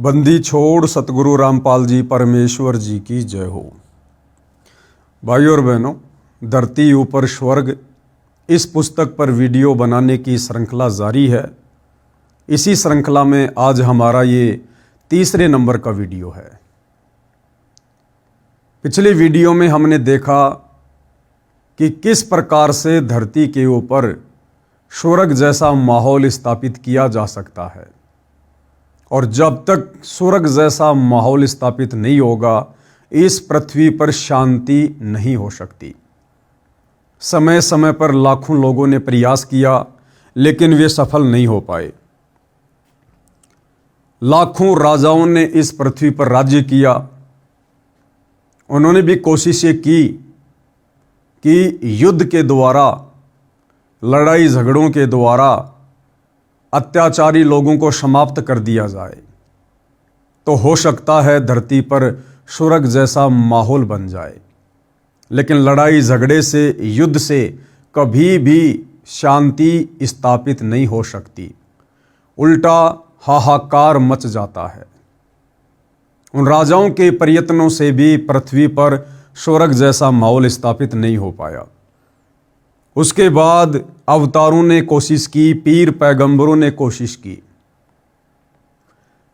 बंदी छोड़ सतगुरु रामपाल जी परमेश्वर जी की जय हो। भाइयों और बहनों, धरती ऊपर स्वर्ग इस पुस्तक पर वीडियो बनाने की श्रृंखला जारी है। इसी श्रृंखला में आज हमारा ये तीसरे नंबर का वीडियो है। पिछले वीडियो में हमने देखा कि किस प्रकार से धरती के ऊपर स्वर्ग जैसा माहौल स्थापित किया जा सकता है, और जब तक स्वर्ग जैसा माहौल स्थापित नहीं होगा इस पृथ्वी पर शांति नहीं हो सकती। समय समय पर लाखों लोगों ने प्रयास किया लेकिन वे सफल नहीं हो पाए। लाखों राजाओं ने इस पृथ्वी पर राज्य किया। उन्होंने भी कोशिशें की कि युद्ध के द्वारा, लड़ाई झगड़ों के द्वारा अत्याचारी लोगों को समाप्त कर दिया जाए, तो हो सकता है धरती पर स्वर्ग जैसा माहौल बन जाए। लेकिन लड़ाई झगड़े से, युद्ध से कभी भी शांति स्थापित नहीं हो सकती। उल्टा हाहाकार मच जाता है। उन राजाओं के प्रयत्नों से भी पृथ्वी पर स्वर्ग जैसा माहौल स्थापित नहीं हो पाया। उसके बाद अवतारों ने कोशिश की, पीर पैगंबरों ने कोशिश की।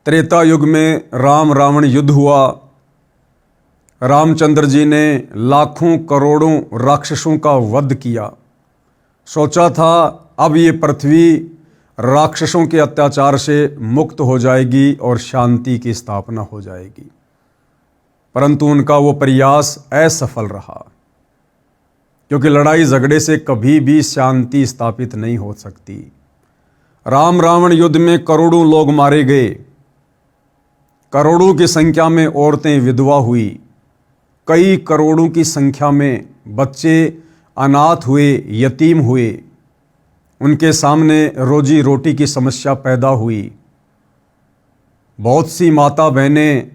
त्रेता युग में राम रावण युद्ध हुआ। रामचंद्र जी ने लाखों करोड़ों राक्षसों का वध किया। सोचा था अब ये पृथ्वी राक्षसों के अत्याचार से मुक्त हो जाएगी और शांति की स्थापना हो जाएगी, परंतु उनका वो प्रयास असफल रहा, क्योंकि लड़ाई झगड़े से कभी भी शांति स्थापित नहीं हो सकती। राम रावण युद्ध में करोड़ों लोग मारे गए, करोड़ों की संख्या में औरतें विधवा हुई, कई करोड़ों की संख्या में बच्चे अनाथ हुए, यतीम हुए। उनके सामने रोजी रोटी की समस्या पैदा हुई। बहुत सी माता बहनें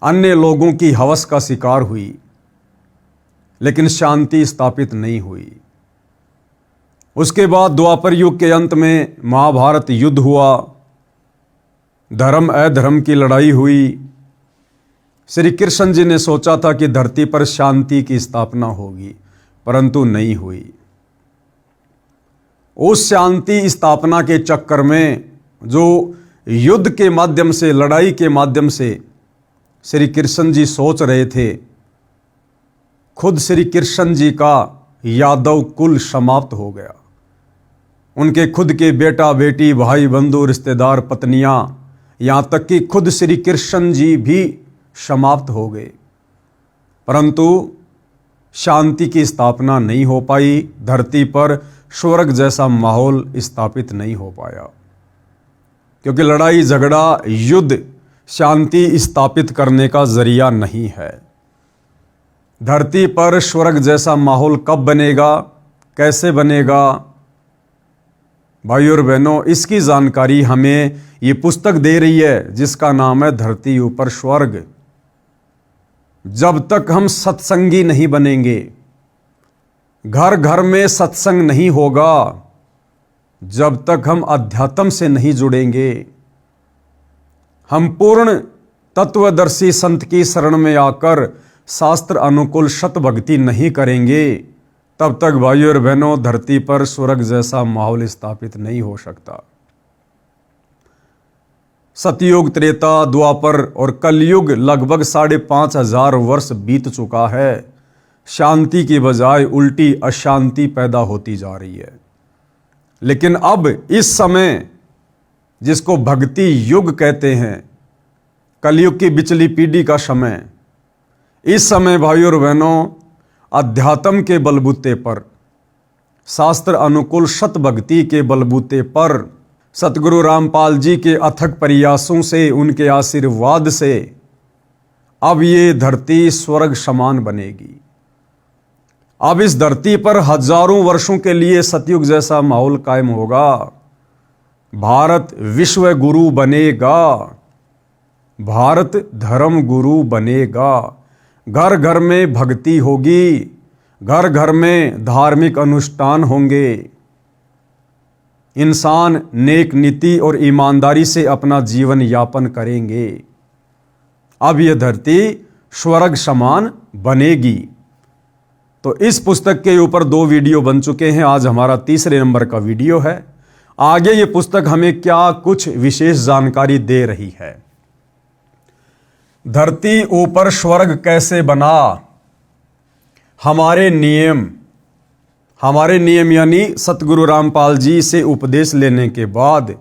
अन्य लोगों की हवस का शिकार हुई, लेकिन शांति स्थापित नहीं हुई। उसके बाद द्वापर युग के अंत में महाभारत युद्ध हुआ। धर्म अधर्म की लड़ाई हुई। श्री कृष्ण जी ने सोचा था कि धरती पर शांति की स्थापना होगी, परंतु नहीं हुई। उस शांति स्थापना के चक्कर में जो युद्ध के माध्यम से, लड़ाई के माध्यम से श्री कृष्ण जी सोच रहे थे, खुद श्री कृष्ण जी का यादव कुल समाप्त हो गया। उनके खुद के बेटा बेटी, भाई बंधु, रिश्तेदार, पत्नियां, यहां तक कि खुद श्री कृष्ण जी भी समाप्त हो गए, परंतु शांति की स्थापना नहीं हो पाई। धरती पर स्वर्ग जैसा माहौल स्थापित नहीं हो पाया, क्योंकि लड़ाई झगड़ा, युद्ध शांति स्थापित करने का जरिया नहीं है। धरती पर स्वर्ग जैसा माहौल कब बनेगा, कैसे बनेगा? भाइयों और बहनों, इसकी जानकारी हमें ये पुस्तक दे रही है जिसका नाम है धरती ऊपर स्वर्ग। जब तक हम सत्संगी नहीं बनेंगे, घर घर में सत्संग नहीं होगा, जब तक हम अध्यात्म से नहीं जुड़ेंगे, हम पूर्ण तत्वदर्शी संत की शरण में आकर शास्त्र अनुकूल सत भक्ति नहीं करेंगे, तब तक भाइयों और बहनों धरती पर स्वर्ग जैसा माहौल स्थापित नहीं हो सकता। सतयुग, त्रेता, द्वापर और कलयुग लगभग 5,500 वर्ष बीत चुका है। शांति की बजाय उल्टी अशांति पैदा होती जा रही है। लेकिन अब इस समय, जिसको भक्ति युग कहते हैं, कलयुग की बिचली पीढ़ी का समय, इस समय भाइयों और बहनों अध्यात्म के बलबूते पर, शास्त्र अनुकूल सत भक्ति के बलबूते पर, सतगुरु रामपाल जी के अथक प्रयासों से, उनके आशीर्वाद से अब ये धरती स्वर्ग समान बनेगी। अब इस धरती पर हजारों वर्षों के लिए सतयुग जैसा माहौल कायम होगा। भारत विश्व गुरु बनेगा, भारत धर्म गुरु बनेगा। घर घर में भक्ति होगी, घर घर में धार्मिक अनुष्ठान होंगे। इंसान नेक नीति और ईमानदारी से अपना जीवन यापन करेंगे। अब यह धरती स्वर्ग समान बनेगी। तो इस पुस्तक के ऊपर 2 वीडियो बन चुके हैं। आज हमारा 3रे नंबर का वीडियो है। आगे ये पुस्तक हमें क्या कुछ विशेष जानकारी दे रही है। धरती ऊपर स्वर्ग कैसे बना। हमारे नियम यानी सतगुरु रामपाल जी से उपदेश लेने के बाद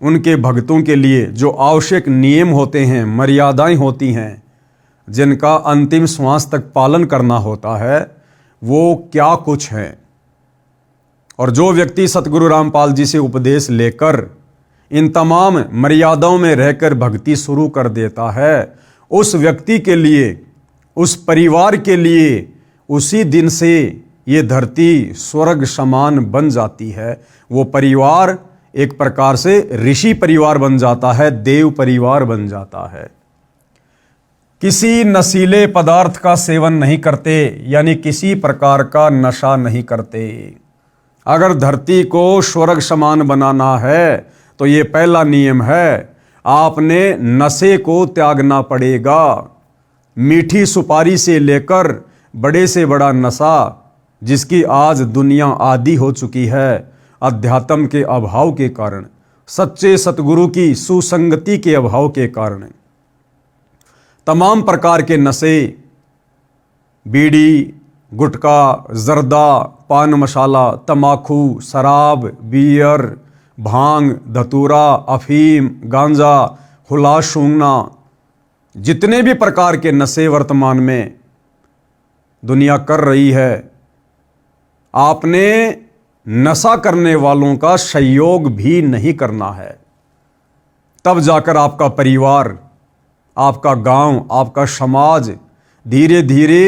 उनके भक्तों के लिए जो आवश्यक नियम होते हैं, मर्यादाएं होती हैं, जिनका अंतिम श्वास तक पालन करना होता है, वो क्या कुछ है। और जो व्यक्ति सतगुरु रामपाल जी से उपदेश लेकर इन तमाम मर्यादाओं में रहकर भक्ति शुरू कर देता है, उस व्यक्ति के लिए, उस परिवार के लिए उसी दिन से ये धरती स्वर्ग समान बन जाती है। वो परिवार एक प्रकार से ऋषि परिवार बन जाता है, देव परिवार बन जाता है। किसी नशीले पदार्थ का सेवन नहीं करते, यानी किसी प्रकार का नशा नहीं करते। अगर धरती को स्वर्ग समान बनाना है तो ये पहला नियम है, आपने नशे को त्यागना पड़ेगा। मीठी सुपारी से लेकर बड़े से बड़ा नशा, जिसकी आज दुनिया आदी हो चुकी है अध्यात्म के अभाव के कारण, सच्चे सतगुरु की सुसंगति के अभाव के कारण। तमाम प्रकार के नशे, बीड़ी, गुटखा, जर्दा, पान मसाला, तमाकू, शराब, बियर, भांग, धतूरा, अफीम, गांजा, हुला सूंघना, जितने भी प्रकार के नशे वर्तमान में दुनिया कर रही है, आपने नशा करने वालों का सहयोग भी नहीं करना है। तब जाकर आपका परिवार, आपका गांव, आपका समाज धीरे धीरे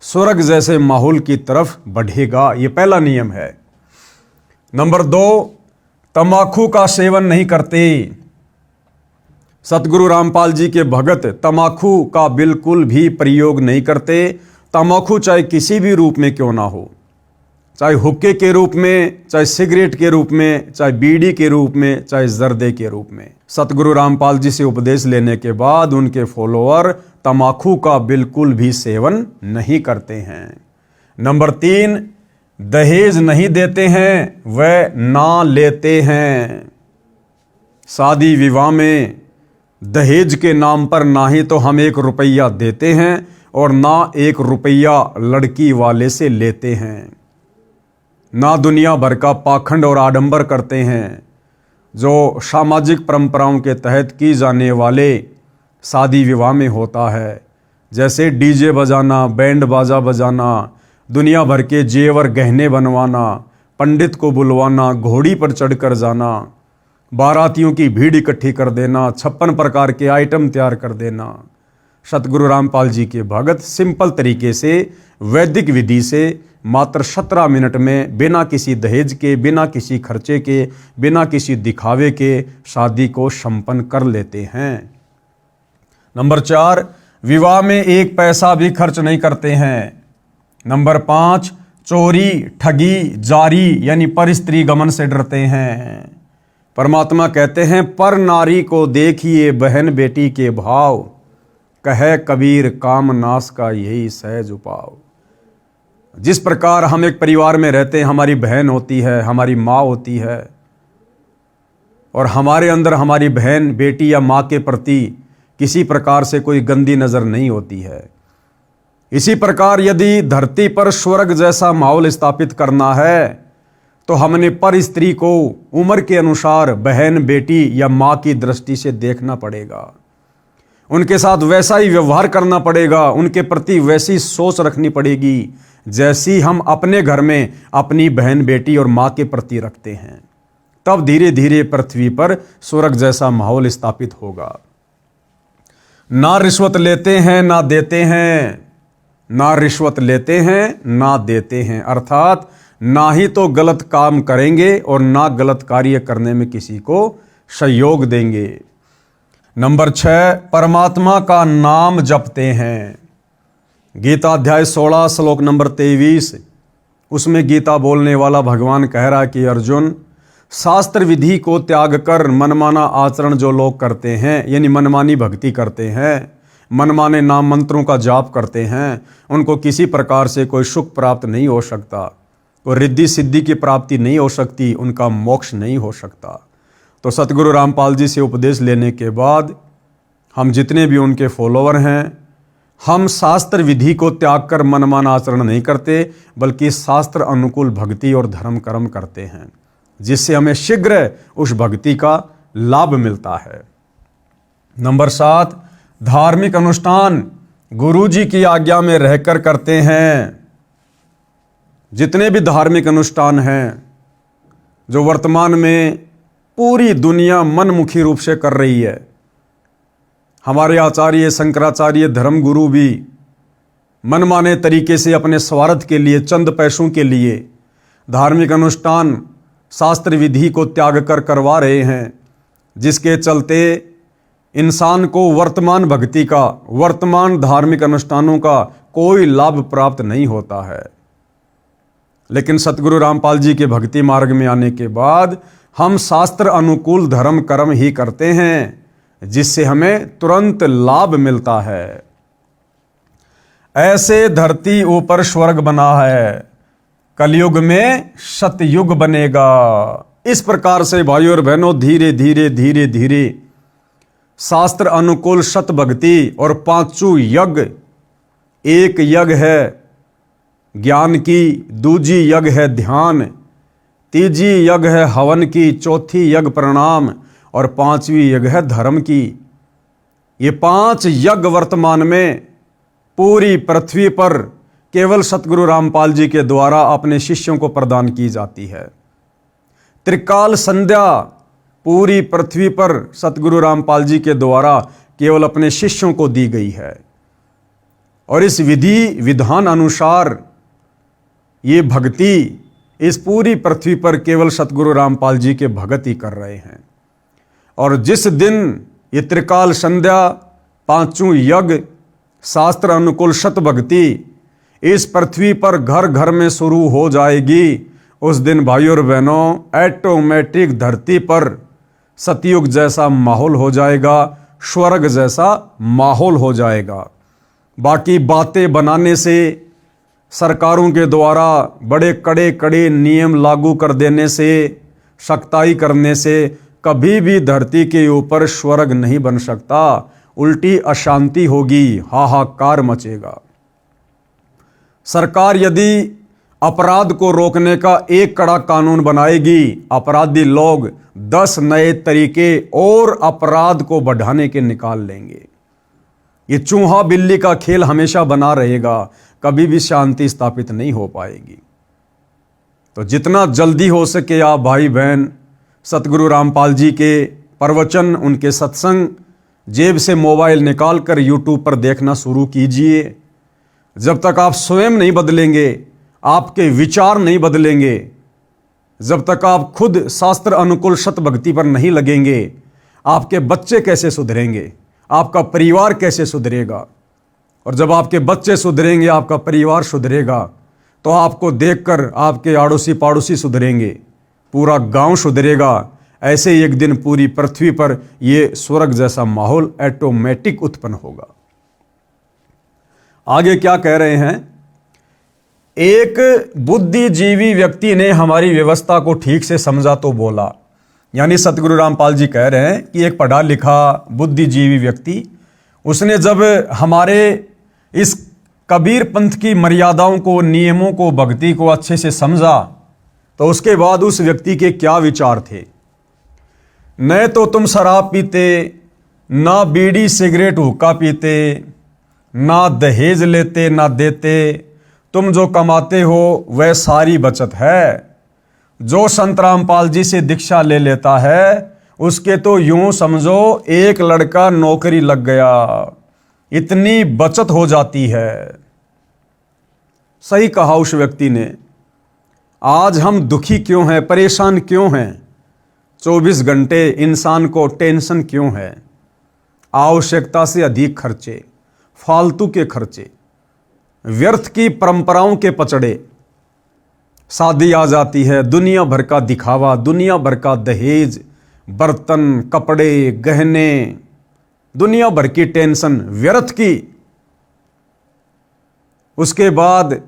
स्वर्ग जैसे माहौल की तरफ बढ़ेगा। ये पहला नियम है। नंबर 2, तंबाकू का सेवन नहीं करते। सतगुरु रामपाल जी के भगत तंबाकू का बिल्कुल भी प्रयोग नहीं करते। तंबाकू चाहे किसी भी रूप में क्यों ना हो, चाहे हुक्के के रूप में, चाहे सिगरेट के रूप में, चाहे बीड़ी के रूप में, चाहे जर्दे के रूप में। सतगुरु रामपाल जी से उपदेश लेने के बाद उनके फॉलोअर तंबाकू का बिल्कुल भी सेवन नहीं करते हैं। नंबर 3, दहेज नहीं देते हैं, वह ना लेते हैं। शादी विवाह में दहेज के नाम पर ना ही तो हम 1 रुपया देते हैं और ना 1 रुपया लड़की वाले से लेते हैं। ना दुनिया भर का पाखंड और आडंबर करते हैं जो सामाजिक परंपराओं के तहत की जाने वाले शादी विवाह में होता है, जैसे डीजे बजाना, बैंड बाजा बजाना, दुनिया भर के जेवर गहने बनवाना, पंडित को बुलवाना, घोड़ी पर चढ़कर जाना, बारातियों की भीड़ इकट्ठी कर देना, 56 प्रकार के आइटम तैयार कर देना। सतगुरु रामपाल जी के भगत सिंपल तरीके से, वैदिक विधि से मात्र 17 मिनट में बिना किसी दहेज के, बिना किसी खर्चे के, बिना किसी दिखावे के शादी को संपन्न कर लेते हैं। नंबर 4, विवाह में 1 पैसा भी खर्च नहीं करते हैं। नंबर 5, चोरी, ठगी, जारी यानी पर स्त्री गमन से डरते हैं। परमात्मा कहते हैं, पर नारी को देखिए बहन बेटी के भाव, कहे कबीर काम नाश का यही सहज उपाव। जिस प्रकार हम एक परिवार में रहते हैं, हमारी बहन होती है, हमारी माँ होती है, और हमारे अंदर हमारी बहन, बेटी या माँ के प्रति किसी प्रकार से कोई गंदी नज़र नहीं होती है। इसी प्रकार यदि धरती पर स्वर्ग जैसा माहौल स्थापित करना है तो हमने पर स्त्री को उम्र के अनुसार बहन, बेटी या माँ की दृष्टि से देखना पड़ेगा। उनके साथ वैसा ही व्यवहार करना पड़ेगा, उनके प्रति वैसी सोच रखनी पड़ेगी जैसी हम अपने घर में अपनी बहन, बेटी और माँ के प्रति रखते हैं। तब धीरे धीरे पृथ्वी पर स्वर्ग जैसा माहौल स्थापित होगा। ना रिश्वत लेते हैं ना देते हैं, ना रिश्वत लेते हैं ना देते हैं, अर्थात ना ही तो गलत काम करेंगे और ना गलत कार्य करने में किसी को सहयोग देंगे। नंबर 6, परमात्मा का नाम जपते हैं। गीता अध्याय 16 श्लोक नंबर 23, उसमें गीता बोलने वाला भगवान कह रहा कि अर्जुन, शास्त्र विधि को त्याग कर मनमाना आचरण जो लोग करते हैं, यानी मनमानी भक्ति करते हैं, मनमाने नाम मंत्रों का जाप करते हैं, उनको किसी प्रकार से कोई सुख प्राप्त नहीं हो सकता, कोई रिद्धि सिद्धि की प्राप्ति नहीं हो सकती, उनका मोक्ष नहीं हो सकता। तो सतगुरु रामपाल जी से उपदेश लेने के बाद हम जितने भी उनके फॉलोअर हैं, हम शास्त्र विधि को त्याग कर मनमाना आचरण नहीं करते, बल्कि शास्त्र अनुकूल भक्ति और धर्म कर्म करते हैं, जिससे हमें शीघ्र उस भक्ति का लाभ मिलता है। नंबर 7, धार्मिक अनुष्ठान गुरु जी की आज्ञा में रहकर करते हैं। जितने भी धार्मिक अनुष्ठान हैं जो वर्तमान में पूरी दुनिया मनमुखी रूप से कर रही है, हमारे आचार्य शंकराचार्य धर्म गुरु भी मनमाने तरीके से अपने स्वार्थ के लिए, चंद पैसों के लिए धार्मिक अनुष्ठान शास्त्र विधि को त्याग कर करवा रहे हैं, जिसके चलते इंसान को वर्तमान भक्ति का, वर्तमान धार्मिक अनुष्ठानों का कोई लाभ प्राप्त नहीं होता है। लेकिन सतगुरु रामपाल जी के भक्ति मार्ग में आने के बाद हम शास्त्र अनुकूल धर्म कर्म ही करते हैं, जिससे हमें तुरंत लाभ मिलता है। ऐसे धरती ऊपर स्वर्ग बना है, कलयुग में सतयुग बनेगा। इस प्रकार से भाइयों और बहनों धीरे धीरे धीरे धीरे शास्त्र अनुकूल सत भक्ति और पांचों यज्ञ, एक यज्ञ है ज्ञान की, दूजी यज्ञ है ध्यान, तीजी यज्ञ है हवन की, चौथी यज्ञ प्रणाम और पांचवी यज्ञ है धर्म की। ये 5 यज्ञ वर्तमान में पूरी पृथ्वी पर केवल सतगुरु रामपाल जी के द्वारा अपने शिष्यों को प्रदान की जाती है। त्रिकाल संध्या पूरी पृथ्वी पर सतगुरु रामपाल जी के द्वारा केवल अपने शिष्यों को दी गई है, और इस विधि विधान अनुसार ये भक्ति इस पूरी पृथ्वी पर केवल सतगुरु रामपाल जी के भगत ही कर रहे हैं। और जिस दिन ये त्रिकाल संध्या, पांचों यज्ञ, शास्त्र अनुकूल सत भक्ति इस पृथ्वी पर घर घर में शुरू हो जाएगी, उस दिन भाइयों और बहनों ऑटोमेटिक धरती पर सतयुग जैसा माहौल हो जाएगा, स्वर्ग जैसा माहौल हो जाएगा। बाकी बातें बनाने से, सरकारों के द्वारा बड़े कड़े कड़े नियम लागू कर देने से, सख्ताई करने से कभी भी धरती के ऊपर स्वर्ग नहीं बन सकता। उल्टी अशांति होगी, हाहाकार मचेगा। सरकार यदि अपराध को रोकने का एक कड़ा कानून बनाएगी, अपराधी लोग 10 नए तरीके और अपराध को बढ़ाने के निकाल लेंगे। ये चूहा बिल्ली का खेल हमेशा बना रहेगा, कभी भी शांति स्थापित नहीं हो पाएगी। तो जितना जल्दी हो सके आप भाई बहन सतगुरु रामपाल जी के प्रवचन, उनके सत्संग जेब से मोबाइल निकालकर यूट्यूब पर देखना शुरू कीजिए। जब तक आप स्वयं नहीं बदलेंगे, आपके विचार नहीं बदलेंगे, जब तक आप खुद शास्त्र अनुकूल सत भक्ति पर नहीं लगेंगे, आपके बच्चे कैसे सुधरेंगे, आपका परिवार कैसे सुधरेगा। और जब आपके बच्चे सुधरेंगे, आपका परिवार सुधरेगा, तो आपको देखकर आपके आड़ोसी पाड़ोसी सुधरेंगे, पूरा गांव सुधरेगा। ऐसे ही एक दिन पूरी पृथ्वी पर यह स्वर्ग जैसा माहौल ऑटोमेटिक उत्पन्न होगा। आगे क्या कह रहे हैं? एक बुद्धिजीवी व्यक्ति ने हमारी व्यवस्था को ठीक से समझा तो बोला। यानी सतगुरु रामपाल जी कह रहे हैं कि एक पढ़ा लिखा बुद्धिजीवी व्यक्ति, उसने जब हमारे इस कबीर पंथ की मर्यादाओं को, नियमों को, भक्ति को अच्छे से समझा, तो उसके बाद उस व्यक्ति के क्या विचार थे। न तो तुम शराब पीते, ना बीड़ी सिगरेट हुक्का पीते, ना दहेज लेते ना देते, तुम जो कमाते हो वह सारी बचत है। जो संत रामपाल जी से दीक्षा ले लेता है उसके तो यूं समझो एक लड़का नौकरी लग गया, इतनी बचत हो जाती है। सही कहा उस व्यक्ति ने। आज हम दुखी क्यों हैं, परेशान क्यों हैं? 24 घंटे इंसान को टेंशन क्यों है? आवश्यकता से अधिक खर्चे, फालतू के खर्चे, व्यर्थ की परंपराओं के पचड़े, शादी आ जाती है, दुनिया भर का दिखावा, दुनिया भर का दहेज, बर्तन, कपड़े, गहने, दुनिया भर की टेंशन व्यर्थ की। उसके बाद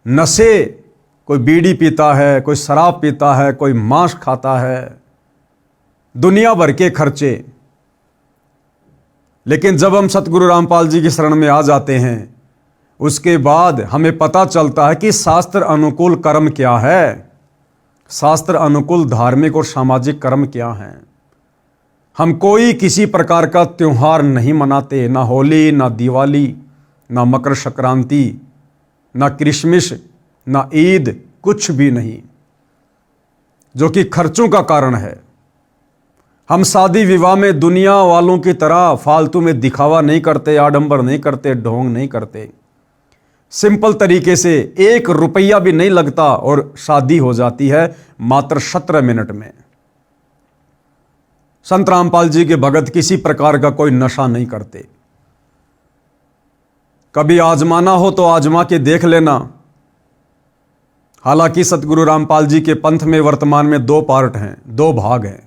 नशे, कोई बीड़ी पीता है, कोई शराब पीता है, कोई मांस खाता है, दुनिया भर के खर्चे। लेकिन जब हम सतगुरु रामपाल जी की शरण में आ जाते हैं, उसके बाद हमें पता चलता है कि शास्त्र अनुकूल कर्म क्या है, शास्त्र अनुकूल धार्मिक और सामाजिक कर्म क्या हैं। हम कोई किसी प्रकार का त्योहार नहीं मनाते, ना होली, ना दिवाली, ना मकर संक्रांति, ना क्रिसमस, ना ईद, कुछ भी नहीं, जो कि खर्चों का कारण है। हम शादी विवाह में दुनिया वालों की तरह फालतू में दिखावा नहीं करते, आडंबर नहीं करते, ढोंग नहीं करते। सिंपल तरीके से 1 रुपया भी नहीं लगता और शादी हो जाती है मात्र 17 मिनट में। संत रामपाल जी के भगत किसी प्रकार का कोई नशा नहीं करते। कभी आजमाना हो तो आजमा के देख लेना। हालांकि सतगुरु रामपाल जी के पंथ में वर्तमान में 2 पार्ट हैं, 2 भाग हैं।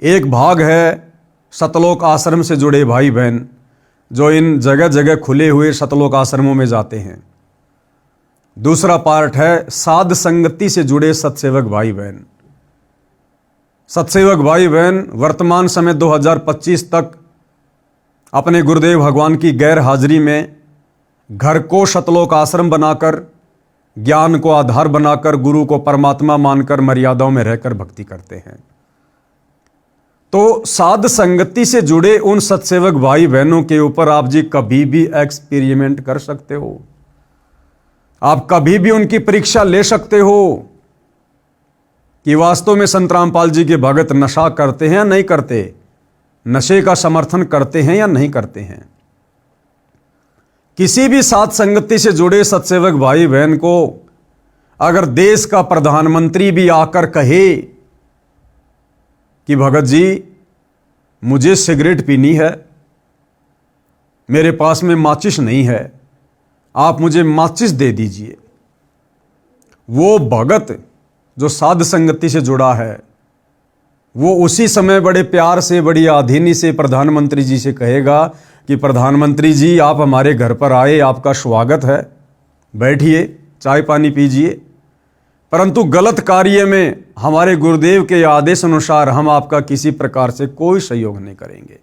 एक भाग है सतलोक आश्रम से जुड़े भाई बहन, जो इन जगह जगह खुले हुए सतलोक आश्रमों में जाते हैं। दूसरा पार्ट है साध संगति से जुड़े सतसेवक भाई बहन। सतसेवक भाई बहन वर्तमान समय 2025 तक अपने गुरुदेव भगवान की गैर हाजिरी में घर को सतलोक आश्रम बनाकर, ज्ञान को आधार बनाकर, गुरु को परमात्मा मानकर मर्यादाओं में रहकर भक्ति करते हैं। तो साध संगति से जुड़े उन सतसेवक भाई बहनों के ऊपर आप जी कभी भी एक्सपेरिमेंट कर सकते हो। आप कभी भी उनकी परीक्षा ले सकते हो कि वास्तव में संत रामपाल जी के भगत नशा करते हैं या नहीं करते, नशे का समर्थन करते हैं या नहीं करते हैं। किसी भी साध संगति से जुड़े सतसेवक भाई बहन को अगर देश का प्रधानमंत्री भी आकर कहे कि भगत जी मुझे सिगरेट पीनी है, मेरे पास में माचिस नहीं है, आप मुझे माचिस दे दीजिए, वो भगत जो साध संगति से जुड़ा है वो उसी समय बड़े प्यार से, बड़ी आधीनी से प्रधानमंत्री जी से कहेगा कि प्रधानमंत्री जी आप हमारे घर पर आए, आपका स्वागत है, बैठिए, चाय पानी पीजिए। परंतु गलत कार्य में हमारे गुरुदेव के आदेश अनुसार हम आपका किसी प्रकार से कोई सहयोग नहीं करेंगे।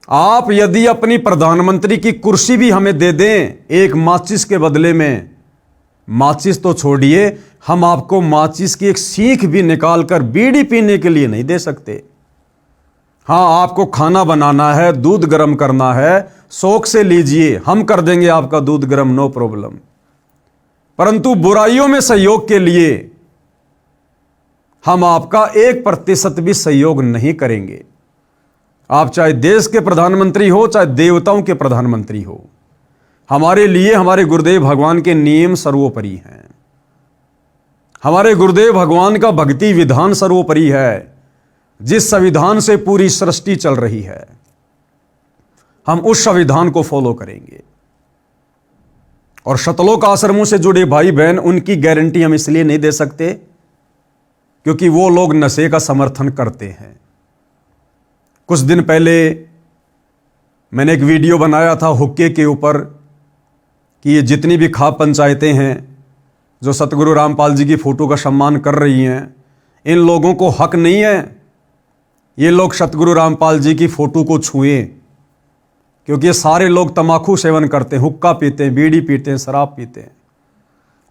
आप यदि अपनी प्रधानमंत्री की कुर्सी भी हमें दे दें एक माचिस के बदले में, माचिस तो छोड़िए, हम आपको माचिस की एक सीख भी निकालकर बीड़ी पीने के लिए नहीं दे सकते। हाँ, आपको खाना बनाना है, दूध गर्म करना है, शौक से लीजिए, हम कर देंगे आपका दूध गर्म, नो प्रॉब्लम। परंतु बुराइयों में सहयोग के लिए हम आपका 1% भी सहयोग नहीं करेंगे। आप चाहे देश के प्रधानमंत्री हो, चाहे देवताओं के प्रधानमंत्री हो, हमारे लिए हमारे गुरुदेव भगवान के नियम सर्वोपरि हैं। हमारे गुरुदेव भगवान का भक्ति विधान सर्वोपरि है, जिस संविधान से पूरी सृष्टि चल रही है, हम उस संविधान को फॉलो करेंगे। और सतलोक आश्रमों से जुड़े भाई बहन, उनकी गारंटी हम इसलिए नहीं दे सकते क्योंकि वो लोग नशे का समर्थन करते हैं। कुछ दिन पहले मैंने एक वीडियो बनाया था हुक्के के ऊपर कि ये जितनी भी खाप पंचायतें हैं जो सतगुरु रामपाल जी की फोटो का सम्मान कर रही हैं, इन लोगों को हक नहीं है ये लोग सतगुरु रामपाल जी की फोटो को छुएं, क्योंकि ये सारे लोग तमाकू सेवन करते हैं, हुक्का पीते हैं, बीड़ी पीते हैं, शराब पीते हैं।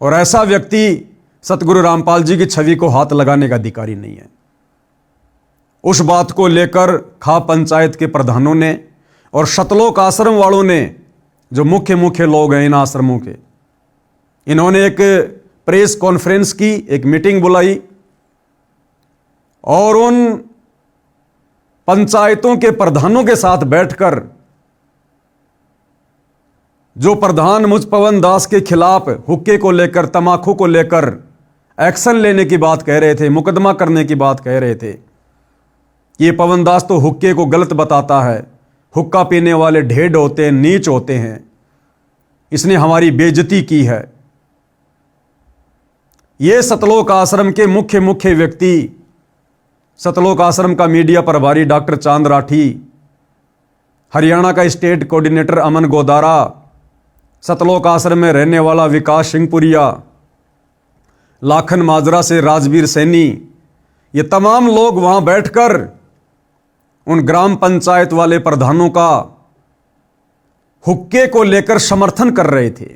और ऐसा व्यक्ति सतगुरु रामपाल जी की छवि को हाथ लगाने का अधिकारी नहीं है। उस बात को लेकर खाप पंचायत के प्रधानों ने और सतलोक आश्रम वालों ने, जो मुख्य लोग हैं इन आश्रमों के, इन्होंने एक प्रेस कॉन्फ्रेंस की, एक मीटिंग बुलाई और उन पंचायतों के प्रधानों के साथ बैठकर जो प्रधान मुझ पवन दास के खिलाफ हुक्के को लेकर, तमाकू को लेकर एक्शन लेने की बात कह रहे थे, मुकदमा करने की बात कह रहे थे, ये पवन दास तो हुक्के को गलत बताता है, हुक्का पीने वाले ढेड होते हैं, नीच होते हैं, इसने हमारी बेइज्जती की है। ये सतलोक आश्रम के मुख्य व्यक्ति, सतलोक आश्रम का मीडिया प्रभारी डॉक्टर चांद राठी, हरियाणा का स्टेट कोऑर्डिनेटर अमन गोदारा, सतलोक आश्रम में रहने वाला विकास सिंहपुरिया, लाखन माजरा से राजवीर सैनी, ये तमाम लोग वहां बैठकर उन ग्राम पंचायत वाले प्रधानों का हुक्के को लेकर समर्थन कर रहे थे।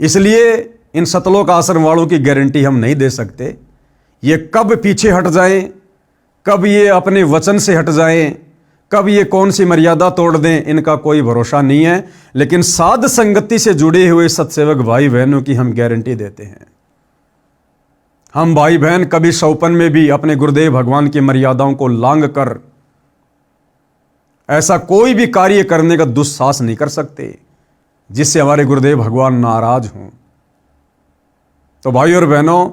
इसलिए इन सतलोक आश्रम वालों की गारंटी हम नहीं दे सकते। ये कब पीछे हट जाएं, कब ये अपने वचन से हट जाएं, कब ये कौन सी मर्यादा तोड़ दें, इनका कोई भरोसा नहीं है। लेकिन साध संगति से जुड़े हुए सत्सेवक भाई बहनों की हम गारंटी देते हैं। हम भाई बहन कभी सौपन में भी अपने गुरुदेव भगवान की मर्यादाओं को लांघ कर ऐसा कोई भी कार्य करने का दुस्साहस नहीं कर सकते जिससे हमारे गुरुदेव भगवान नाराज हों। तो भाई और बहनों,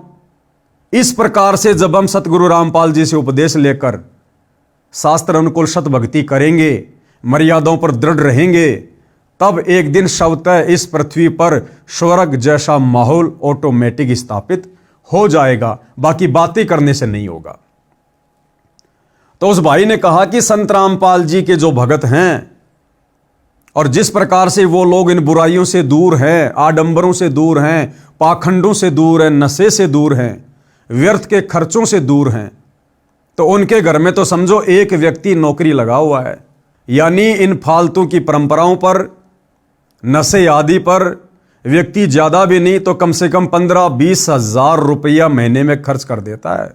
इस प्रकार से जब हम सतगुरु रामपाल जी से उपदेश लेकर शास्त्र अनुकूल सत भक्ति करेंगे, मर्यादाओं पर दृढ़ रहेंगे, तब एक दिन स्वतः इस पृथ्वी पर स्वर्ग जैसा माहौल ऑटोमेटिक स्थापित हो जाएगा। बाकी बातें करने से नहीं होगा। तो उस भाई ने कहा कि संत रामपाल जी के जो भगत हैं और जिस प्रकार से वो लोग इन बुराइयों से दूर हैं, आडंबरों से दूर हैं, पाखंडों से दूर हैं, नशे से दूर हैं, व्यर्थ के खर्चों से दूर हैं, तो उनके घर में तो समझो एक व्यक्ति नौकरी लगा हुआ है। यानी इन फालतू की परंपराओं पर, नशे आदि पर व्यक्ति ज्यादा भी नहीं तो कम से कम 15-20 हजार रुपया महीने में खर्च कर देता है।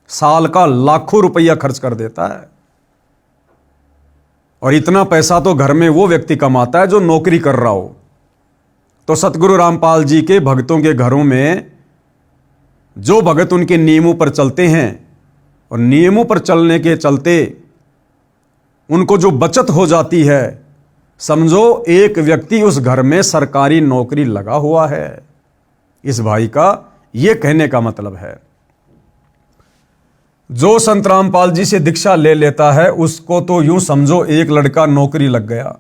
साल का लाखों रुपया खर्च कर देता है। और इतना पैसा तो घर में वो व्यक्ति कमाता है जो नौकरी कर रहा हो। तो सतगुरु रामपाल जी के भक्तों के घरों में जो भगत उनके नियमों पर चलते हैं और नियमों पर चलने के चलते उनको जो बचत हो जाती है, समझो एक व्यक्ति उस घर में सरकारी नौकरी लगा हुआ है। इस भाई का यह कहने का मतलब है, जो संत रामपाल जी से दीक्षा ले लेता है उसको तो यूं समझो एक लड़का नौकरी लग गया,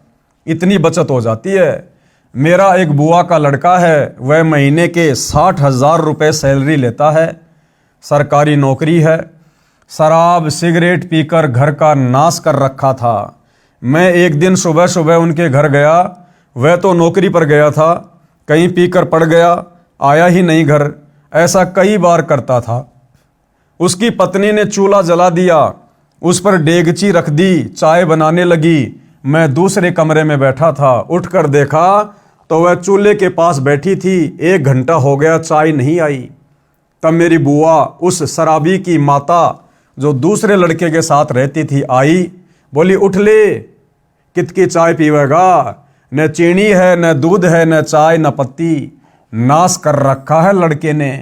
इतनी बचत हो जाती है। मेरा एक बुआ का लड़का है, वह महीने के 60,000 रुपये सैलरी लेता है, सरकारी नौकरी है। शराब सिगरेट पीकर घर का नाश कर रखा था। मैं एक दिन सुबह सुबह उनके घर गया, वह तो नौकरी पर गया था, कहीं पीकर पड़ गया, आया ही नहीं घर। ऐसा कई बार करता था। उसकी पत्नी ने चूल्हा जला दिया, उस पर डेगची रख दी, चाय बनाने लगी। मैं दूसरे कमरे में बैठा था, उठकर देखा तो वह चूल्हे के पास बैठी थी। 1 घंटा हो गया, चाय नहीं आई। तब मेरी बुआ, उस शराबी की माता जो दूसरे लड़के के साथ रहती थी, आई, बोली उठ ले, कितकी चाय पीवेगा, न चीनी है, न दूध है, न चाय, न पत्ती, नाश कर रखा है लड़के ने।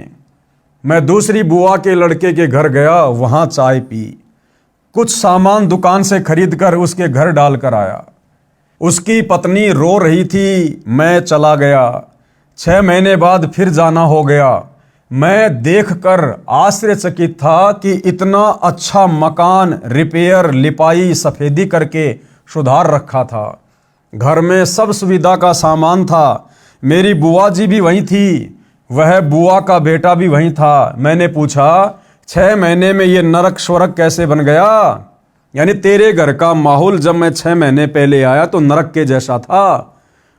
मैं दूसरी बुआ के लड़के के घर गया, वहां चाय पी, कुछ सामान दुकान से खरीद कर उसके घर डालकर आया। उसकी पत्नी रो रही थी, मैं चला गया। 6 महीने बाद फिर जाना हो गया। मैं देखकर आश्चर्यचकित था कि इतना अच्छा मकान रिपेयर, लिपाई, सफेदी करके सुधार रखा था। घर में सब सुविधा का सामान था। मेरी बुआ जी भी वहीं थी, वह बुआ का बेटा भी वहीं था। मैंने पूछा, 6 महीने में ये नरक स्वर्ग कैसे बन गया? यानी तेरे घर का माहौल जब मैं 6 महीने पहले आया तो नरक के जैसा था,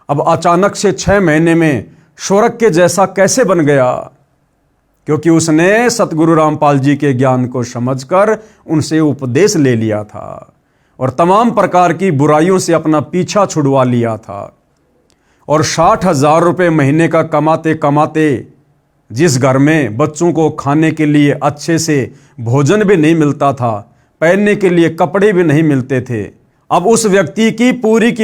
अब अचानक से 6 महीने में स्वर्ग के जैसा कैसे बन गया? क्योंकि उसने सतगुरु रामपाल जी के ज्ञान को समझकर उनसे उपदेश ले लिया था और तमाम प्रकार की बुराइयों से अपना पीछा छुड़वा लिया था। और 60,000 रुपये महीने का कमाते कमाते जिस घर में बच्चों को खाने के लिए अच्छे से भोजन भी नहीं मिलता था, पहनने के लिए कपड़े भी नहीं मिलते थे, अब उस व्यक्ति की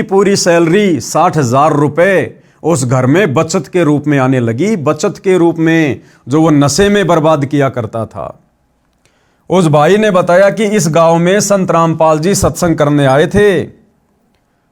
पूरी सैलरी 60,000 रुपये उस घर में बचत के रूप में आने लगी। बचत के रूप में जो वो नशे में बर्बाद किया करता था। उस भाई ने बताया कि इस गांव में संत रामपाल जी सत्संग करने आए थे।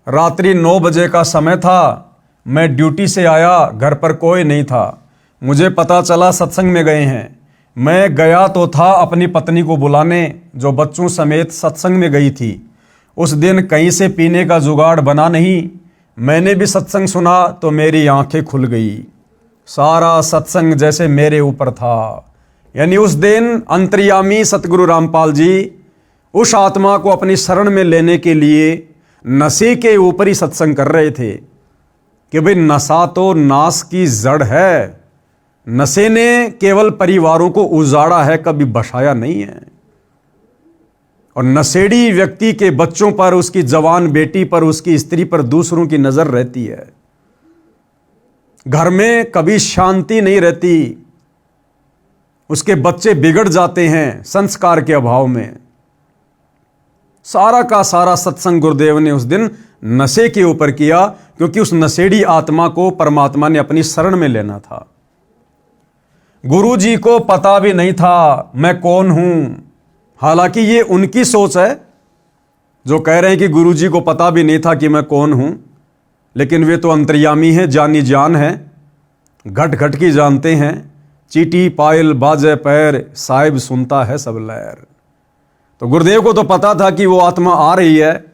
रात्रि 9 बजे का समय था। मैं ड्यूटी से आया, घर पर कोई नहीं था। मुझे पता चला सत्संग में गए हैं। मैं गया तो था अपनी पत्नी को बुलाने, जो बच्चों समेत सत्संग में गई थी। उस दिन कहीं से पीने का जुगाड़ बना नहीं। मैंने भी सत्संग सुना तो मेरी आंखें खुल गई, सारा सत्संग जैसे मेरे ऊपर था। यानी उस दिन अंतर्यामी सतगुरु रामपाल जी उस आत्मा को अपनी शरण में लेने के लिए नशे के ऊपर ही सत्संग कर रहे थे कि भाई नशा तो नाश की जड़ है। नशे ने केवल परिवारों को उजाड़ा है, कभी बसाया नहीं है। और नशेड़ी व्यक्ति के बच्चों पर, उसकी जवान बेटी पर, उसकी स्त्री पर दूसरों की नजर रहती है। घर में कभी शांति नहीं रहती, उसके बच्चे बिगड़ जाते हैं संस्कार के अभाव में। सारा का सारा सत्संग गुरुदेव ने उस दिन नशे के ऊपर किया, क्योंकि उस नशेड़ी आत्मा को परमात्मा ने अपनी शरण में लेना था। गुरु जी को पता भी नहीं था मैं कौन हूं। हालांकि ये उनकी सोच है जो कह रहे हैं कि गुरु जी को पता भी नहीं था कि मैं कौन हूं, लेकिन वे तो अंतर्यामी हैं, जानी जान है, घट घट की जानते हैं। चीटी पायल बाजे पैर, साहिब सुनता है सब लहर। तो गुरुदेव को तो पता था कि वो आत्मा आ रही है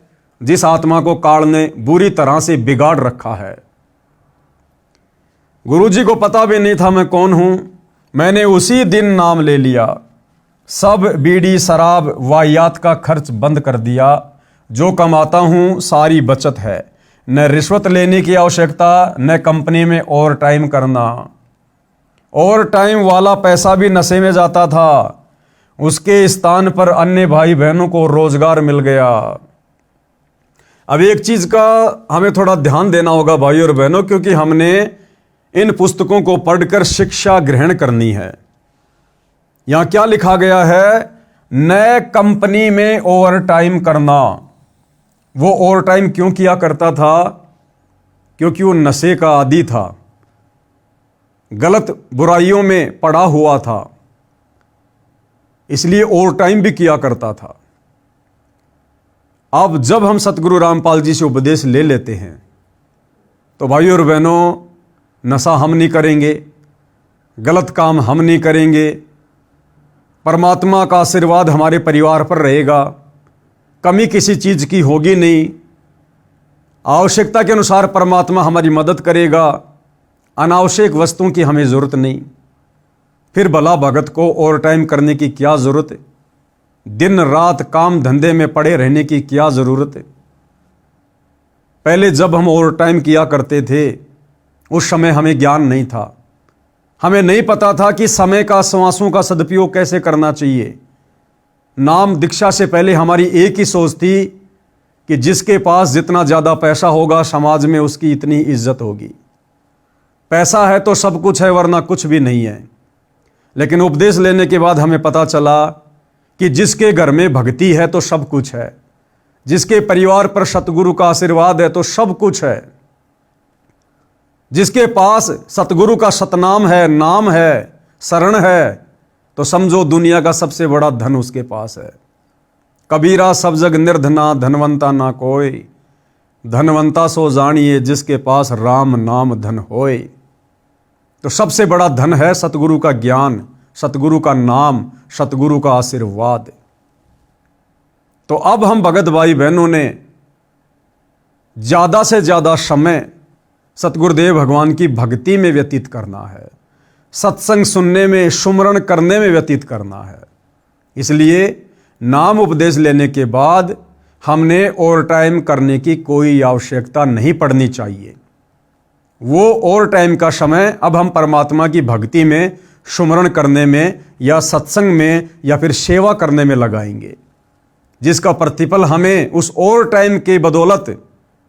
जिस आत्मा को काल ने बुरी तरह से बिगाड़ रखा है। गुरु जी को पता भी नहीं था मैं कौन हूं। मैंने उसी दिन नाम ले लिया, सब बीड़ी शराब वाहियात का खर्च बंद कर दिया। जो कमाता हूं सारी बचत है, न रिश्वत लेने की आवश्यकता, न कंपनी में ओवर टाइम करना। ओवर टाइम वाला पैसा भी नशे में जाता था, उसके स्थान पर अन्य भाई बहनों को रोजगार मिल गया। अब एक चीज का हमें थोड़ा ध्यान देना होगा भाई और बहनों, क्योंकि हमने इन पुस्तकों को पढ़कर शिक्षा ग्रहण करनी है। यहां क्या लिखा गया है? नए कंपनी में ओवर टाइम करना। वो ओवर टाइम क्यों किया करता था? क्योंकि वो नशे का आदी था, गलत बुराइयों में पड़ा हुआ था, इसलिए ओवर टाइम भी किया करता था। अब जब हम सतगुरु रामपाल जी से उपदेश ले लेते हैं तो भाइयों और बहनों, नशा हम नहीं करेंगे, गलत काम हम नहीं करेंगे, परमात्मा का आशीर्वाद हमारे परिवार पर रहेगा, कमी किसी चीज की होगी नहीं, आवश्यकता के अनुसार परमात्मा हमारी मदद करेगा, अनावश्यक वस्तुओं की हमें जरूरत नहीं। फिर भला भगत को ओवर टाइम करने की क्या जरूरत है? दिन रात काम धंधे में पड़े रहने की क्या जरूरत है? पहले जब हम ओवर टाइम किया करते थे उस समय हमें ज्ञान नहीं था, हमें नहीं पता था कि समय का, श्वासों का सदुपयोग कैसे करना चाहिए। नाम दीक्षा से पहले हमारी एक ही सोच थी कि जिसके पास जितना ज़्यादा पैसा होगा समाज में उसकी इतनी इज्जत होगी। पैसा है तो सब कुछ है, वरना कुछ भी नहीं है। लेकिन उपदेश लेने के बाद हमें पता चला कि जिसके घर में भक्ति है तो सब कुछ है, जिसके परिवार पर सतगुरु का आशीर्वाद है तो सब कुछ है, जिसके पास सतगुरु का सतनाम है, नाम है, शरण है, तो समझो दुनिया का सबसे बड़ा धन उसके पास है। कबीरा सब जग निर्धना, धनवंता ना कोई, धनवंता सो जानिए जिसके पास राम नाम धन होए। तो सबसे बड़ा धन है सतगुरु का ज्ञान, सतगुरु का नाम, सतगुरु का आशीर्वाद। तो अब हम भगत भाई बहनों ने ज्यादा से ज्यादा समय सतगुरुदेव भगवान की भक्ति में व्यतीत करना है, सत्संग सुनने में, सुमरण करने में व्यतीत करना है। इसलिए नाम उपदेश लेने के बाद हमने ओवर टाइम करने की कोई आवश्यकता नहीं पड़नी चाहिए। वो ओवर टाइम का समय अब हम परमात्मा की भक्ति में, सुमरण करने में, या सत्संग में, या फिर सेवा करने में लगाएंगे, जिसका प्रतिफल हमें उस ओवर टाइम के बदौलत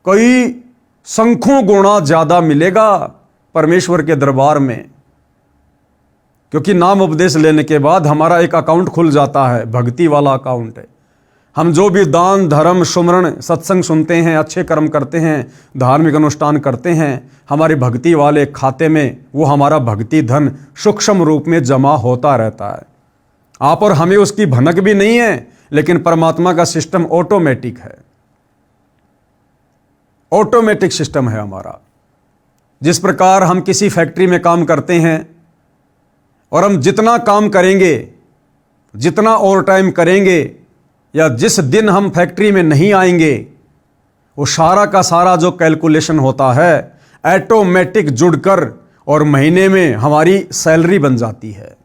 कई संख्यों गुणा ज्यादा मिलेगा परमेश्वर के दरबार में। क्योंकि नाम उपदेश लेने के बाद हमारा एक अकाउंट खुल जाता है, भक्ति वाला अकाउंट है। हम जो भी दान धर्म सुमरण सत्संग सुनते हैं, अच्छे कर्म करते हैं, धार्मिक अनुष्ठान करते हैं, हमारे भक्ति वाले खाते में वो हमारा भक्ति धन सूक्ष्म रूप में जमा होता रहता है। आप और हमें उसकी भनक भी नहीं है, लेकिन परमात्मा का सिस्टम ऑटोमेटिक है, ऑटोमेटिक सिस्टम है हमारा। जिस प्रकार हम किसी फैक्ट्री में काम करते हैं और हम जितना काम करेंगे, जितना ओवर टाइम करेंगे, या जिस दिन हम फैक्ट्री में नहीं आएंगे वो सारा का सारा जो कैलकुलेशन होता है ऑटोमेटिक जुड़कर और महीने में हमारी सैलरी बन जाती है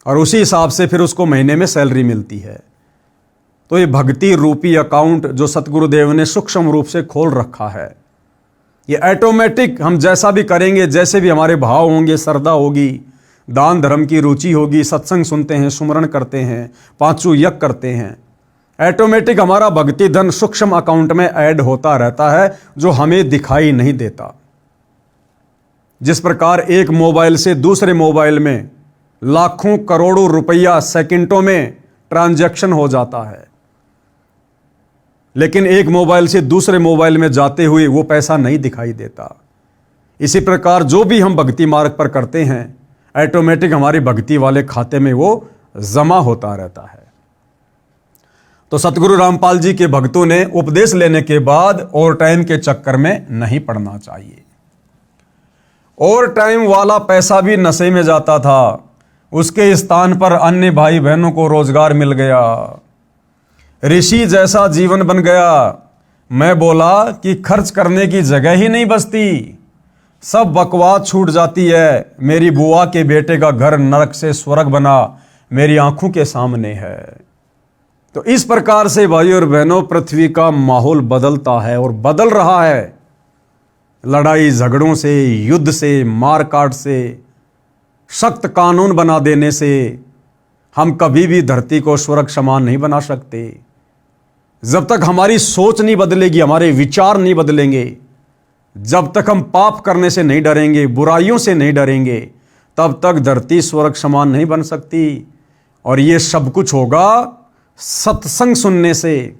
और उसी हिसाब से फिर उसको महीने में सैलरी मिलती है। तो ये भक्ति रूपी अकाउंट जो सतगुरुदेव ने सूक्ष्म रूप से खोल रखा है, ये ऑटोमेटिक हम जैसा भी करेंगे, जैसे भी हमारे भाव होंगे, श्रद्धा होगी, दान धर्म की रुचि होगी, सत्संग सुनते हैं, सुमरण करते हैं, पांचों यज्ञ करते हैं, ऑटोमेटिक हमारा भक्ति धन सूक्ष्म अकाउंट में ऐड होता रहता है जो हमें दिखाई नहीं देता। जिस प्रकार एक मोबाइल से दूसरे मोबाइल में लाखों करोड़ों रुपया सेकंडों में ट्रांजैक्शन हो जाता है, लेकिन एक मोबाइल से दूसरे मोबाइल में जाते हुए वो पैसा नहीं दिखाई देता। इसी प्रकार जो भी हम भक्ति मार्ग पर करते हैं ऑटोमेटिक हमारी भक्ति वाले खाते में वो जमा होता रहता है। तो सतगुरु रामपाल जी के भक्तों ने उपदेश लेने के बाद ओवर टाइम के चक्कर में नहीं पड़ना चाहिए। ओवर टाइम वाला पैसा भी नशे में जाता था, उसके स्थान पर अन्य भाई बहनों को रोजगार मिल गया, ऋषि जैसा जीवन बन गया। मैं बोला कि खर्च करने की जगह ही नहीं बचती, सब बकवास छूट जाती है। मेरी बुआ के बेटे का घर नरक से स्वर्ग बना मेरी आंखों के सामने है। तो इस प्रकार से भाई और बहनों पृथ्वी का माहौल बदलता है और बदल रहा है। लड़ाई झगड़ों से, युद्ध से, मारकाट से, सख्त कानून बना देने से हम कभी भी धरती को स्वर्ग समान नहीं बना सकते। जब तक हमारी सोच नहीं बदलेगी, हमारे विचार नहीं बदलेंगे, जब तक हम पाप करने से नहीं डरेंगे, बुराइयों से नहीं डरेंगे, तब तक धरती स्वर्ग समान नहीं बन सकती। और ये सब कुछ होगा सत्संग सुनने से,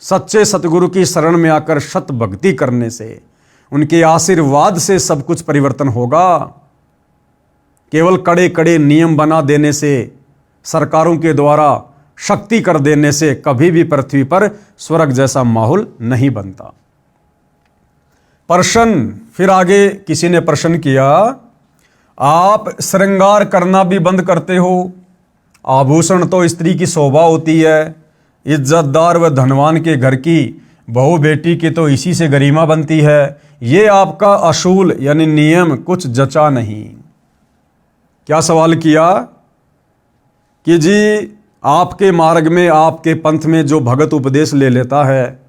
सच्चे सतगुरु की शरण में आकर सत भक्ति करने से, उनके आशीर्वाद से सब कुछ परिवर्तन होगा। केवल कड़े कड़े नियम बना देने से, सरकारों के द्वारा शक्ति कर देने से कभी भी पृथ्वी पर स्वर्ग जैसा माहौल नहीं बनता। प्रश्न फिर आगे किसी ने प्रश्न किया, आप श्रृंगार करना भी बंद करते हो? आभूषण तो स्त्री की शोभा होती है, इज्जतदार व धनवान के घर की बहू बेटी की तो इसी से गरिमा बनती है। ये आपका असूल यानी नियम कुछ जचा नहीं। क्या सवाल किया कि जी आपके मार्ग में, आपके पंथ में जो भगत उपदेश ले लेता है,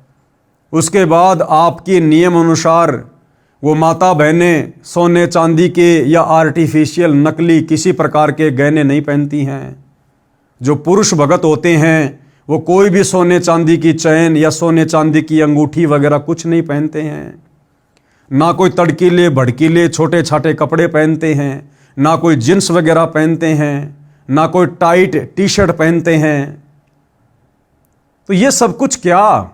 उसके बाद आपके नियम अनुसार वो माता बहनें सोने चांदी के या आर्टिफिशियल नकली किसी प्रकार के गहने नहीं पहनती हैं। जो पुरुष भगत होते हैं वो कोई भी सोने चांदी की चैन या सोने चांदी की अंगूठी वगैरह कुछ नहीं पहनते हैं, ना कोई तड़कीले भड़कीले छोटे छाटे कपड़े पहनते हैं, ना कोई जींस वगैरह पहनते हैं, ना कोई टाइट टी शर्ट पहनते हैं। तो ये सब कुछ क्या,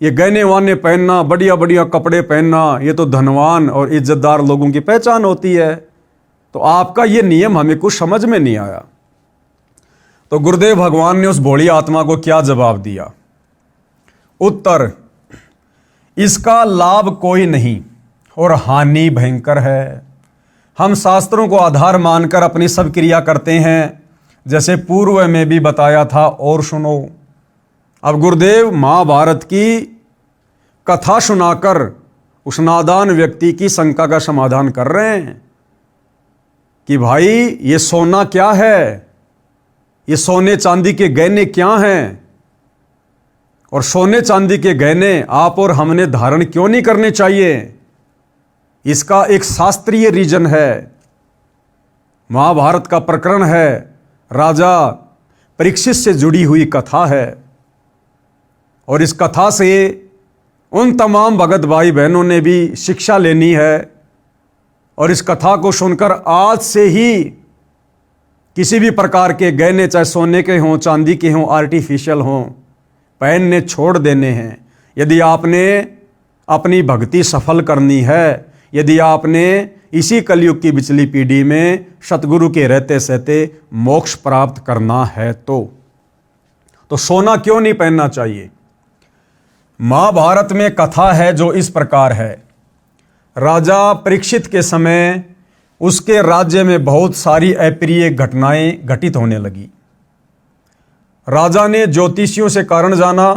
ये गहने वाने पहनना, बढ़िया बढ़िया कपड़े पहनना, ये तो धनवान और इज्जतदार लोगों की पहचान होती है। तो आपका ये नियम हमें कुछ समझ में नहीं आया। तो गुरुदेव भगवान ने उस भोली आत्मा को क्या जवाब दिया? उत्तर, इसका लाभ कोई नहीं और हानि भयंकर है। हम शास्त्रों को आधार मानकर अपनी सब क्रिया करते हैं, जैसे पूर्व में भी बताया था। और सुनो, अब गुरुदेव महाभारत की कथा सुनाकर उस नादान व्यक्ति की शंका का समाधान कर रहे हैं कि भाई ये सोना क्या है, ये सोने चांदी के गहने क्या हैं, और सोने चांदी के गहने आप और हमने धारण क्यों नहीं करने चाहिए? इसका एक शास्त्रीय रीजन है। महाभारत का प्रकरण है, राजा परीक्षित से जुड़ी हुई कथा है। और इस कथा से उन तमाम भगत भाई बहनों ने भी शिक्षा लेनी है। और इस कथा को सुनकर आज से ही किसी भी प्रकार के गहने, चाहे सोने के हों, चांदी के हों, आर्टिफिशियल हों, पहनने छोड़ देने हैं। यदि आपने अपनी भक्ति सफल करनी है, यदि आपने इसी कलयुग की पिछली पीढ़ी में सतगुरु के रहते सहते मोक्ष प्राप्त करना है तो सोना क्यों नहीं पहनना चाहिए? महाभारत में कथा है जो इस प्रकार है। राजा परीक्षित के समय उसके राज्य में बहुत सारी अप्रिय घटनाएं घटित होने लगी। राजा ने ज्योतिषियों से कारण जाना,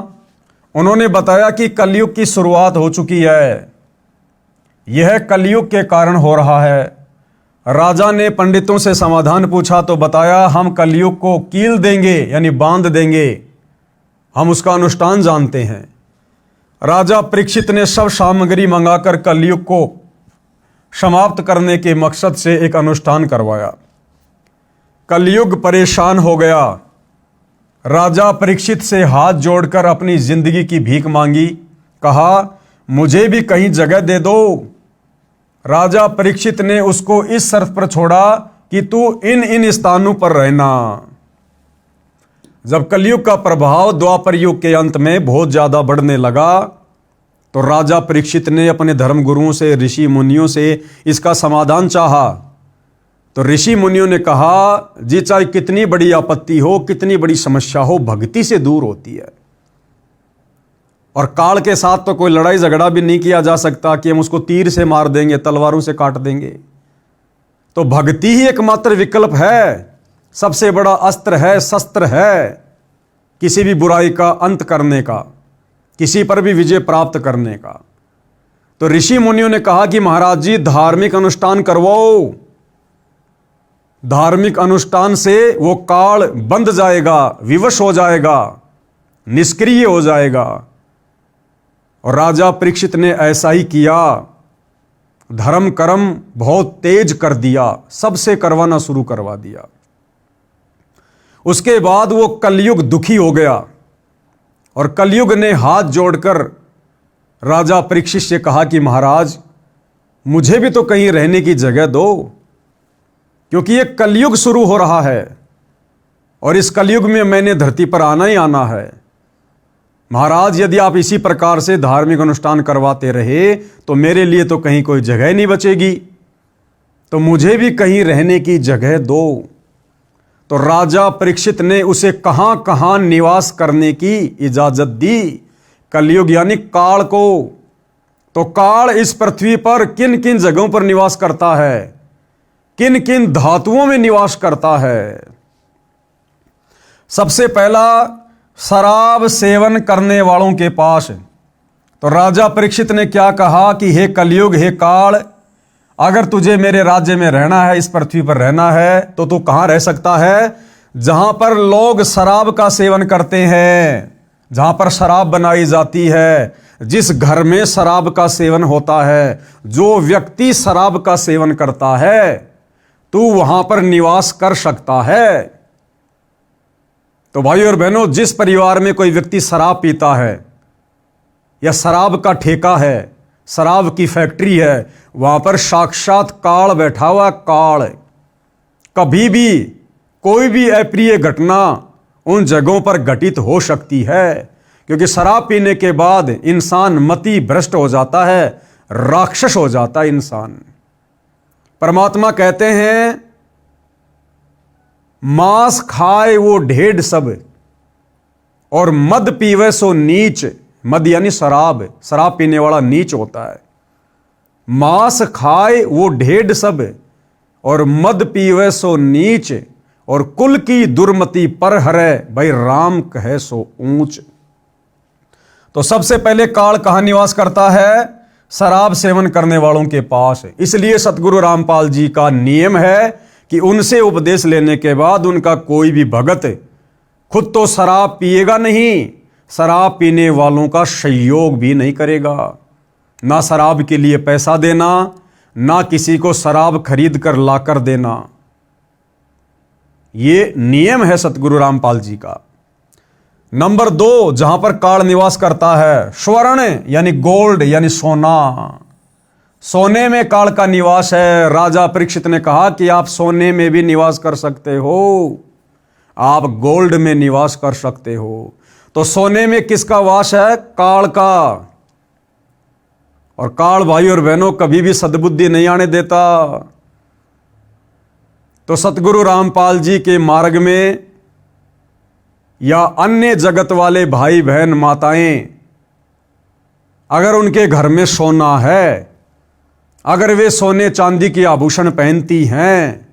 उन्होंने बताया कि कलयुग की शुरुआत हो चुकी है, यह कलयुग के कारण हो रहा है। राजा ने पंडितों से समाधान पूछा तो बताया, हम कलयुग को कील देंगे यानी बांध देंगे, हम उसका अनुष्ठान जानते हैं। राजा परीक्षित ने सब सामग्री मंगाकर कलयुग को समाप्त करने के मकसद से एक अनुष्ठान करवाया। कलयुग परेशान हो गया। राजा परीक्षित से हाथ जोड़कर अपनी जिंदगी की भीख मांगी, कहा मुझे भी कहीं जगह दे दो। राजा परीक्षित ने उसको इस शर्त पर छोड़ा कि तू इन इन स्थानों पर रहना। जब कलयुग का प्रभाव द्वापर युग के अंत में बहुत ज्यादा बढ़ने लगा तो राजा परीक्षित ने अपने धर्म गुरुओं से, ऋषि मुनियों से इसका समाधान चाहा। तो ऋषि मुनियों ने कहा, जी चाहे कितनी बड़ी आपत्ति हो, कितनी बड़ी समस्या हो, भक्ति से दूर होती है। और काल के साथ तो कोई लड़ाई झगड़ा भी नहीं किया जा सकता कि हम उसको तीर से मार देंगे, तलवारों से काट देंगे। तो भक्ति ही एकमात्र विकल्प है, सबसे बड़ा अस्त्र है, शस्त्र है किसी भी बुराई का अंत करने का, किसी पर भी विजय प्राप्त करने का। तो ऋषि मुनियों ने कहा कि महाराज जी धार्मिक अनुष्ठान करवाओ, धार्मिक अनुष्ठान से वो काल बंध जाएगा, विवश हो जाएगा, निष्क्रिय हो जाएगा। और राजा परीक्षित ने ऐसा ही किया, धर्म कर्म बहुत तेज कर दिया, सबसे करवाना शुरू करवा दिया। उसके बाद वो कलयुग दुखी हो गया और कलयुग ने हाथ जोड़कर राजा परीक्षित से कहा कि महाराज मुझे भी तो कहीं रहने की जगह दो, क्योंकि ये कलयुग शुरू हो रहा है और इस कलयुग में मैंने धरती पर आना ही आना है। महाराज यदि आप इसी प्रकार से धार्मिक अनुष्ठान करवाते रहे तो मेरे लिए तो कहीं कोई जगह नहीं बचेगी, तो मुझे भी कहीं रहने की जगह दो। तो राजा परीक्षित ने उसे कहां कहां निवास करने की इजाजत दी, कलयुग यानी काल को। तो काल इस पृथ्वी पर किन किन जगहों पर निवास करता है, किन किन धातुओं में निवास करता है। सबसे पहला शराब सेवन करने वालों के पास। तो राजा परीक्षित ने क्या कहा कि हे कलयुग, हे काल, अगर तुझे मेरे राज्य में रहना है, इस पृथ्वी पर रहना है, तो तू कहां रह सकता है? जहां पर लोग शराब का सेवन करते हैं, जहां पर शराब बनाई जाती है, जिस घर में शराब का सेवन होता है, जो व्यक्ति शराब का सेवन करता है, तू वहां पर निवास कर सकता है। तो भाई और बहनों, जिस परिवार में कोई व्यक्ति शराब पीता है या शराब का ठेका है, शराब की फैक्ट्री है, वहां पर साक्षात काल बैठा हुआ। काल कभी भी कोई भी अप्रिय घटना उन जगहों पर घटित हो सकती है, क्योंकि शराब पीने के बाद इंसान मति भ्रष्ट हो जाता है, राक्षस हो जाता है इंसान। परमात्मा कहते हैं, मांस खाए वो ढेढ़ सब और मद पीवे सो नीच। मद यानी शराब, शराब पीने वाला नीच होता है। मांस खाए वो ढेढ़ सब और मद पीवे सो नीच, और कुल की दुर्मति पर हरे भाई राम कहे सो ऊंच। तो सबसे पहले काल कहां निवास करता है? शराब सेवन करने वालों के पास। इसलिए सतगुरु रामपाल जी का नियम है कि उनसे उपदेश लेने के बाद उनका कोई भी भगत खुद तो शराब पिएगा नहीं, शराब पीने वालों का सहयोग भी नहीं करेगा। ना शराब के लिए पैसा देना, ना किसी को शराब खरीद कर लाकर देना। ये नियम है सतगुरु रामपाल जी का। नंबर 2, जहां पर काल निवास करता है, स्वर्ण यानी गोल्ड यानी सोना। सोने में काल का निवास है। राजा परीक्षित ने कहा कि आप सोने में भी निवास कर सकते हो, आप गोल्ड में निवास कर सकते हो। तो सोने में किसका वास है? काल का। और काल भाई और बहनों कभी भी सद्बुद्धि नहीं आने देता। तो सतगुरु रामपाल जी के मार्ग में या अन्य जगत वाले भाई बहन माताएं, अगर उनके घर में सोना है, अगर वे सोने चांदी के आभूषण पहनती हैं,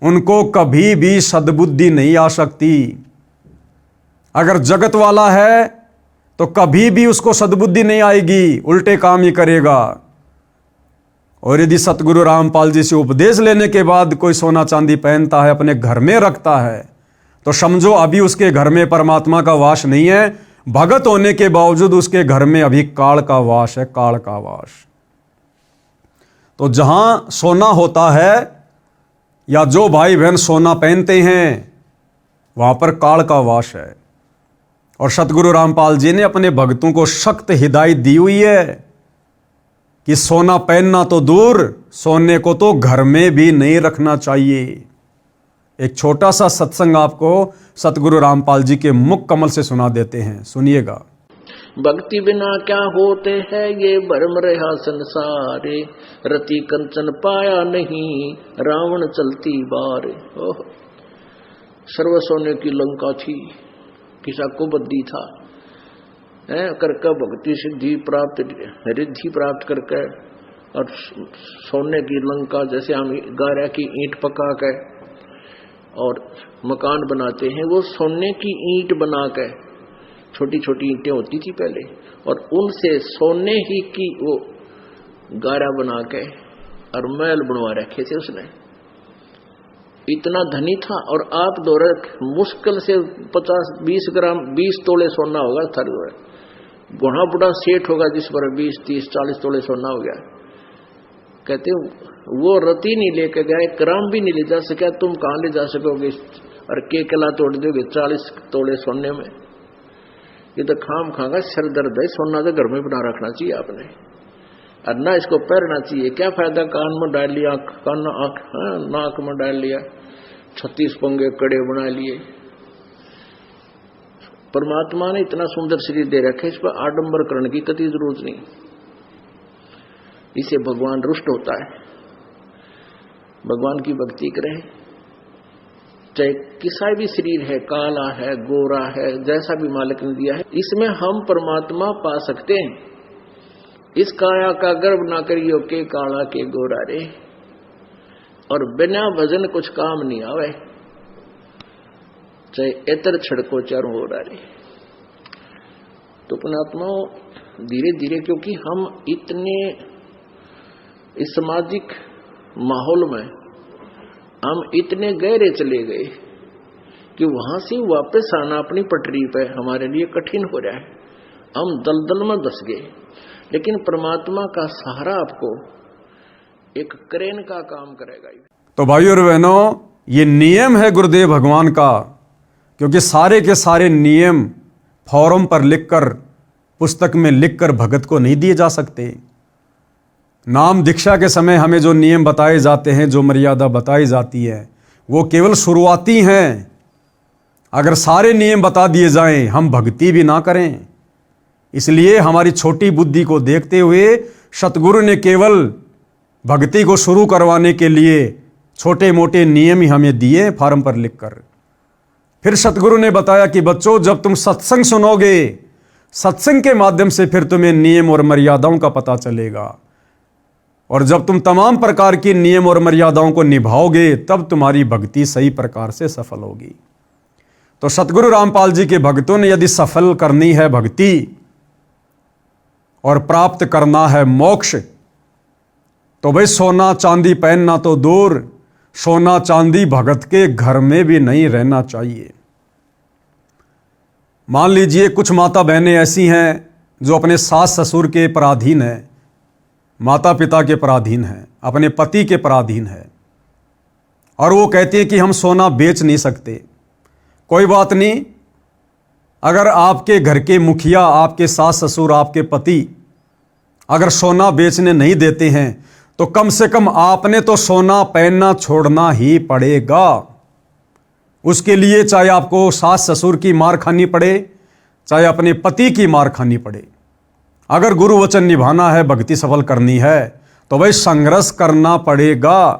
उनको कभी भी सद्बुद्धि नहीं आ सकती। अगर जगत वाला है तो कभी भी उसको सद्बुद्धि नहीं आएगी, उल्टे काम ही करेगा। और यदि सतगुरु रामपाल जी से उपदेश लेने के बाद कोई सोना चांदी पहनता है, अपने घर में रखता है, तो समझो अभी उसके घर में परमात्मा का वास नहीं है। भगत होने के बावजूद उसके घर में अभी काल का वास है, काल का वास। तो जहां सोना होता है या जो भाई बहन सोना पहनते हैं, वहां पर काल का वास है। और सतगुरु रामपाल जी ने अपने भक्तों को सख्त हिदायत दी हुई है कि सोना पहनना तो दूर, सोने को तो घर में भी नहीं रखना चाहिए। एक छोटा सा सत्संग आपको सतगुरु रामपाल जी के मुख कमल से सुना देते हैं, सुनिएगा। भक्ति बिना क्या होते हैं ये भरम रहा संसारे, रति कंचन पाया नहीं रावण चलती बार। सर्व सोने की लंका थी, किसा को बद्दी था करके भक्ति सिद्धि प्राप्त रिद्धि प्राप्त करके, और सोने की लंका जैसे हम गारा की ईंट पका के और मकान बनाते हैं, वो सोने की ईंट बना के, छोटी छोटी ईंटें होती थी पहले, और उनसे सोने ही की वो गारा बना के और महल बनवा रखे थे उसने। इतना धनी था। और आप दौरे मुश्किल से 50-20 ग्राम 20 तोले सोना होगा थर, बड़ा बड़ा सेठ होगा जिस पर 20-30-40 तोले सोना हो गया। कहते वो रति नहीं लेके गए, ग्राम भी नहीं ले जा सका, तुम कहां ले जा सकोगे और के कला तोड़ दोगे 40 तोले सोने में। ये तो खाम खागा सर दर्द है। सोना तो घर में बना रखना चाहिए आपने, और ना इसको पहनना चाहिए। क्या फायदा, कान में डाल लिया, कान आंख नाक में डाल लिया, 36 पंगे कड़े बना लिए। परमात्मा ने इतना सुंदर शरीर दे रखे, इस पर आडंबर करने की कतई जरूरत नहीं। इसे भगवान रुष्ट होता है। भगवान की भक्ति करें, चाहे किसा भी शरीर है, काला है, गोरा है, जैसा भी मालिक ने दिया है, इसमें हम परमात्मा पा सकते हैं। इस काया का गर्व ना करियो के काला के गोरा रे, और बिना भजन कुछ काम नहीं आवे, चाहे एतर छड़को चारों हो रे। तो पुणात्माओं धीरे धीरे, क्योंकि हम इतने इस सामाजिक माहौल में हम इतने गहरे चले गए कि वहां से वापस आना अपनी पटरी पे हमारे लिए कठिन हो रहा है। हम दलदल में धस गए। लेकिन परमात्मा का सहारा आपको एक क्रेन का काम करेगा। तो भाइयों और बहनों, ये नियम है गुरुदेव भगवान का, क्योंकि सारे के सारे नियम फॉर्म पर लिखकर, पुस्तक में लिखकर भगत को नहीं दिए जा सकते। नाम दीक्षा के समय हमें जो नियम बताए जाते हैं, जो मर्यादा बताई जाती है, वो केवल शुरुआती हैं। अगर सारे नियम बता दिए जाएं, हम भक्ति भी ना करें। इसलिए हमारी छोटी बुद्धि को देखते हुए सतगुरु ने केवल भक्ति को शुरू करवाने के लिए छोटे मोटे नियम ही हमें दिए फॉर्म पर लिखकर। फिर सतगुरु ने बताया कि बच्चों, जब तुम सत्संग सुनोगे, सत्संग के माध्यम से फिर तुम्हें नियम और मर्यादाओं का पता चलेगा, और जब तुम तमाम प्रकार की नियम और मर्यादाओं को निभाओगे, तब तुम्हारी भक्ति सही प्रकार से सफल होगी। तो सतगुरु रामपाल जी के भक्तों ने यदि सफल करनी है भक्ति और प्राप्त करना है मोक्ष, तो भाई सोना चांदी पहनना तो दूर, सोना चांदी भगत के घर में भी नहीं रहना चाहिए। मान लीजिए कुछ माता बहनें ऐसी हैं जो अपने सास ससुर के पराधीन हैं, माता पिता के पराधीन हैं, अपने पति के पराधीन है, और वो कहती है कि हम सोना बेच नहीं सकते। कोई बात नहीं, अगर आपके घर के मुखिया, आपके सास ससुर, आपके पति अगर सोना बेचने नहीं देते हैं, तो कम से कम आपने तो सोना पहनना छोड़ना ही पड़ेगा। उसके लिए चाहे आपको सास ससुर की मार खानी पड़े, चाहे अपने पति की मार खानी पड़े। अगर गुरु वचन निभाना है, भक्ति सफल करनी है, तो भाई संघर्ष करना पड़ेगा।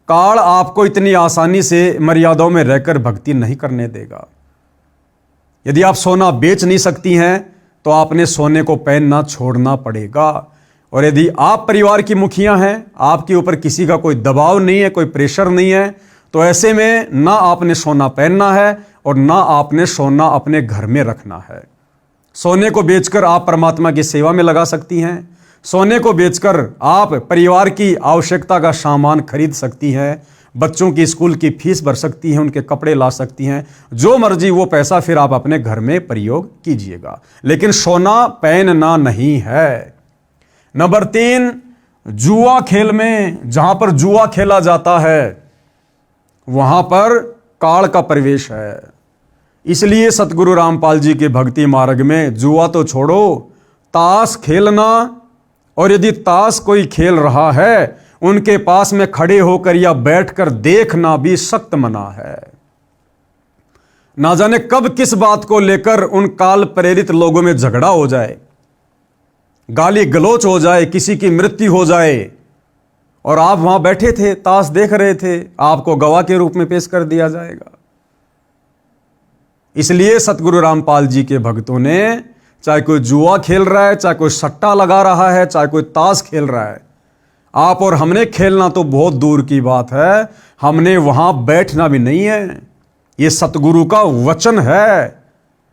काल आपको इतनी आसानी से मर्यादाओं में रहकर भक्ति नहीं करने देगा। यदि आप सोना बेच नहीं सकती हैं, तो आपने सोने को पहनना छोड़ना पड़ेगा। और यदि आप परिवार की मुखिया हैं, आपके ऊपर किसी का कोई दबाव नहीं है, कोई प्रेशर नहीं है, तो ऐसे में ना आपने सोना पहनना है और ना आपने सोना अपने घर में रखना है। सोने को बेचकर आप परमात्मा की सेवा में लगा सकती हैं। सोने को बेचकर आप परिवार की आवश्यकता का सामान खरीद सकती हैं, बच्चों की स्कूल की फीस भर सकती हैं, उनके कपड़े ला सकती हैं, जो मर्जी वो पैसा फिर आप अपने घर में प्रयोग कीजिएगा, लेकिन सोना पहनना नहीं है। नंबर 3, जुआ खेल में जहां पर जुआ खेला जाता है वहां पर काल का प्रवेश है। इसलिए सतगुरु रामपाल जी के भक्ति मार्ग में जुआ तो छोड़ो, ताश खेलना, और यदि ताश कोई खेल रहा है उनके पास में खड़े होकर या बैठकर देखना भी सख्त मना है। ना जाने कब किस बात को लेकर उन काल प्रेरित लोगों में झगड़ा हो जाए, गाली गलोच हो जाए, किसी की मृत्यु हो जाए, और आप वहां बैठे थे, ताश देख रहे थे, आपको गवाह के रूप में पेश कर दिया जाएगा। इसलिए सतगुरु रामपाल जी के भक्तों ने, चाहे कोई जुआ खेल रहा है, चाहे कोई सट्टा लगा रहा है, चाहे कोई ताश खेल रहा है, आप और हमने खेलना तो बहुत दूर की बात है, हमने वहां बैठना भी नहीं है। ये सतगुरु का वचन है,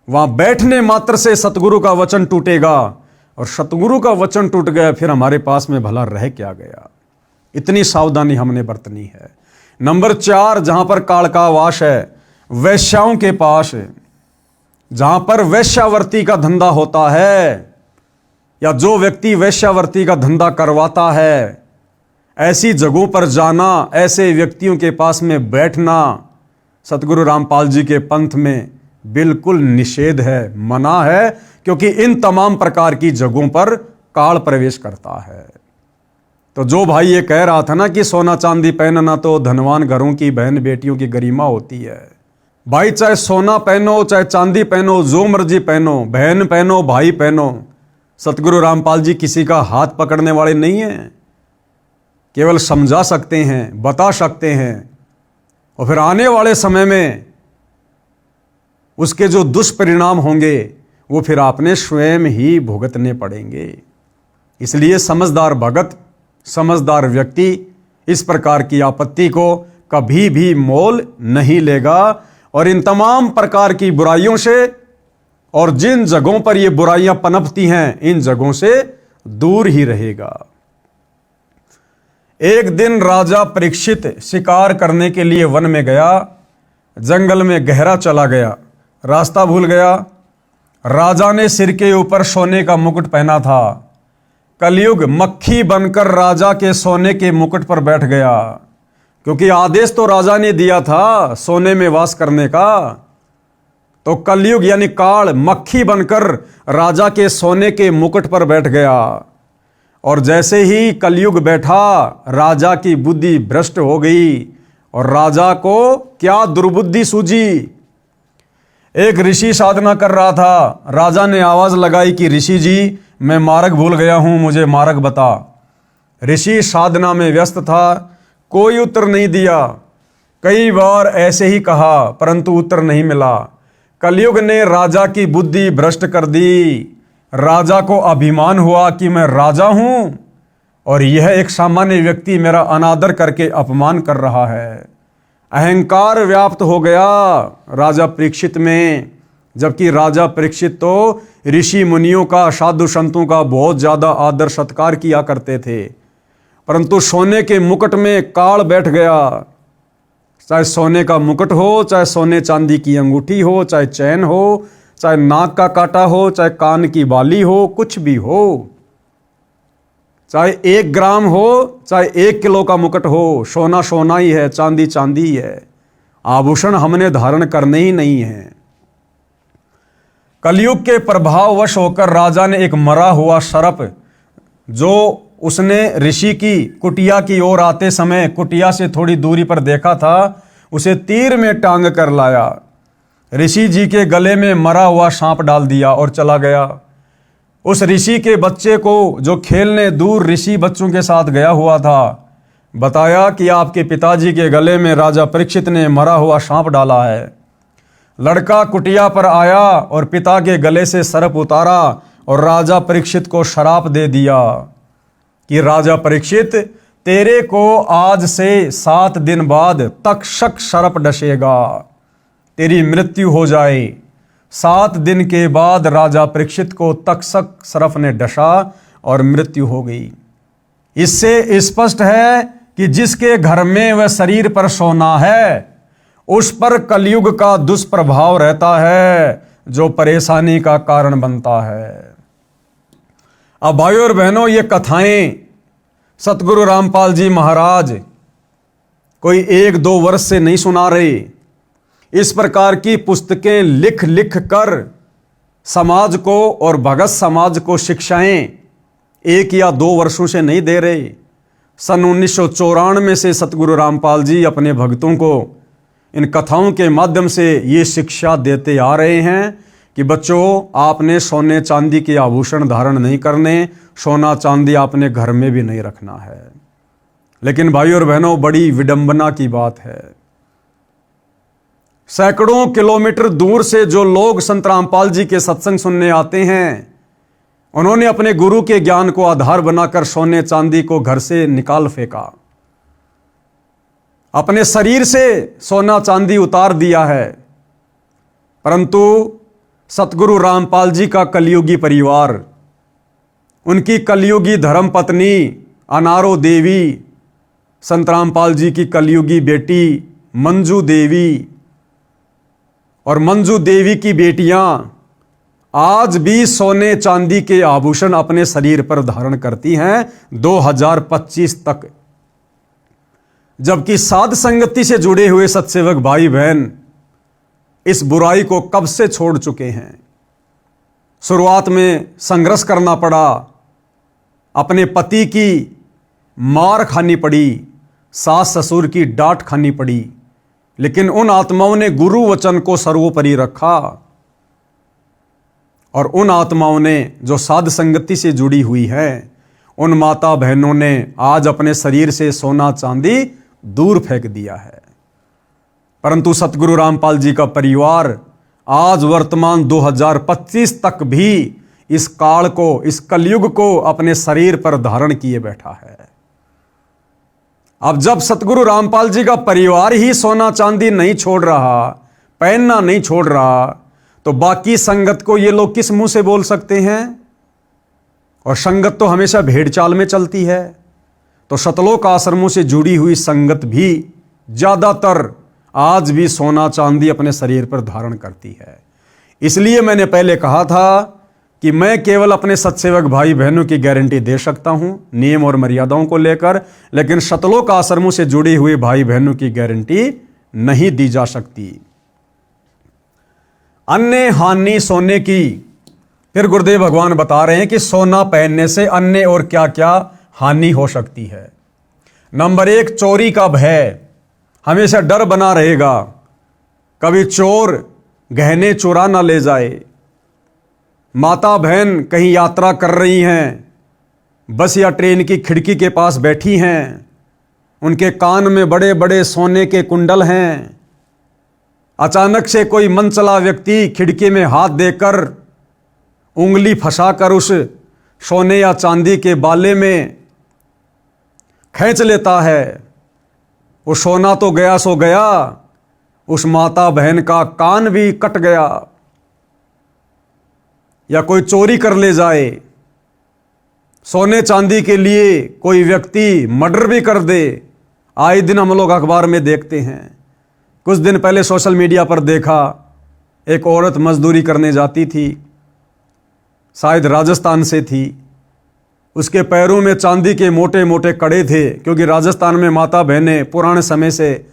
वहां बैठने मात्र से सतगुरु का वचन टूटेगा, और सतगुरु का वचन टूट गया फिर हमारे पास में भला रह क्या गया। इतनी सावधानी हमने बरतनी है। नंबर 4, जहां पर काल का वास है, वैश्याओं के पास, जहां पर वैश्यावर्ती का धंधा होता है या जो व्यक्ति वैश्यावर्ती का धंधा करवाता है, ऐसी जगहों पर जाना, ऐसे व्यक्तियों के पास में बैठना सतगुरु रामपाल जी के पंथ में बिल्कुल निषेध है, मना है, क्योंकि इन तमाम प्रकार की जगहों पर काल प्रवेश करता है। तो जो भाई ये कह रहा था ना कि सोना चांदी पहनना तो धनवान घरों की बहन बेटियों की गरिमा होती है, भाई चाहे सोना पहनो, चाहे चांदी पहनो, जो मर्जी पहनो, बहन पहनो, भाई पहनो, सतगुरु रामपाल जी किसी का हाथ पकड़ने वाले नहीं हैं, केवल समझा सकते हैं, बता सकते हैं, और फिर आने वाले समय में उसके जो दुष्परिणाम होंगे वो फिर आपने स्वयं ही भुगतने पड़ेंगे। इसलिए समझदार भगत, समझदार व्यक्ति इस प्रकार की आपत्ति को कभी भी मोल नहीं लेगा, और इन तमाम प्रकार की बुराइयों से और जिन जगहों पर ये बुराइयां पनपती हैं, इन जगहों से दूर ही रहेगा। एक दिन राजा परीक्षित शिकार करने के लिए वन में गया, जंगल में गहरा चला गया, रास्ता भूल गया। राजा ने सिर के ऊपर सोने का मुकुट पहना था। कलयुग मक्खी बनकर राजा के सोने के मुकुट पर बैठ गया, क्योंकि आदेश तो राजा ने दिया था सोने में वास करने का। तो कलयुग यानी काल मक्खी बनकर राजा के सोने के मुकुट पर बैठ गया, और जैसे ही कलयुग बैठा राजा की बुद्धि भ्रष्ट हो गई, और राजा को क्या दुर्बुद्धि सूझी। एक ऋषि साधना कर रहा था, राजा ने आवाज लगाई कि ऋषि जी मैं मार्ग भूल गया हूं, मुझे मार्ग बता। ऋषि साधना में व्यस्त था, कोई उत्तर नहीं दिया। कई बार ऐसे ही कहा परंतु उत्तर नहीं मिला। कलयुग ने राजा की बुद्धि भ्रष्ट कर दी। राजा को अभिमान हुआ कि मैं राजा हूं और यह एक सामान्य व्यक्ति मेरा अनादर करके अपमान कर रहा है। अहंकार व्याप्त हो गया राजा परीक्षित में, जबकि राजा परीक्षित तो ऋषि मुनियों का, साधु संतों का बहुत ज्यादा आदर सत्कार किया करते थे, परंतु सोने के मुकुट में काल बैठ गया। चाहे सोने का मुकुट हो, चाहे सोने चांदी की अंगूठी हो, चाहे चैन हो, चाहे नाक का कांटा हो, चाहे कान की बाली हो, कुछ भी हो, चाहे 1 ग्राम हो, चाहे 1 किलो का मुकुट हो, सोना सोना ही है, चांदी चांदी ही है। आभूषण हमने धारण करने ही नहीं है। कलयुग के प्रभाववश होकर राजा ने एक मरा हुआ सर्प, जो उसने ऋषि की कुटिया की ओर आते समय कुटिया से थोड़ी दूरी पर देखा था, उसे तीर में टांग कर लाया, ऋषि जी के गले में मरा हुआ सांप डाल दिया और चला गया। उस ऋषि के बच्चे को, जो खेलने दूर ऋषि बच्चों के साथ गया हुआ था, बताया कि आपके पिताजी के गले में राजा परीक्षित ने मरा हुआ सांप डाला है। लड़का कुटिया पर आया और पिता के गले से सर्प उतारा और राजा परीक्षित को श्राप दे दिया कि राजा परीक्षित, तेरे को आज से 7 दिन बाद तक्षक सर्प डसेगा, तेरी मृत्यु हो जाए। 7 दिन के बाद राजा परीक्षित को तक्षक सर्प ने डसा और मृत्यु हो गई। इससे स्पष्ट है कि जिसके घर में वह शरीर पर सोना है उस पर कलयुग का दुष्प्रभाव रहता है, जो परेशानी का कारण बनता है। अब भाइयों और बहनों, ये कथाएं सतगुरु रामपाल जी महाराज कोई 1-2 वर्ष से नहीं सुना रहे। इस प्रकार की पुस्तकें लिख लिख कर समाज को और भगत समाज को शिक्षाएं 1 या 2 वर्षों से नहीं दे रहे। सन 1994 से सतगुरु रामपाल जी अपने भक्तों को इन कथाओं के माध्यम से ये शिक्षा देते आ रहे हैं कि बच्चों, आपने सोने चांदी के आभूषण धारण नहीं करने, सोना चांदी आपने घर में भी नहीं रखना है। लेकिन भाइयों और बहनों, बड़ी विडंबना की बात है, सैकड़ों किलोमीटर दूर से जो लोग संत रामपाल जी के सत्संग सुनने आते हैं, उन्होंने अपने गुरु के ज्ञान को आधार बनाकर सोने चांदी को घर से निकाल फेंका, अपने शरीर से सोना चांदी उतार दिया है। परंतु सतगुरु रामपाल जी का कलयुगी परिवार, उनकी कलयुगी धर्मपत्नी अनारो देवी, संत रामपाल जी की कलयुगी बेटी मंजू देवी और मंजू देवी की बेटियां आज भी सोने चांदी के आभूषण अपने शरीर पर धारण करती हैं 2025 तक। जबकि साध संगति से जुड़े हुए सत्सेवक भाई बहन इस बुराई को कब से छोड़ चुके हैं। शुरुआत में संघर्ष करना पड़ा, अपने पति की मार खानी पड़ी, सास ससुर की डांट खानी पड़ी, लेकिन उन आत्माओं ने गुरु वचन को सर्वोपरि रखा और उन आत्माओं ने जो साध संगति से जुड़ी हुई है, उन माता बहनों ने आज अपने शरीर से सोना चांदी दूर फेंक दिया है। परंतु सतगुरु रामपाल जी का परिवार आज वर्तमान 2025 तक भी इस काल को, इस कलयुग को अपने शरीर पर धारण किए बैठा है। अब जब सतगुरु रामपाल जी का परिवार ही सोना चांदी नहीं छोड़ रहा, पहनना नहीं छोड़ रहा, तो बाकी संगत को ये लोग किस मुंह से बोल सकते हैं। और संगत तो हमेशा भेड़ चाल में चलती है, तो सतलोक आश्रमों से जुड़ी हुई संगत भी ज्यादातर आज भी सोना चांदी अपने शरीर पर धारण करती है। इसलिए मैंने पहले कहा था कि मैं केवल अपने सत्सेवक भाई बहनों की गारंटी दे सकता हूं नियम और मर्यादाओं को लेकर, लेकिन सतलोक आश्रमों से जुड़े हुए भाई बहनों की गारंटी नहीं दी जा सकती। अन्य हानि सोने की, फिर गुरुदेव भगवान बता रहे हैं कि सोना पहनने से अन्य और क्या क्या हानि हो सकती है। नंबर 1, चोरी का भय, हमेशा डर बना रहेगा, कभी चोर गहने चुरा ना ले जाए। माता बहन कहीं यात्रा कर रही हैं, बस या ट्रेन की खिड़की के पास बैठी हैं, उनके कान में बड़े बड़े सोने के कुंडल हैं, अचानक से कोई मनचला व्यक्ति खिड़की में हाथ देकर उंगली फंसाकर उस सोने या चांदी के बाले में खींच लेता है। वो सोना तो गया सो गया, उस माता बहन का कान भी कट गया। या कोई चोरी कर ले जाए, सोने चांदी के लिए कोई व्यक्ति मर्डर भी कर दे। आए दिन हम लोग अखबार में देखते हैं। कुछ दिन पहले सोशल मीडिया पर देखा, एक औरत मजदूरी करने जाती थी, शायद राजस्थान से थी, उसके पैरों में चांदी के मोटे मोटे कड़े थे, क्योंकि राजस्थान में माता बहनें पुराने समय से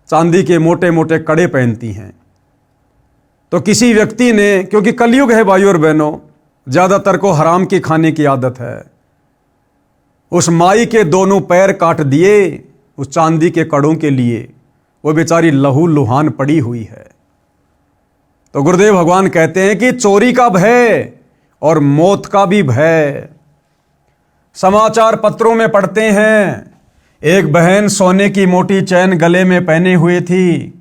चांदी के मोटे मोटे कड़े पहनती हैं। तो किसी व्यक्ति ने, क्योंकि कलयुग है भाइयों और बहनों, ज्यादातर को हराम की खाने की आदत है, उस माई के दोनों पैर काट दिए उस चांदी के कड़ों के लिए। वो बेचारी लहू लुहान पड़ी हुई है। तो गुरुदेव भगवान कहते हैं कि चोरी का भय और मौत का भी भय। समाचार पत्रों में पढ़ते हैं, एक बहन सोने की मोटी चैन गले में पहने हुए थी,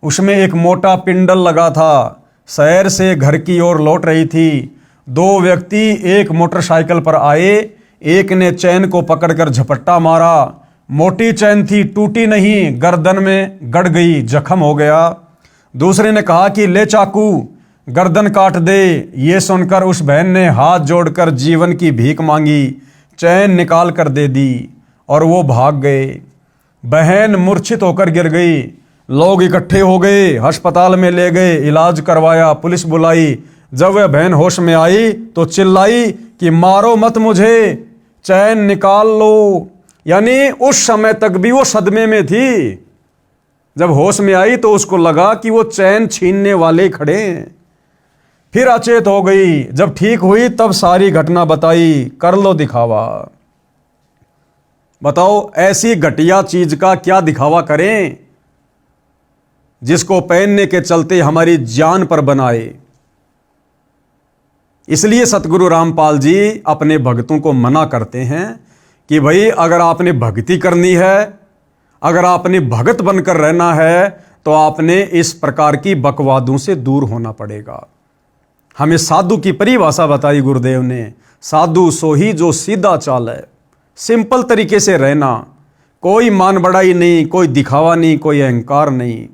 उसमें एक मोटा पिंडल लगा था, शहर से घर की ओर लौट रही थी। 2 व्यक्ति एक मोटरसाइकिल पर आए, एक ने चैन को पकड़कर झपट्टा मारा, मोटी चैन थी, टूटी नहीं, गर्दन में गड़ गई, जख्म हो गया। दूसरे ने कहा कि ले चाकू, गर्दन काट दे। ये सुनकर उस बहन ने हाथ जोड़कर जीवन की भीख मांगी, चैन निकाल कर दे दी और वो भाग गए। बहन मूर्छित होकर गिर गई। लोग इकट्ठे हो गए, अस्पताल में ले गए, इलाज करवाया, पुलिस बुलाई। जब वह बहन होश में आई तो चिल्लाई कि मारो मत मुझे, चैन निकाल लो। यानी उस समय तक भी वो सदमे में थी। जब होश में आई तो उसको लगा कि वो चैन छीनने वाले खड़े हैं। फिर अचेत हो गई। जब ठीक हुई तब सारी घटना बताई। कर लो दिखावा। बताओ ऐसी घटिया चीज का क्या दिखावा करें जिसको पहनने के चलते हमारी जान पर बनाए। इसलिए सतगुरु रामपाल जी अपने भक्तों को मना करते हैं कि भाई अगर आपने भक्ति करनी है, अगर आपने भगत बनकर रहना है तो आपने इस प्रकार की बकवादों से दूर होना पड़ेगा। हमें साधु की परिभाषा बताई गुरुदेव ने। साधु सोही जो सीधा चाल है, सिंपल तरीके से रहना, कोई मान बढ़ाई नहीं, कोई दिखावा नहीं, कोई अहंकार नहीं।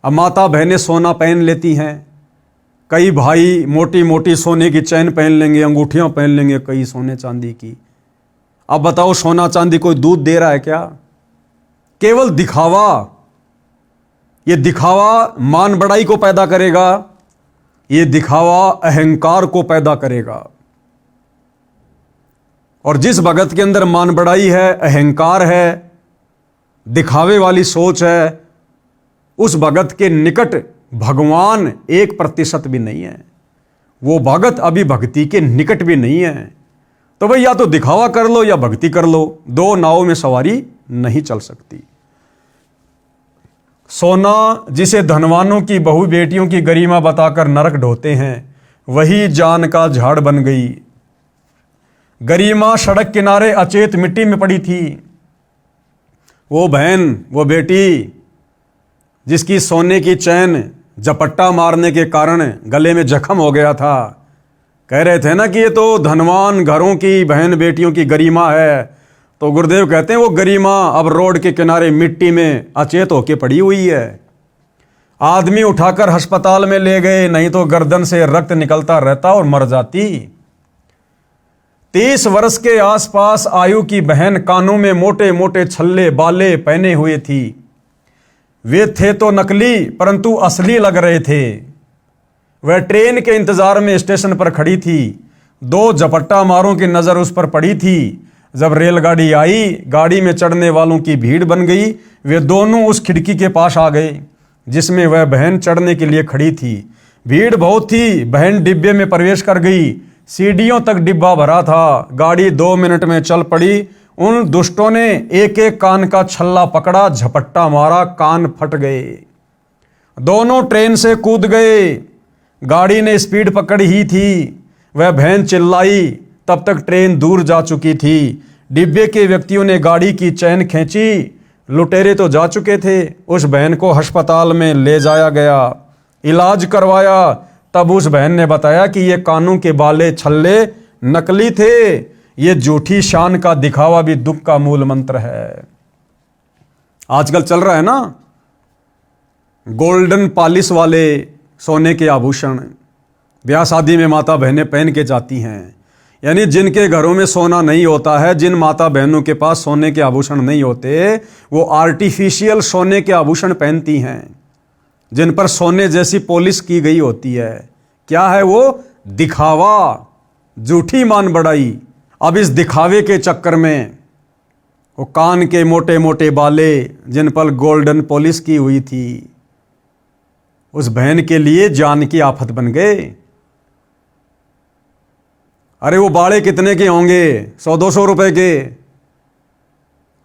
अब माता बहनें सोना पहन लेती हैं, कई भाई मोटी मोटी सोने की चैन पहन लेंगे, अंगूठियां पहन लेंगे कई सोने चांदी की। अब बताओ सोना चांदी कोई दूध दे रहा है क्या? केवल दिखावा। ये दिखावा मान बढ़ाई को पैदा करेगा, ये दिखावा अहंकार को पैदा करेगा। और जिस भगत के अंदर मान बढ़ाई है, अहंकार है, दिखावे वाली सोच है, उस भगत के निकट भगवान 1% भी नहीं है। वो भगत अभी भक्ति के निकट भी नहीं है। तो भाई या तो दिखावा कर लो या भक्ति कर लो, दो नावों में सवारी नहीं चल सकती। सोना जिसे धनवानों की बहु बेटियों की गरिमा बताकर नरक ढोते हैं, वही जान का झाड़ बन गई। गरिमा सड़क किनारे अचेत मिट्टी में पड़ी थी। वो बहन, वो बेटी जिसकी सोने की चैन झपट्टा मारने के कारण गले में जख्म हो गया था, कह रहे थे ना कि ये तो धनवान घरों की बहन बेटियों की गरिमा है। तो गुरुदेव कहते हैं वो गरिमा अब रोड के किनारे मिट्टी में अचेत होके पड़ी हुई है। आदमी उठाकर अस्पताल में ले गए, नहीं तो गर्दन से रक्त निकलता रहता और मर जाती। 30 वर्ष के आसपास आयु की बहन कानों में मोटे मोटे छल्ले बाले पहने हुए थी। वे थे तो नकली परंतु असली लग रहे थे। वह ट्रेन के इंतजार में स्टेशन पर खड़ी थी। 2 झपट्टा मारों की नजर उस पर पड़ी थी। जब रेलगाड़ी आई, गाड़ी में चढ़ने वालों की भीड़ बन गई। वे दोनों उस खिड़की के पास आ गए जिसमें वह बहन चढ़ने के लिए खड़ी थी। भीड़ बहुत थी। बहन डिब्बे में प्रवेश कर गई। सीढ़ियों तक डिब्बा भरा था। गाड़ी 2 मिनट में चल पड़ी। उन दुष्टों ने एक एक कान का छल्ला पकड़ा, झपट्टा मारा, कान फट गए। दोनों ट्रेन से कूद गए। गाड़ी ने स्पीड पकड़ी ही थी। वह बहन चिल्लाई, तब तक ट्रेन दूर जा चुकी थी। डिब्बे के व्यक्तियों ने गाड़ी की चैन खींची। लुटेरे तो जा चुके थे। उस बहन को अस्पताल में ले जाया गया, इलाज करवाया। तब उस बहन ने बताया कि ये कानों के बाले छल्ले नकली थे। ये झूठी शान का दिखावा भी दुख का मूल मंत्र है। आजकल चल रहा है ना गोल्डन पॉलिश वाले सोने के आभूषण, ब्याह शादी में माता बहनें पहन के जाती हैं। यानी जिनके घरों में सोना नहीं होता है, जिन माता बहनों के पास सोने के आभूषण नहीं होते, वो आर्टिफिशियल सोने के आभूषण पहनती हैं जिन पर सोने जैसी पॉलिश की गई होती है। क्या है वो? दिखावा, झूठी मान बढ़ाई। अब इस दिखावे के चक्कर में वो कान के मोटे मोटे बाले जिन पर गोल्डन पॉलिश की हुई थी, उस बहन के लिए जान की आफत बन गए। अरे वो बाड़े कितने के होंगे? 100-200 रुपए के।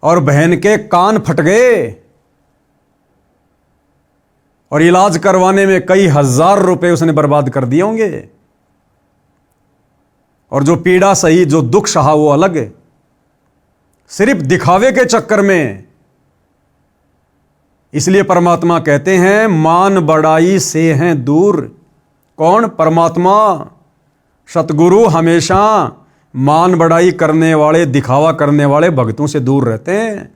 और बहन के कान फट गए और इलाज करवाने में कई हजार रुपए उसने बर्बाद कर दिए होंगे। और जो पीड़ा सही, जो दुख सहा, वो अलग है। सिर्फ दिखावे के चक्कर में। इसलिए परमात्मा कहते हैं मान बढ़ाई से हैं दूर। कौन? परमात्मा। सतगुरु हमेशा मान बढ़ाई करने वाले, दिखावा करने वाले भक्तों से दूर रहते हैं।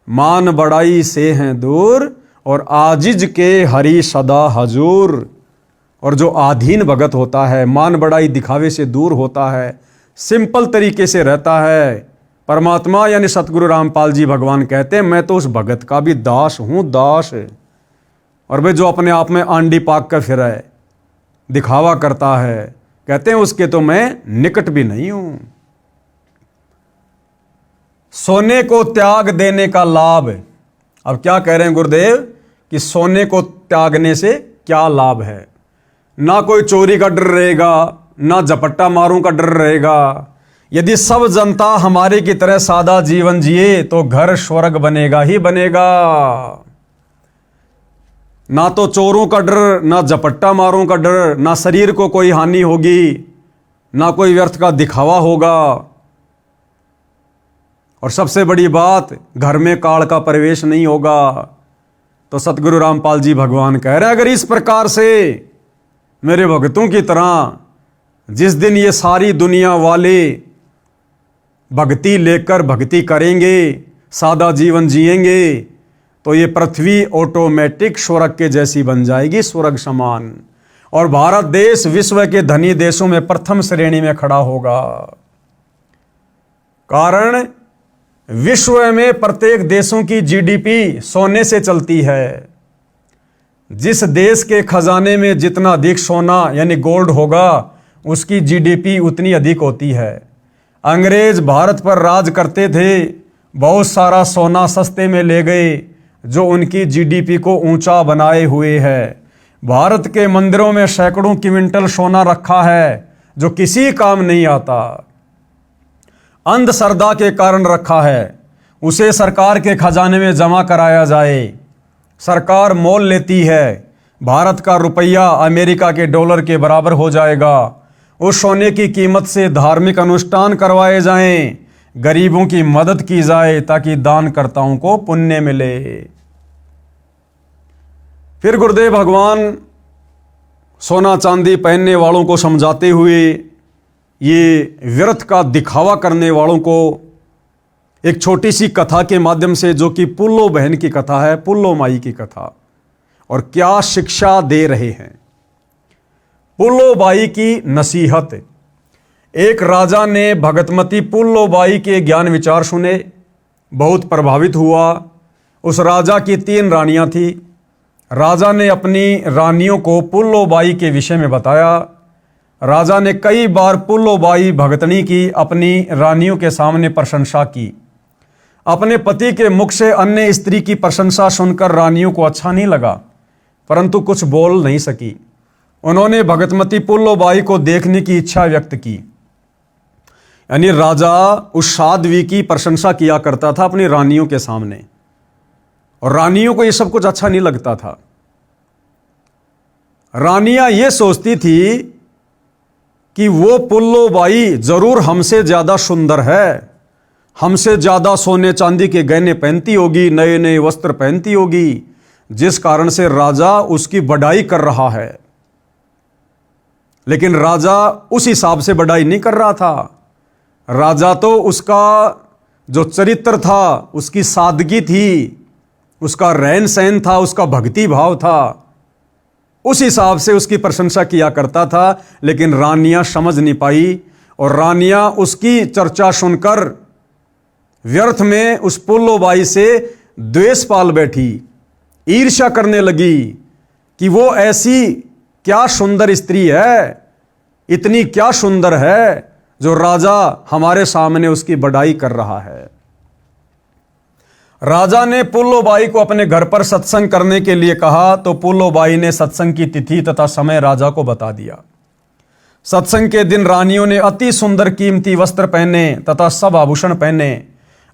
मान बढ़ाई से हैं दूर और आजिज के हरि सदा हजूर। और जो आधीन भगत होता है, मान बड़ाई दिखावे से दूर होता है, सिंपल तरीके से रहता है, परमात्मा यानी सतगुरु रामपाल जी भगवान कहते हैं मैं तो उस भगत का भी दास हूं, दास। और वे जो अपने आप में आंडी पाक कर फिर है, दिखावा करता है, कहते हैं उसके तो मैं निकट भी नहीं हूं। सोने को त्याग देने का लाभ। अब क्या कह रहे हैं गुरुदेव कि सोने को त्यागने से क्या लाभ है? ना कोई चोरी का डर रहेगा, ना झपट्टा मारूं का डर रहेगा। यदि सब जनता हमारे की तरह सादा जीवन जिए तो घर स्वर्ग बनेगा ही बनेगा। ना तो चोरों का डर, ना झपट्टा मारों का डर, ना शरीर को कोई हानि होगी, ना कोई व्यर्थ का दिखावा होगा। और सबसे बड़ी बात, घर में काल का प्रवेश नहीं होगा। तो सतगुरु रामपाल जी भगवान कह रहे हैं अगर इस प्रकार से मेरे भक्तों की तरह जिस दिन ये सारी दुनिया वाले भक्ति लेकर भक्ति करेंगे, सादा जीवन जिएंगे, तो ये पृथ्वी ऑटोमेटिक स्वर्ग के जैसी बन जाएगी, स्वर्ग समान। और भारत देश विश्व के धनी देशों में प्रथम श्रेणी में खड़ा होगा। कारण विश्व में प्रत्येक देशों की जीडीपी सोने से चलती है। जिस देश के खजाने में जितना अधिक सोना यानी गोल्ड होगा, उसकी जीडीपी उतनी अधिक होती है। अंग्रेज भारत पर राज करते थे, बहुत सारा सोना सस्ते में ले गए, जो उनकी जीडीपी को ऊंचा बनाए हुए है। भारत के मंदिरों में सैकड़ों क्विंटल सोना रखा है, जो किसी काम नहीं आता, अंधश्रद्धा के कारण रखा है। उसे सरकार के खजाने में जमा कराया जाए, सरकार मोल लेती है। भारत का रुपया अमेरिका के डॉलर के बराबर हो जाएगा। उस सोने की कीमत से धार्मिक अनुष्ठान करवाए जाएं, गरीबों की मदद की जाए ताकि दानकर्ताओं को पुण्य मिले। फिर गुरुदेव भगवान सोना चांदी पहनने वालों को समझाते हुए ये व्यर्थ का दिखावा करने वालों को एक छोटी सी कथा के माध्यम से, जो कि पुल्लो बहन की कथा है, पुल्लो माई की कथा, और क्या शिक्षा दे रहे हैं। पुल्लो बाई की नसीहत। एक राजा ने भगतमती पुल्लो बाई के ज्ञान विचार सुने, बहुत प्रभावित हुआ। उस राजा की 3 रानियां थी। राजा ने अपनी रानियों को पुल्लो बाई के विषय में बताया। राजा ने कई बार पुल्लो बाई भगतनी की अपनी रानियों के सामने प्रशंसा की। अपने पति के मुख से अन्य स्त्री की प्रशंसा सुनकर रानियों को अच्छा नहीं लगा, परंतु कुछ बोल नहीं सकी। उन्होंने भगतमती पुल्लो बाई को देखने की इच्छा व्यक्त की। यानी राजा उस साध्वी की प्रशंसा किया करता था अपनी रानियों के सामने, और रानियों को यह सब कुछ अच्छा नहीं लगता था। रानियां ये सोचती थी कि वो पुल्लो बाई जरूर हमसे ज्यादा सुंदर है, हमसे ज्यादा सोने चांदी के गहने पहनती होगी, नए नए वस्त्र पहनती होगी, जिस कारण से राजा उसकी बढ़ाई कर रहा है। लेकिन राजा उस हिसाब से बढ़ाई नहीं कर रहा था। राजा तो उसका जो चरित्र था, उसकी सादगी थी, उसका रहन सहन था, उसका भक्ति भाव था, उस हिसाब से उसकी प्रशंसा किया करता था। लेकिन रानियां समझ नहीं पाई, और रानियां उसकी चर्चा सुनकर व्यर्थ में उस पुल्लो बाई से द्वेष पाल बैठी, ईर्ष्या करने लगी कि वो ऐसी क्या सुंदर स्त्री है, इतनी क्या सुंदर है, जो राजा हमारे सामने उसकी बढ़ाई कर रहा है। राजा ने पुल्लो बाई को अपने घर पर सत्संग करने के लिए कहा, तो पुल्लो बाई ने सत्संग की तिथि तथा समय राजा को बता दिया। सत्संग के दिन रानियों ने अति सुंदर कीमती वस्त्र पहने तथा सब आभूषण पहने,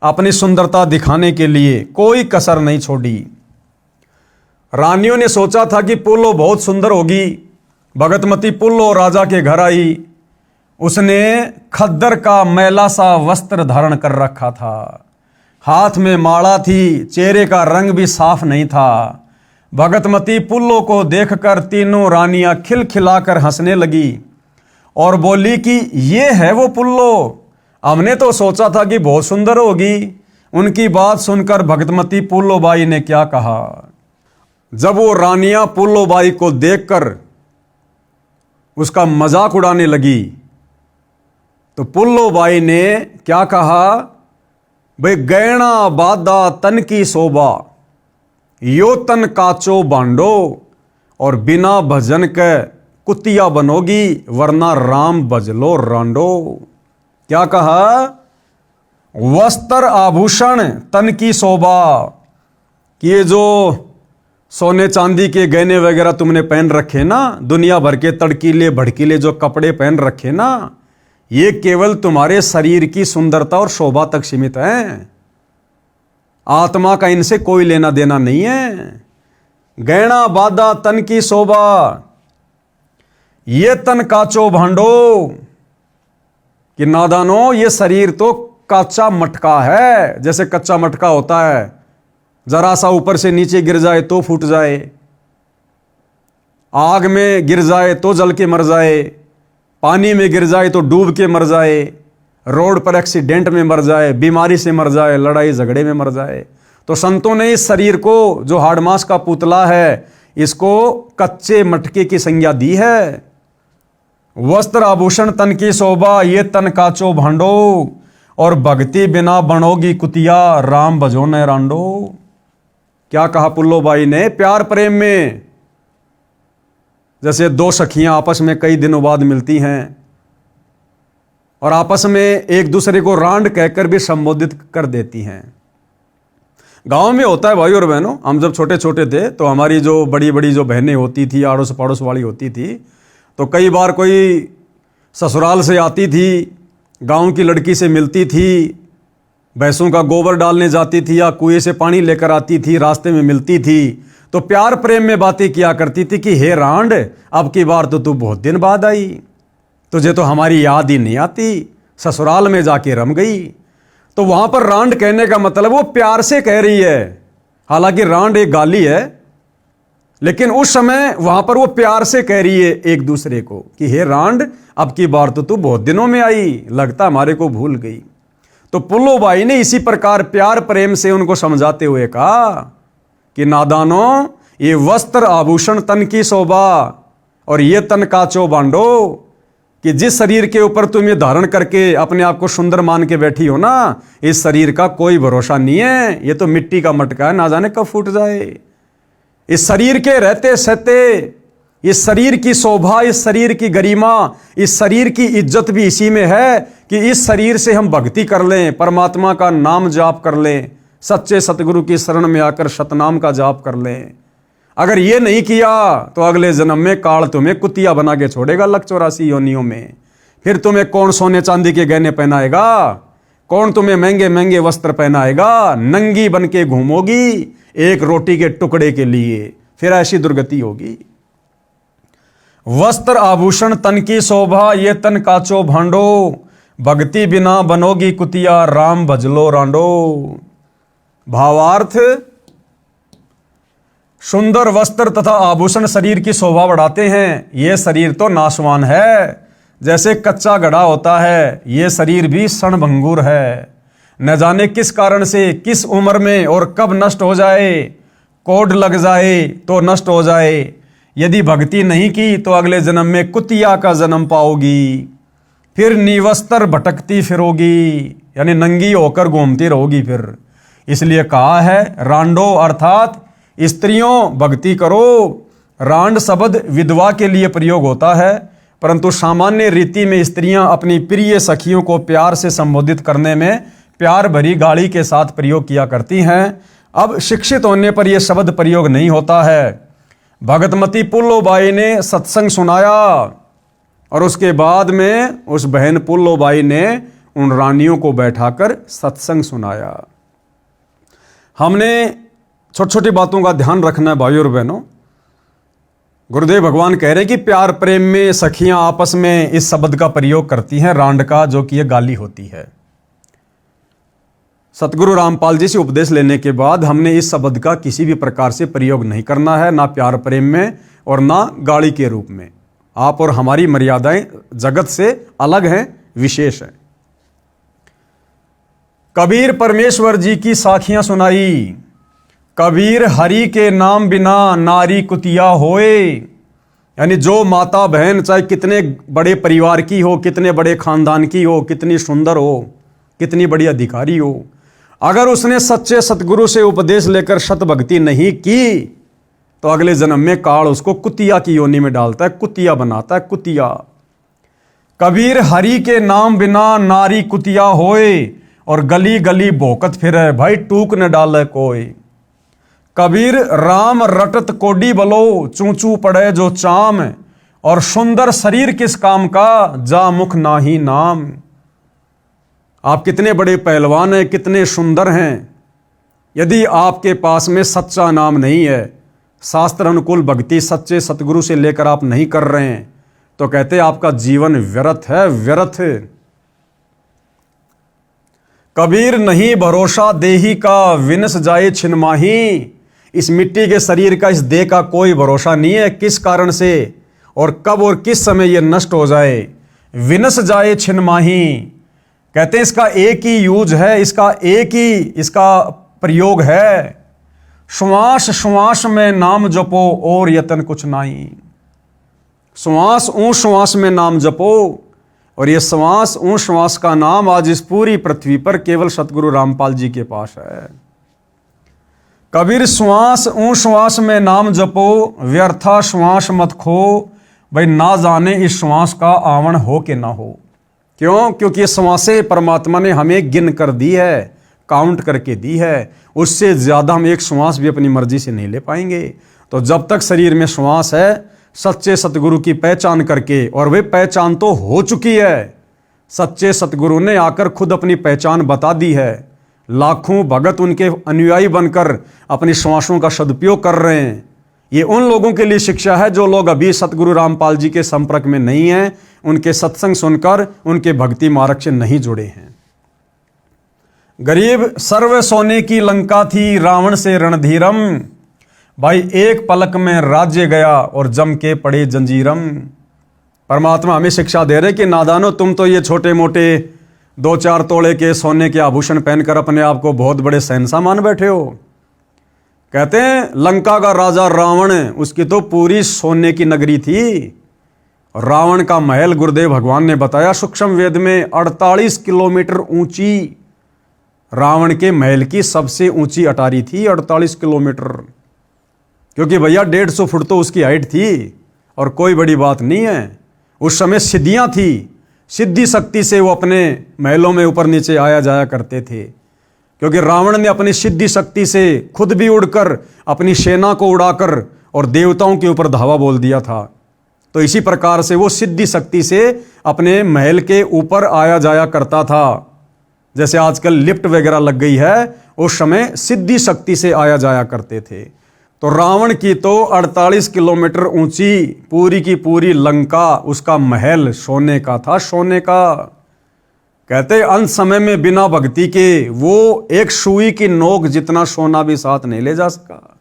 अपनी सुंदरता दिखाने के लिए कोई कसर नहीं छोड़ी। रानियों ने सोचा था कि पुल्लो बहुत सुंदर होगी। भगतमती पुल्लो राजा के घर आई। उसने खद्दर का मैला सा वस्त्र धारण कर रखा था, हाथ में माला थी, चेहरे का रंग भी साफ नहीं था। भगतमती पुल्लो को देखकर तीनों रानियां खिलखिलाकर हंसने लगी और बोली कि ये है वो पुल्लो, हमने तो सोचा था कि बहुत सुंदर होगी। उनकी बात सुनकर भगतमती पुल्लो बाई ने क्या कहा, जब वो रानियां पुल्लो बाई को देखकर उसका मजाक उड़ाने लगी। तो पुल्लो बाई ने क्या कहा, भाई गैणा बादा तन की शोभा, यो तन काचो बांडो, और बिना भजन के कुतिया बनोगी, वरना राम भजलो रांडो। क्या कहा, वस्त्र आभूषण तन की शोभा, कि ये जो सोने चांदी के गहने वगैरह तुमने पहन रखे ना, दुनिया भर के तड़कीले भड़कीले जो कपड़े पहन रखे ना, ये केवल तुम्हारे शरीर की सुंदरता और शोभा तक सीमित हैं। आत्मा का इनसे कोई लेना देना नहीं है। गहना बादा तन की शोभा, ये तन काचो भांडो, कि नादानो ये शरीर तो कच्चा मटका है। जैसे कच्चा मटका होता है, जरा सा ऊपर से नीचे गिर जाए तो फूट जाए, आग में गिर जाए तो जल के मर जाए, पानी में गिर जाए तो डूब के मर जाए, रोड पर एक्सीडेंट में मर जाए, बीमारी से मर जाए, लड़ाई झगड़े में मर जाए। तो संतों ने इस शरीर को, जो हाड़मास का पुतला है, इसको कच्चे मटके की संज्ञा दी है। वस्त्र आभूषण तन की शोभा, ये तन काचो भांडो, और भक्ति बिना बनोगी कुतिया, राम भजो न रांडो। क्या कहा पुल्लो बाई ने, प्यार प्रेम में जैसे दो सखियां आपस में कई दिनों बाद मिलती हैं और आपस में एक दूसरे को रांड कहकर भी संबोधित कर देती हैं। गांव में होता है भाई और बहनों, हम जब छोटे छोटे थे तो हमारी जो बड़ी बड़ी जो बहनें होती थी, आड़ोस पड़ोस वाली होती थी, तो कई बार कोई ससुराल से आती थी, गांव की लड़की से मिलती थी, भैंसों का गोबर डालने जाती थी या कुएं से पानी लेकर आती थी, रास्ते में मिलती थी, तो प्यार प्रेम में बातें किया करती थी कि हे रांड, अब की बार तो तू बहुत दिन बाद आई, तुझे तो हमारी याद ही नहीं आती, ससुराल में जाके रम गई। तो वहां पर रांड कहने का मतलब वो प्यार से कह रही है। हालांकि रांड एक गाली है, लेकिन उस समय वहां पर वो प्यार से कह रही है एक दूसरे को कि हे रांड, अब की बार तो तू बहुत दिनों में आई, लगता हमारे को भूल गई। तो पुल्लो बाई ने इसी प्रकार प्यार प्रेम से उनको समझाते हुए कहा कि नादानो, ये वस्त्र आभूषण तन की शोभा और ये तन काचो बांडो, कि जिस शरीर के ऊपर तुम ये धारण करके अपने आप को सुंदर मान के बैठी हो ना, इस शरीर का कोई भरोसा नहीं है, ये तो मिट्टी का मटका है, ना जाने कब फूट जाए। इस शरीर के रहते सहते, इस शरीर की शोभा, इस शरीर की गरिमा, इस शरीर की इज्जत भी इसी में है कि इस शरीर से हम भक्ति कर लें, परमात्मा का नाम जाप कर लें, सच्चे सतगुरु की शरण में आकर सतनाम का जाप कर लें। अगर ये नहीं किया तो अगले जन्म में काल तुम्हें कुतिया बना के छोड़ेगा, लख 84 योनियों में। फिर तुम्हें कौन सोने चांदी के गहने पहनाएगा, कौन तुम्हें महंगे महंगे वस्त्र पहनाएगा, नंगी बन के घूमोगी एक रोटी के टुकड़े के लिए, फिर ऐसी दुर्गति होगी। वस्त्र आभूषण तन की शोभा, ये तन काचो भांडो, भक्ति बिना बनोगी कुतिया, राम भजलो रांडो। भावार्थ, सुंदर वस्त्र तथा आभूषण शरीर की शोभा बढ़ाते हैं, ये शरीर तो नाशवान है। जैसे कच्चा घड़ा होता है, ये शरीर भी क्षणभंगुर है, न जाने किस कारण से, किस उम्र में और कब नष्ट हो जाए, कोड लग जाए तो नष्ट हो जाए। यदि भक्ति नहीं की तो अगले जन्म में कुतिया का जन्म पाओगी, फिर निवस्त्र भटकती फिरोगी, यानी नंगी होकर घूमती रहोगी फिर। इसलिए कहा है रांडो, अर्थात स्त्रियों भक्ति करो। रांड शब्द विधवा के लिए प्रयोग होता है, परंतु सामान्य रीति में स्त्रियां अपनी प्रिय सखियों को प्यार से संबोधित करने में प्यार भरी गाली के साथ प्रयोग किया करती हैं। अब शिक्षित होने पर यह शब्द प्रयोग नहीं होता है। भगतमती पुल्लो बाई ने सत्संग सुनाया और उसके बाद में उस बहन पुल्लो बाई ने उन रानियों को बैठाकर सत्संग सुनाया। हमने छोटी छोटी बातों का ध्यान रखना है भाइयों और बहनों। गुरुदेव भगवान कह रहे हैं कि प्यार प्रेम में सखियां आपस में इस शब्द का प्रयोग करती हैं, रांड का, जो कि यह गाली होती है। सतगुरु रामपाल जी से उपदेश लेने के बाद हमने इस शब्द का किसी भी प्रकार से प्रयोग नहीं करना है, ना प्यार प्रेम में और ना गाली के रूप में। आप और हमारी मर्यादाएं जगत से अलग हैं, विशेष हैं। कबीर परमेश्वर जी की साखियां सुनाई। कबीर हरि के नाम बिना नारी कुतिया होए, यानी जो माता बहन चाहे कितने बड़े परिवार की हो, कितने बड़े खानदान की हो, कितनी सुंदर हो, कितनी बड़ी अधिकारी हो, अगर उसने सच्चे सतगुरु से उपदेश लेकर सत भक्ति नहीं की तो अगले जन्म में काल उसको कुतिया की योनि में डालता है, कुतिया बनाता है, कुतिया। कबीर हरि के नाम बिना नारी कुतिया होए, और गली गली भोकत फिरे, भाई टूक न डाले कोई। कबीर राम रटत कोडी बलो, चूचू पड़े जो चाम, और सुंदर शरीर किस काम का, जा मुख नाही नाम। आप कितने बड़े पहलवान हैं, कितने सुंदर हैं, यदि आपके पास में सच्चा नाम नहीं है, शास्त्र अनुकूल भक्ति सच्चे सतगुरु से लेकर आप नहीं कर रहे हैं, तो कहते आपका जीवन व्यर्थ है, व्यर्थ। कबीर नहीं भरोसा देही का, विनस जाए छिनमाही। इस मिट्टी के शरीर का, इस देह का कोई भरोसा नहीं है, किस कारण से और कब और किस समय यह नष्ट हो जाए। विनस जाए छिनमाही, कहते हैं इसका एक ही यूज है, इसका एक ही इसका प्रयोग है। श्वास श्वास में नाम जपो, और यतन कुछ नहीं। श्वास ऊं श्वास में नाम जपो, और ये श्वास ऊं श्वास का नाम आज इस पूरी पृथ्वी पर केवल सतगुरु रामपाल जी के पास है। कबीर श्वास ऊं श्वास में नाम जपो, व्यर्था श्वास मत खो, भाई ना जाने इस श्वास का आवन हो कि ना हो। क्यों? क्योंकि ये श्वासें परमात्मा ने हमें गिन कर दी है, काउंट करके दी है, उससे ज़्यादा हम एक श्वास भी अपनी मर्जी से नहीं ले पाएंगे। तो जब तक शरीर में श्वास है, सच्चे सतगुरु की पहचान करके, और वे पहचान तो हो चुकी है, सच्चे सतगुरु ने आकर खुद अपनी पहचान बता दी है। लाखों भगत उनके अनुयायी बनकर अपनी श्वासों का सदुपयोग कर रहे हैं। ये उन लोगों के लिए शिक्षा है जो लोग अभी सतगुरु रामपाल जी के संपर्क में नहीं हैं, उनके सत्संग सुनकर उनके भक्ति मार्ग से नहीं जुड़े हैं। गरीब सर्व सोने की लंका थी, रावण से रणधीरम, भाई एक पलक में राज्य गया और जम के पड़े जंजीरम। परमात्मा हमें शिक्षा दे रहे कि नादानो, तुम तो ये छोटे मोटे 2-4 तोले के सोने के आभूषण पहनकर अपने आप को बहुत बड़े शहंशाह मान बैठे हो। कहते हैं लंका का राजा रावण, उसकी तो पूरी सोने की नगरी थी। रावण का महल गुरुदेव भगवान ने बताया सूक्ष्म वेद में 48 किलोमीटर ऊंची रावण के महल की सबसे ऊंची अटारी थी, 48 किलोमीटर। क्योंकि भैया 150 फुट तो उसकी हाइट थी, और कोई बड़ी बात नहीं है। उस समय सिद्धियां थी, सिद्धि शक्ति से वो अपने महलों में ऊपर नीचे आया जाया करते थे। क्योंकि रावण ने अपनी सिद्धि शक्ति से खुद भी उड़कर अपनी सेना को उड़ाकर और देवताओं के ऊपर धावा बोल दिया था। तो इसी प्रकार से वो सिद्धि शक्ति से अपने महल के ऊपर आया जाया करता था। जैसे आजकल लिफ्ट वगैरह लग गई है, उस समय सिद्धि शक्ति से आया जाया करते थे। तो रावण की तो 48 किलोमीटर ऊंची पूरी की पूरी लंका, उसका महल सोने का था, सोने का। कहते अंत समय में बिना भक्ति के वो एक सुई की नोक जितना सोना भी साथ नहीं ले जा सका,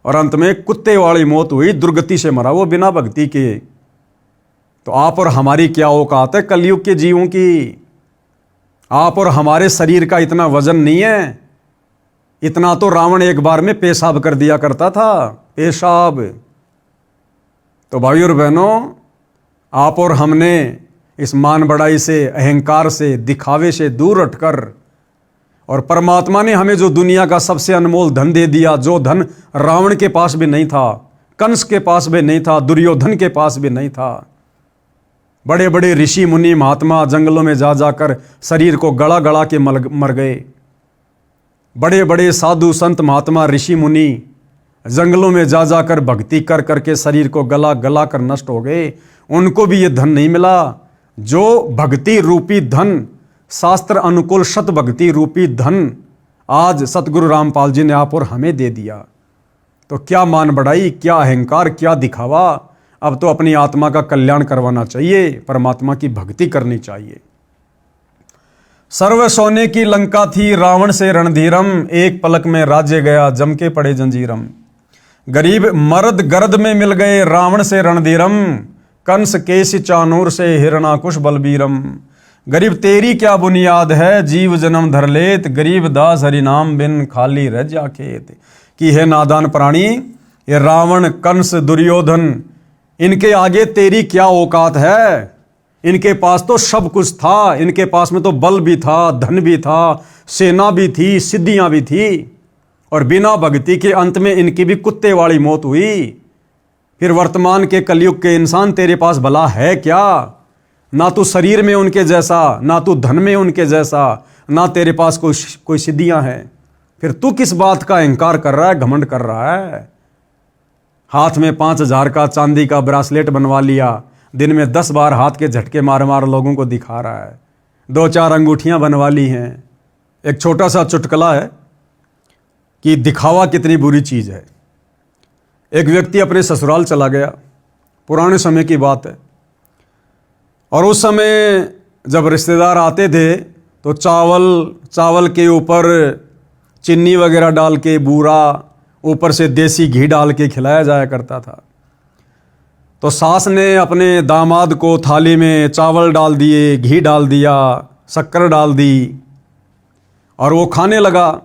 और अंत में कुत्ते वाली मौत हुई, दुर्गति से मरा वो बिना भक्ति के। तो आप और हमारी क्या औकात है कलयुग के जीवों की? आप और हमारे शरीर का इतना वजन नहीं है। इतना तो रावण एक बार में पेशाब कर दिया करता था, पेशाब। तो भाई और बहनों, आप और हमने इस मान बढ़ाई से, अहंकार से, दिखावे से दूर हटकर, और परमात्मा ने हमें जो दुनिया का सबसे अनमोल धन दे दिया, जो धन रावण के पास भी नहीं था, कंस के पास भी नहीं था, दुर्योधन के पास भी नहीं था। बड़े बड़े ऋषि मुनि महात्मा जंगलों में जा जाकर शरीर को गला गला के मर गए। बड़े बड़े साधु संत महात्मा ऋषि मुनि जंगलों में जा जाकर भक्ति कर करके शरीर को गला गला कर नष्ट हो गए। उनको भी ये धन नहीं मिला जो भक्ति रूपी धन, शास्त्र अनुकूल सत भक्ति रूपी धन आज सतगुरु रामपाल जी ने आप और हमें दे दिया। तो क्या मान बढ़ाई, क्या अहंकार, क्या दिखावा। अब तो अपनी आत्मा का कल्याण करवाना चाहिए, परमात्मा की भक्ति करनी चाहिए। सर्व सोने की लंका थी, रावण से रणधीरम, एक पलक में राज्य गया, जम के पड़े जंजीरम। गरीब मर्द गर्द में मिल गए, रावण से रणधीरम, कंस केश चानूर से हिरणाकुश बलबीरम। गरीब तेरी क्या बुनियाद है, जीव जन्म धर लेत, गरीब दास हरिनाम बिन खाली रह जा खेत। कि है नादान प्राणी, ये रावण, कंस, दुर्योधन, इनके आगे तेरी क्या औकात है? इनके पास तो सब कुछ था, इनके पास में तो बल भी था, धन भी था, सेना भी थी, सिद्धियां भी थी, और बिना भक्ति के अंत में इनकी भी कुत्ते वाली मौत हुई। फिर वर्तमान के कलयुग के इंसान तेरे पास भला है क्या? ना तू शरीर में उनके जैसा, ना तू धन में उनके जैसा, ना तेरे पास कोई सिद्धियां हैं। फिर तू किस बात का अहंकार कर रहा है, घमंड कर रहा है? हाथ में 5,000 का चांदी का ब्रासलेट बनवा लिया, दिन में 10 बार हाथ के झटके मार मार लोगों को दिखा रहा है, 2-4 अंगूठियां बनवा ली हैं। एक छोटा सा चुटकुला है कि दिखावा कितनी बुरी चीज है। एक व्यक्ति अपने ससुराल चला गया, पुराने समय की बात है, और उस समय जब रिश्तेदार आते थे तो चावल के ऊपर चीनी वगैरह डाल के, बूरा ऊपर से देसी घी डाल के खिलाया जाया करता था। तो सास ने अपने दामाद को थाली में चावल डाल दिए, घी डाल दिया, शक्कर डाल दी, और वो खाने लगा।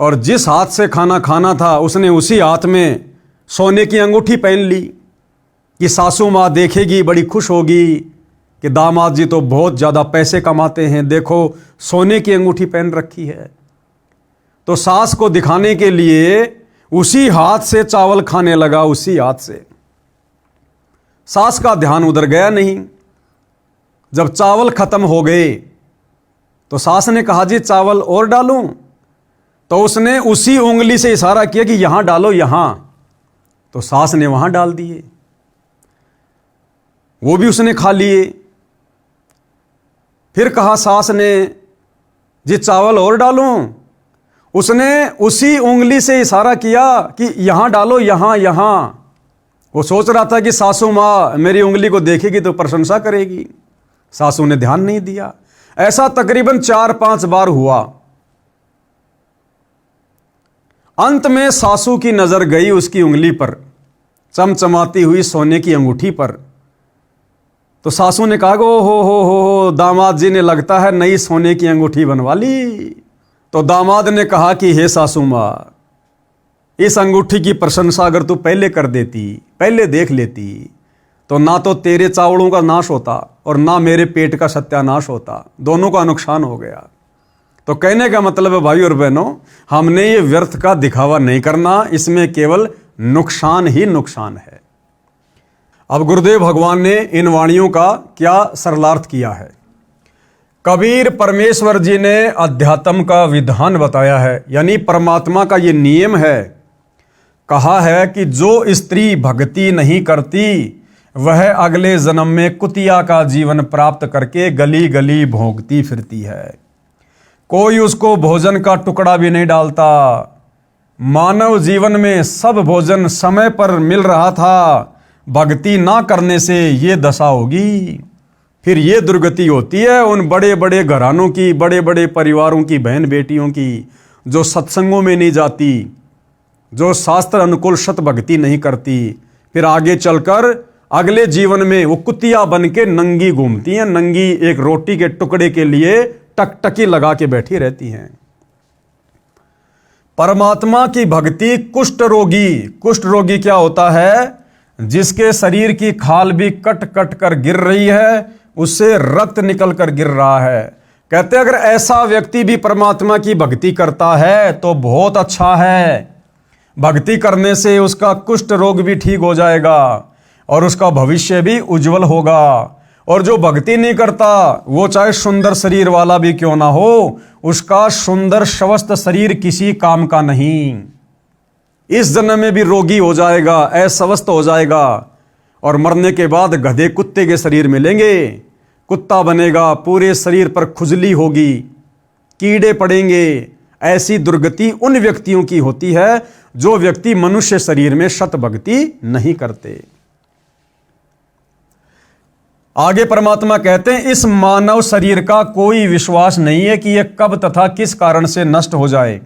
और जिस हाथ से खाना खाना था उसने उसी हाथ में सोने की अंगूठी पहन ली कि सासू माँ देखेगी, बड़ी खुश होगी कि दामाद जी तो बहुत ज़्यादा पैसे कमाते हैं, देखो सोने की अंगूठी पहन रखी है। तो सास को दिखाने के लिए उसी हाथ से चावल खाने लगा, उसी हाथ से। सास का ध्यान उधर गया नहीं। जब चावल खत्म हो गए तो सास ने कहा, जी चावल और डालूं? तो उसने उसी उंगली से इशारा किया कि यहां डालो, यहां। तो सास ने वहां डाल दिए, वो भी उसने खा लिए। फिर कहा सास ने, जी चावल और डालूं? उसने उसी उंगली से इशारा किया कि यहां डालो, यहां यहां। वो सोच रहा था कि सासू माँ मेरी उंगली को देखेगी तो प्रशंसा करेगी। सासू ने ध्यान नहीं दिया। ऐसा तकरीबन 4-5 बार हुआ। अंत में सासू की नजर गई उसकी उंगली पर, चमचमाती हुई सोने की अंगूठी पर। तो सासू ने कहा, ओ हो दामाद जी ने लगता है नई सोने की अंगूठी बनवा ली। तो दामाद ने कहा कि हे सासू माँ, इस अंगूठी की प्रशंसा अगर तू पहले कर देती, पहले देख लेती, तो ना तो तेरे चावलों का नाश होता और ना मेरे पेट का सत्यानाश होता, दोनों का नुकसान हो गया। तो कहने का मतलब है भाई और बहनों, हमने ये व्यर्थ का दिखावा नहीं करना, इसमें केवल नुकसान ही नुकसान है। अब गुरुदेव भगवान ने इन वाणियों का क्या सरलार्थ किया है? कबीर परमेश्वर जी ने अध्यात्म का विधान बताया है, यानी परमात्मा का ये नियम है। कहा है कि जो स्त्री भक्ति नहीं करती वह अगले जन्म में कुतिया का जीवन प्राप्त करके गली गली भोंकती फिरती है। कोई उसको भोजन का टुकड़ा भी नहीं डालता। मानव जीवन में सब भोजन समय पर मिल रहा था, भक्ति ना करने से ये दशा होगी। फिर ये दुर्गति होती है उन बड़े बड़े घरानों की, बड़े बड़े परिवारों की बहन बेटियों की, जो सत्संगों में नहीं जाती, जो शास्त्र अनुकूल सत भक्ति नहीं करती। फिर आगे चलकर अगले जीवन में वो कुतिया बन के नंगी घूमती हैं, नंगी एक रोटी के टुकड़े के लिए टकटकी लगा के बैठी रहती हैं। परमात्मा की भक्ति कुष्ठ रोगी क्या होता है? जिसके शरीर की खाल भी कट कट कर गिर रही है, उससे रक्त निकल कर गिर रहा है। कहते अगर ऐसा व्यक्ति भी परमात्मा की भक्ति करता है तो बहुत अच्छा है। भक्ति करने से उसका कुष्ठ रोग भी ठीक हो जाएगा और उसका भविष्य भी उज्जवल होगा। और जो भक्ति नहीं करता वो चाहे सुंदर शरीर वाला भी क्यों ना हो, उसका सुंदर स्वस्थ शरीर किसी काम का नहीं। इस जन्म में भी रोगी हो जाएगा, अस्वस्थ हो जाएगा, और मरने के बाद गधे कुत्ते के शरीर मिलेंगे, कुत्ता बनेगा, पूरे शरीर पर खुजली होगी, कीड़े पड़ेंगे। ऐसी दुर्गति उन व्यक्तियों की होती है जो व्यक्ति मनुष्य शरीर में सत भक्ति नहीं करते। आगे परमात्मा कहते हैं, इस मानव शरीर का कोई विश्वास नहीं है कि यह कब तथा किस कारण से नष्ट हो जाए।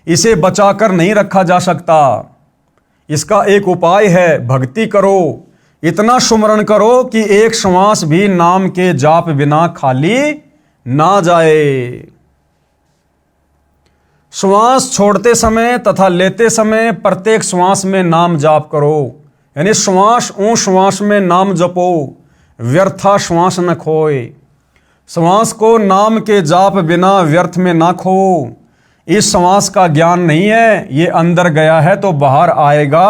इसे बचाकर नहीं रखा जा सकता। इसका एक उपाय है, भक्ति करो, इतना सुमरण करो कि एक श्वास भी नाम के जाप बिना खाली ना जाए। श्वास छोड़ते समय तथा लेते समय प्रत्येक श्वास में नाम जाप करो, यानी श्वास ऊ श्वास में नाम जपो, व्यर्था श्वास न खोए। श्वास को नाम के जाप बिना व्यर्थ में ना खो। इस श्वास का ज्ञान नहीं है, ये अंदर गया है तो बाहर आएगा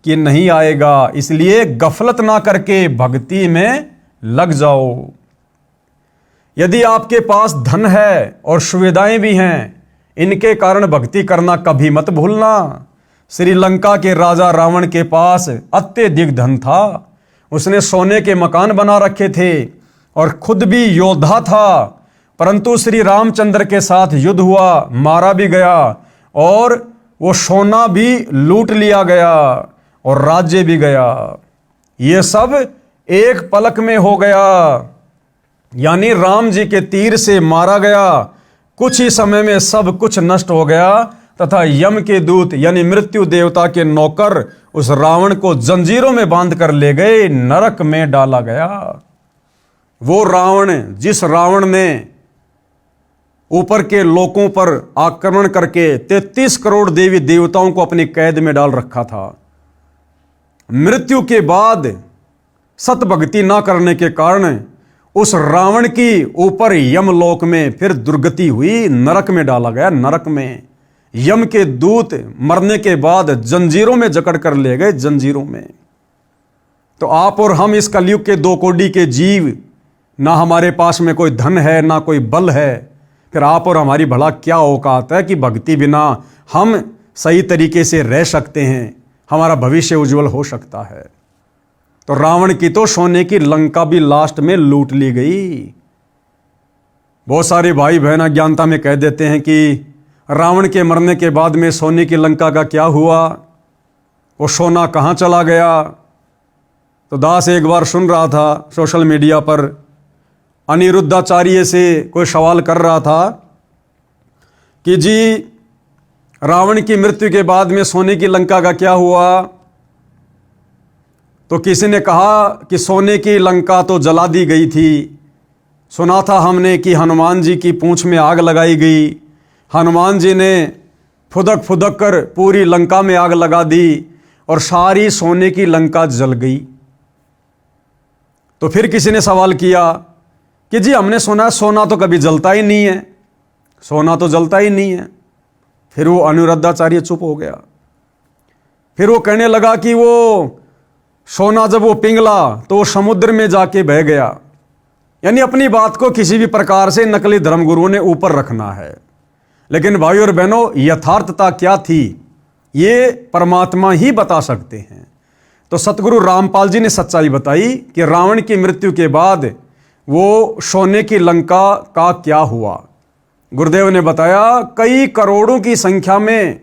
कि नहीं आएगा। इसलिए गफलत ना करके भक्ति में लग जाओ। यदि आपके पास धन है और सुविधाएं भी हैं, इनके कारण भक्ति करना कभी मत भूलना। श्रीलंका के राजा रावण के पास अत्यधिक धन था, उसने सोने के मकान बना रखे थे और खुद भी योद्धा था, परंतु श्री रामचंद्र के साथ युद्ध हुआ, मारा भी गया और वो सोना भी लूट लिया गया और राज्य भी गया। ये सब एक पलक में हो गया, यानी राम जी के तीर से मारा गया। कुछ ही समय में सब कुछ नष्ट हो गया तथा यम के दूत यानी मृत्यु देवता के नौकर उस रावण को जंजीरों में बांध कर ले गए, नरक में डाला गया। वो रावण, जिस रावण ने ऊपर के लोकों पर आक्रमण करके 33 करोड़ देवी देवताओं को अपनी कैद में डाल रखा था, मृत्यु के बाद सत भक्ति ना करने के कारण उस रावण की ऊपर यमलोक में फिर दुर्गति हुई, नरक में डाला गया। नरक में यम के दूत मरने के बाद जंजीरों में जकड़ कर ले गए, जंजीरों में। तो आप और हम इस कलयुग के दो कोटि के जीव, ना हमारे पास में कोई धन है ना कोई बल है, फिर आप और हमारी भला क्या औकात है कि भक्ति बिना हम सही तरीके से रह सकते हैं, हमारा भविष्य उज्जवल हो सकता है। तो रावण की तो सोने की लंका भी लास्ट में लूट ली गई। बहुत सारे भाई बहन अज्ञानता में कह देते हैं कि रावण के मरने के बाद में सोने की लंका का क्या हुआ, वो सोना कहाँ चला गया। तो दास एक बार सुन रहा था सोशल मीडिया पर, अनिरुद्धाचार्य से कोई सवाल कर रहा था कि जी रावण की मृत्यु के बाद में सोने की लंका का क्या हुआ। तो किसी ने कहा कि सोने की लंका तो जला दी गई थी। सुना था हमने कि हनुमान जी की पूंछ में आग लगाई गई, हनुमान जी ने फुदक फुदक कर पूरी लंका में आग लगा दी और सारी सोने की लंका जल गई। तो फिर किसी ने सवाल किया कि जी हमने सुना सोना तो कभी जलता ही नहीं है, सोना तो जलता ही नहीं है। फिर वो अनिरुद्धाचार्य चुप हो गया। फिर वो कहने लगा कि वो सोना जब वो पिघला तो वो समुद्र में जाके बह गया। यानी अपनी बात को किसी भी प्रकार से नकली धर्मगुरुओं ने ऊपर रखना है, लेकिन भाइयों और बहनों यथार्थता क्या थी ये परमात्मा ही बता सकते हैं। तो सतगुरु रामपाल जी ने सच्चाई बताई कि रावण की मृत्यु के बाद वो सोने की लंका का क्या हुआ। गुरुदेव ने बताया कई करोड़ों की संख्या में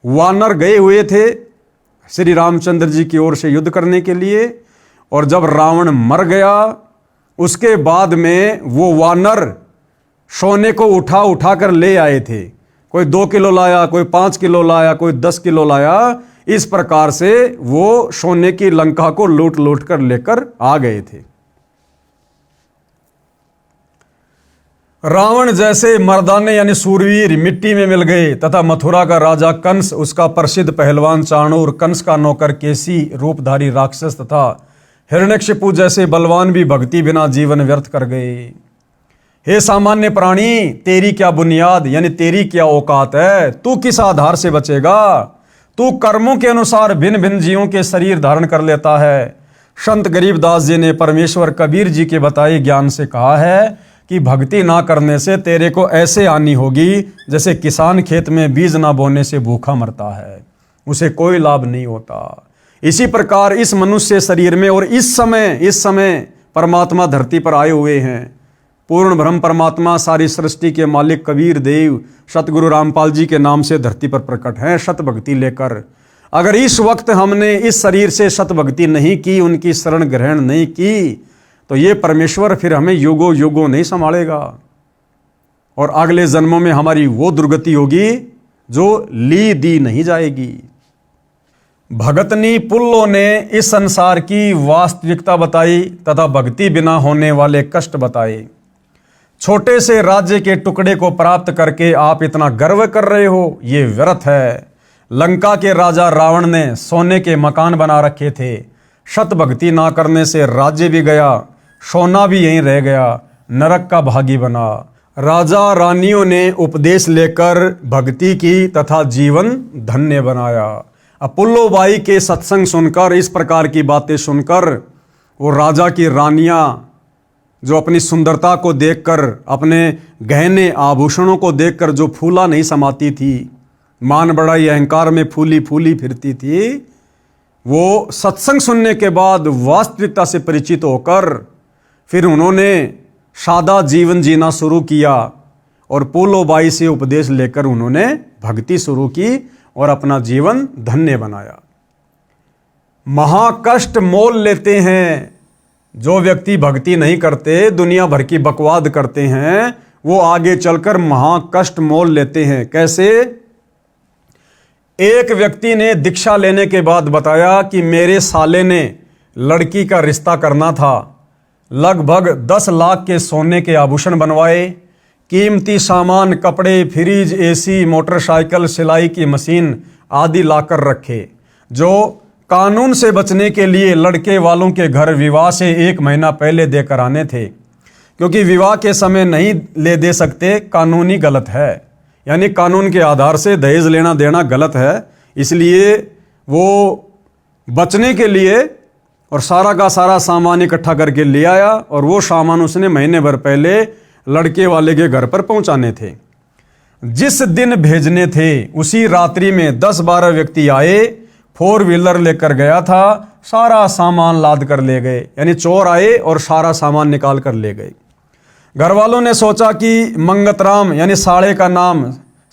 वानर गए हुए थे श्री रामचंद्र जी की ओर से युद्ध करने के लिए, और जब रावण मर गया उसके बाद में वो वानर सोने को उठा उठा कर ले आए थे। कोई 2 किलो लाया, कोई 5 किलो लाया, कोई 10 किलो लाया। इस प्रकार से वो सोने की लंका को लूट लूट कर लेकर आ गए थे। रावण जैसे मर्दाने यानी सूरवीर मिट्टी में मिल गए तथा मथुरा का राजा कंस, उसका प्रसिद्ध पहलवान चाणूर, कंस का नौकर केसी रूपधारी राक्षस तथा हिरण्यकशिपु जैसे बलवान भी भक्ति बिना जीवन व्यर्थ कर गए। हे सामान्य प्राणी, तेरी क्या बुनियाद यानी तेरी क्या औकात है? तू किस आधार से बचेगा? तू कर्मों के अनुसार भिन्न भिन्न जीवों के शरीर धारण कर लेता है। संत गरीबदास जी ने परमेश्वर कबीर जी के बताए ज्ञान से कहा है कि भक्ति ना करने से तेरे को ऐसे हानि होगी जैसे किसान खेत में बीज ना बोने से भूखा मरता है, उसे कोई लाभ नहीं होता। इसी प्रकार इस मनुष्य शरीर में और इस समय परमात्मा धरती पर आए हुए हैं। पूर्ण ब्रह्म परमात्मा सारी सृष्टि के मालिक कबीर देव सतगुरु रामपाल जी के नाम से धरती पर प्रकट हैं सत भक्ति लेकर। अगर इस वक्त हमने इस शरीर से सत भक्ति नहीं की, उनकी शरण ग्रहण नहीं की, तो ये परमेश्वर फिर हमें युगों युगों नहीं संभालेगा और अगले जन्मों में हमारी वो दुर्गति होगी जो ली दी नहीं जाएगी। भगतनी पुल्लों ने इस संसार की वास्तविकता बताई तथा भक्ति बिना होने वाले कष्ट बताए। छोटे से राज्य के टुकड़े को प्राप्त करके आप इतना गर्व कर रहे हो, ये व्यर्थ है। लंका के राजा रावण ने सोने के मकान बना रखे थे। शत भक्ति ना करने से राज्य भी गया, सोना भी यहीं रह गया, नरक का भागी बना। राजा रानियों ने उपदेश लेकर भक्ति की तथा जीवन धन्य बनाया। अपुल्लो बाई के सत्संग सुनकर, इस प्रकार की बातें सुनकर, वो राजा की रानियां जो अपनी सुंदरता को देखकर, अपने गहने आभूषणों को देखकर जो फूला नहीं समाती थी, मान बड़ाई अहंकार में फूली फूली फिरती थी, वो सत्संग सुनने के बाद वास्तविकता से परिचित होकर फिर उन्होंने सादा जीवन जीना शुरू किया और पोलो बाई से उपदेश लेकर उन्होंने भक्ति शुरू की और अपना जीवन धन्य बनाया। महाकष्ट मोल लेते हैं जो व्यक्ति भक्ति नहीं करते, दुनिया भर की बकवाद करते हैं, वो आगे चलकर महाकष्ट मोल लेते हैं। कैसे? एक व्यक्ति ने दीक्षा लेने के बाद बताया कि मेरे साले ने लड़की का रिश्ता करना था, लगभग 10 लाख के सोने के आभूषण बनवाए, कीमती सामान, कपड़े, फ्रिज, एसी, मोटरसाइकिल, सिलाई की मशीन आदि लाकर रखे, जो कानून से बचने के लिए लड़के वालों के घर विवाह से 1 महीना पहले देकर आने थे, क्योंकि विवाह के समय नहीं ले दे सकते, कानूनी गलत है, यानी कानून के आधार से दहेज लेना देना गलत है। इसलिए वो बचने के लिए और सारा का सारा सामान इकट्ठा करके ले आया और वो सामान उसने महीने भर पहले लड़के वाले के घर पर पहुंचाने थे। जिस दिन भेजने थे उसी रात्रि में 10-12 व्यक्ति आए, 4 व्हीलर लेकर गया था, सारा सामान लाद कर ले गए, यानी चोर आए और सारा सामान निकाल कर ले गए। घर वालों ने सोचा कि मंगतराम यानी साले का नाम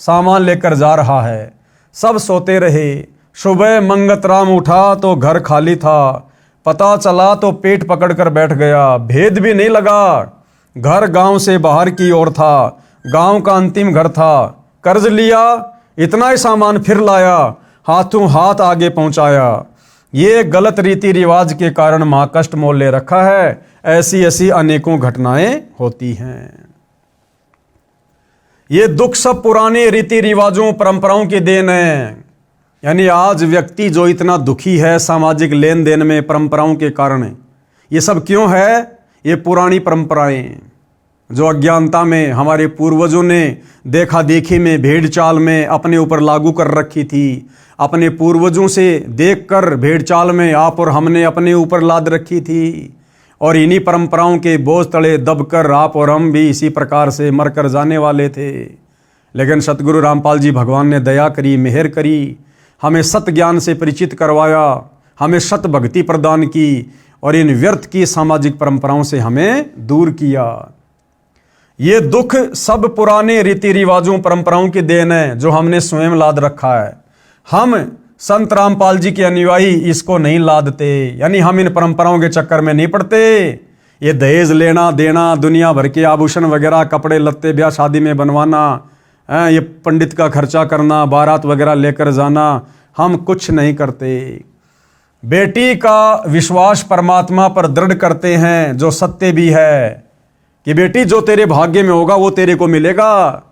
सामान लेकर जा रहा है, सब सोते रहे। सुबह मंगतराम उठा तो घर खाली था, पता चला तो पेट पकड़कर बैठ गया, भेद भी नहीं लगा। घर गांव से बाहर की ओर था, गांव का अंतिम घर था, कर्ज लिया, इतना ही सामान फिर लाया, हाथों हाथ आगे पहुंचाया। ये गलत रीति रिवाज के कारण महाकष्ट मोल ले रखा है। ऐसी ऐसी अनेकों घटनाएं होती हैं। ये दुख सब पुराने रीति रिवाजों परंपराओं की देन है। यानी आज व्यक्ति जो इतना दुखी है सामाजिक लेन देन में परंपराओं के कारण, ये सब क्यों है? ये पुरानी परंपराएं जो अज्ञानता में हमारे पूर्वजों ने देखा देखी में, भेड़ चाल में अपने ऊपर लागू कर रखी थी। अपने पूर्वजों से देखकर भेड़ चाल में आप और हमने अपने ऊपर लाद रखी थी और इन्हीं परंपराओं के बोझ तले दबकर आप और हम भी इसी प्रकार से मरकर जाने वाले थे। लेकिन सतगुरु रामपाल जी भगवान ने दया करी, मेहर करी, हमें सत ज्ञान से परिचित करवाया, हमें सत भक्ति प्रदान की और इन व्यर्थ की सामाजिक परंपराओं से हमें दूर किया। ये दुख सब पुराने रीति रिवाजों परंपराओं की देन है जो हमने स्वयं लाद रखा है। हम संत रामपाल जी के अनुयायी इसको नहीं लादते, यानी हम इन परंपराओं के चक्कर में नहीं पड़ते। ये दहेज लेना देना, दुनिया भर के आभूषण वगैरह, कपड़े लत्ते ब्याह शादी में बनवाना, ये पंडित का खर्चा करना, बारात वगैरह लेकर जाना, हम कुछ नहीं करते। बेटी का विश्वास परमात्मा पर दृढ़ करते हैं जो सत्य भी है कि बेटी जो तेरे भाग्य में होगा वो तेरे को मिलेगा।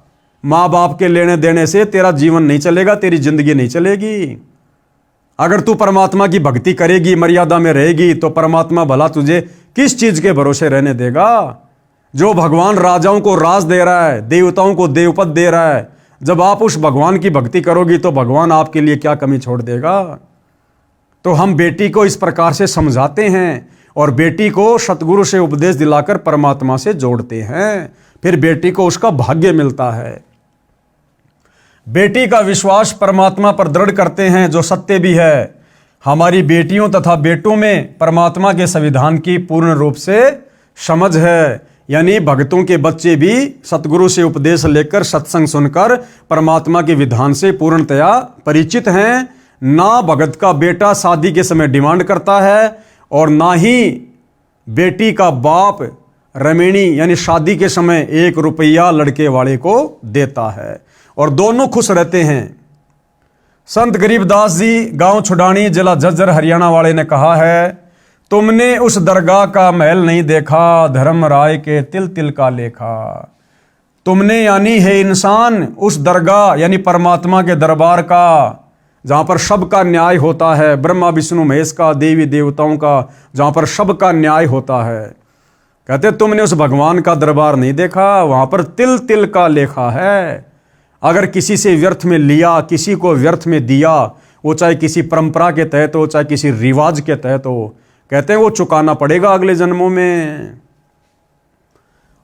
माँ बाप के लेने देने से तेरा जीवन नहीं चलेगा, तेरी जिंदगी नहीं चलेगी। अगर तू परमात्मा की भक्ति करेगी, मर्यादा में रहेगी, तो परमात्मा भला तुझे किस चीज के भरोसे रहने देगा? जो भगवान राजाओं को राज दे रहा है, देवताओं को देवपद दे रहा है, जब आप उस भगवान की भक्ति करोगी तो भगवान आपके लिए क्या कमी छोड़ देगा? तो हम बेटी को इस प्रकार से समझाते हैं और बेटी को सतगुरु से उपदेश दिलाकर परमात्मा से जोड़ते हैं, फिर बेटी को उसका भाग्य मिलता है। बेटी का विश्वास परमात्मा पर दृढ़ करते हैं जो सत्य भी है। हमारी बेटियों तथा बेटों में परमात्मा के संविधान की पूर्ण रूप से समझ है, यानी भक्तों के बच्चे भी सतगुरु से उपदेश लेकर सत्संग सुनकर परमात्मा के विधान से पूर्णतया परिचित हैं। ना भगत का बेटा शादी के समय डिमांड करता है और ना ही बेटी का बाप रमेणी यानी शादी के समय 1 रुपया लड़के वाले को देता है और दोनों खुश रहते हैं। संत गरीबदास जी गांव छुडानी जिला झज्जर हरियाणा वाले ने कहा है, तुमने उस दरगाह का महल नहीं देखा, धर्म राय के तिल तिल का लेखा। तुमने यानी है इंसान उस दरगाह यानी परमात्मा के दरबार का जहाँ पर सबका न्याय होता है, ब्रह्मा विष्णु महेश का, देवी देवताओं का, जहाँ पर सबका न्याय होता है। कहते तुमने उस भगवान का दरबार नहीं देखा, वहाँ पर तिल तिल का लेखा है। अगर किसी से व्यर्थ में लिया, किसी को व्यर्थ में दिया, वो चाहे किसी परंपरा के तहत हो, चाहे किसी रिवाज के तहत हो, कहते हैं वो चुकाना पड़ेगा अगले जन्मों में।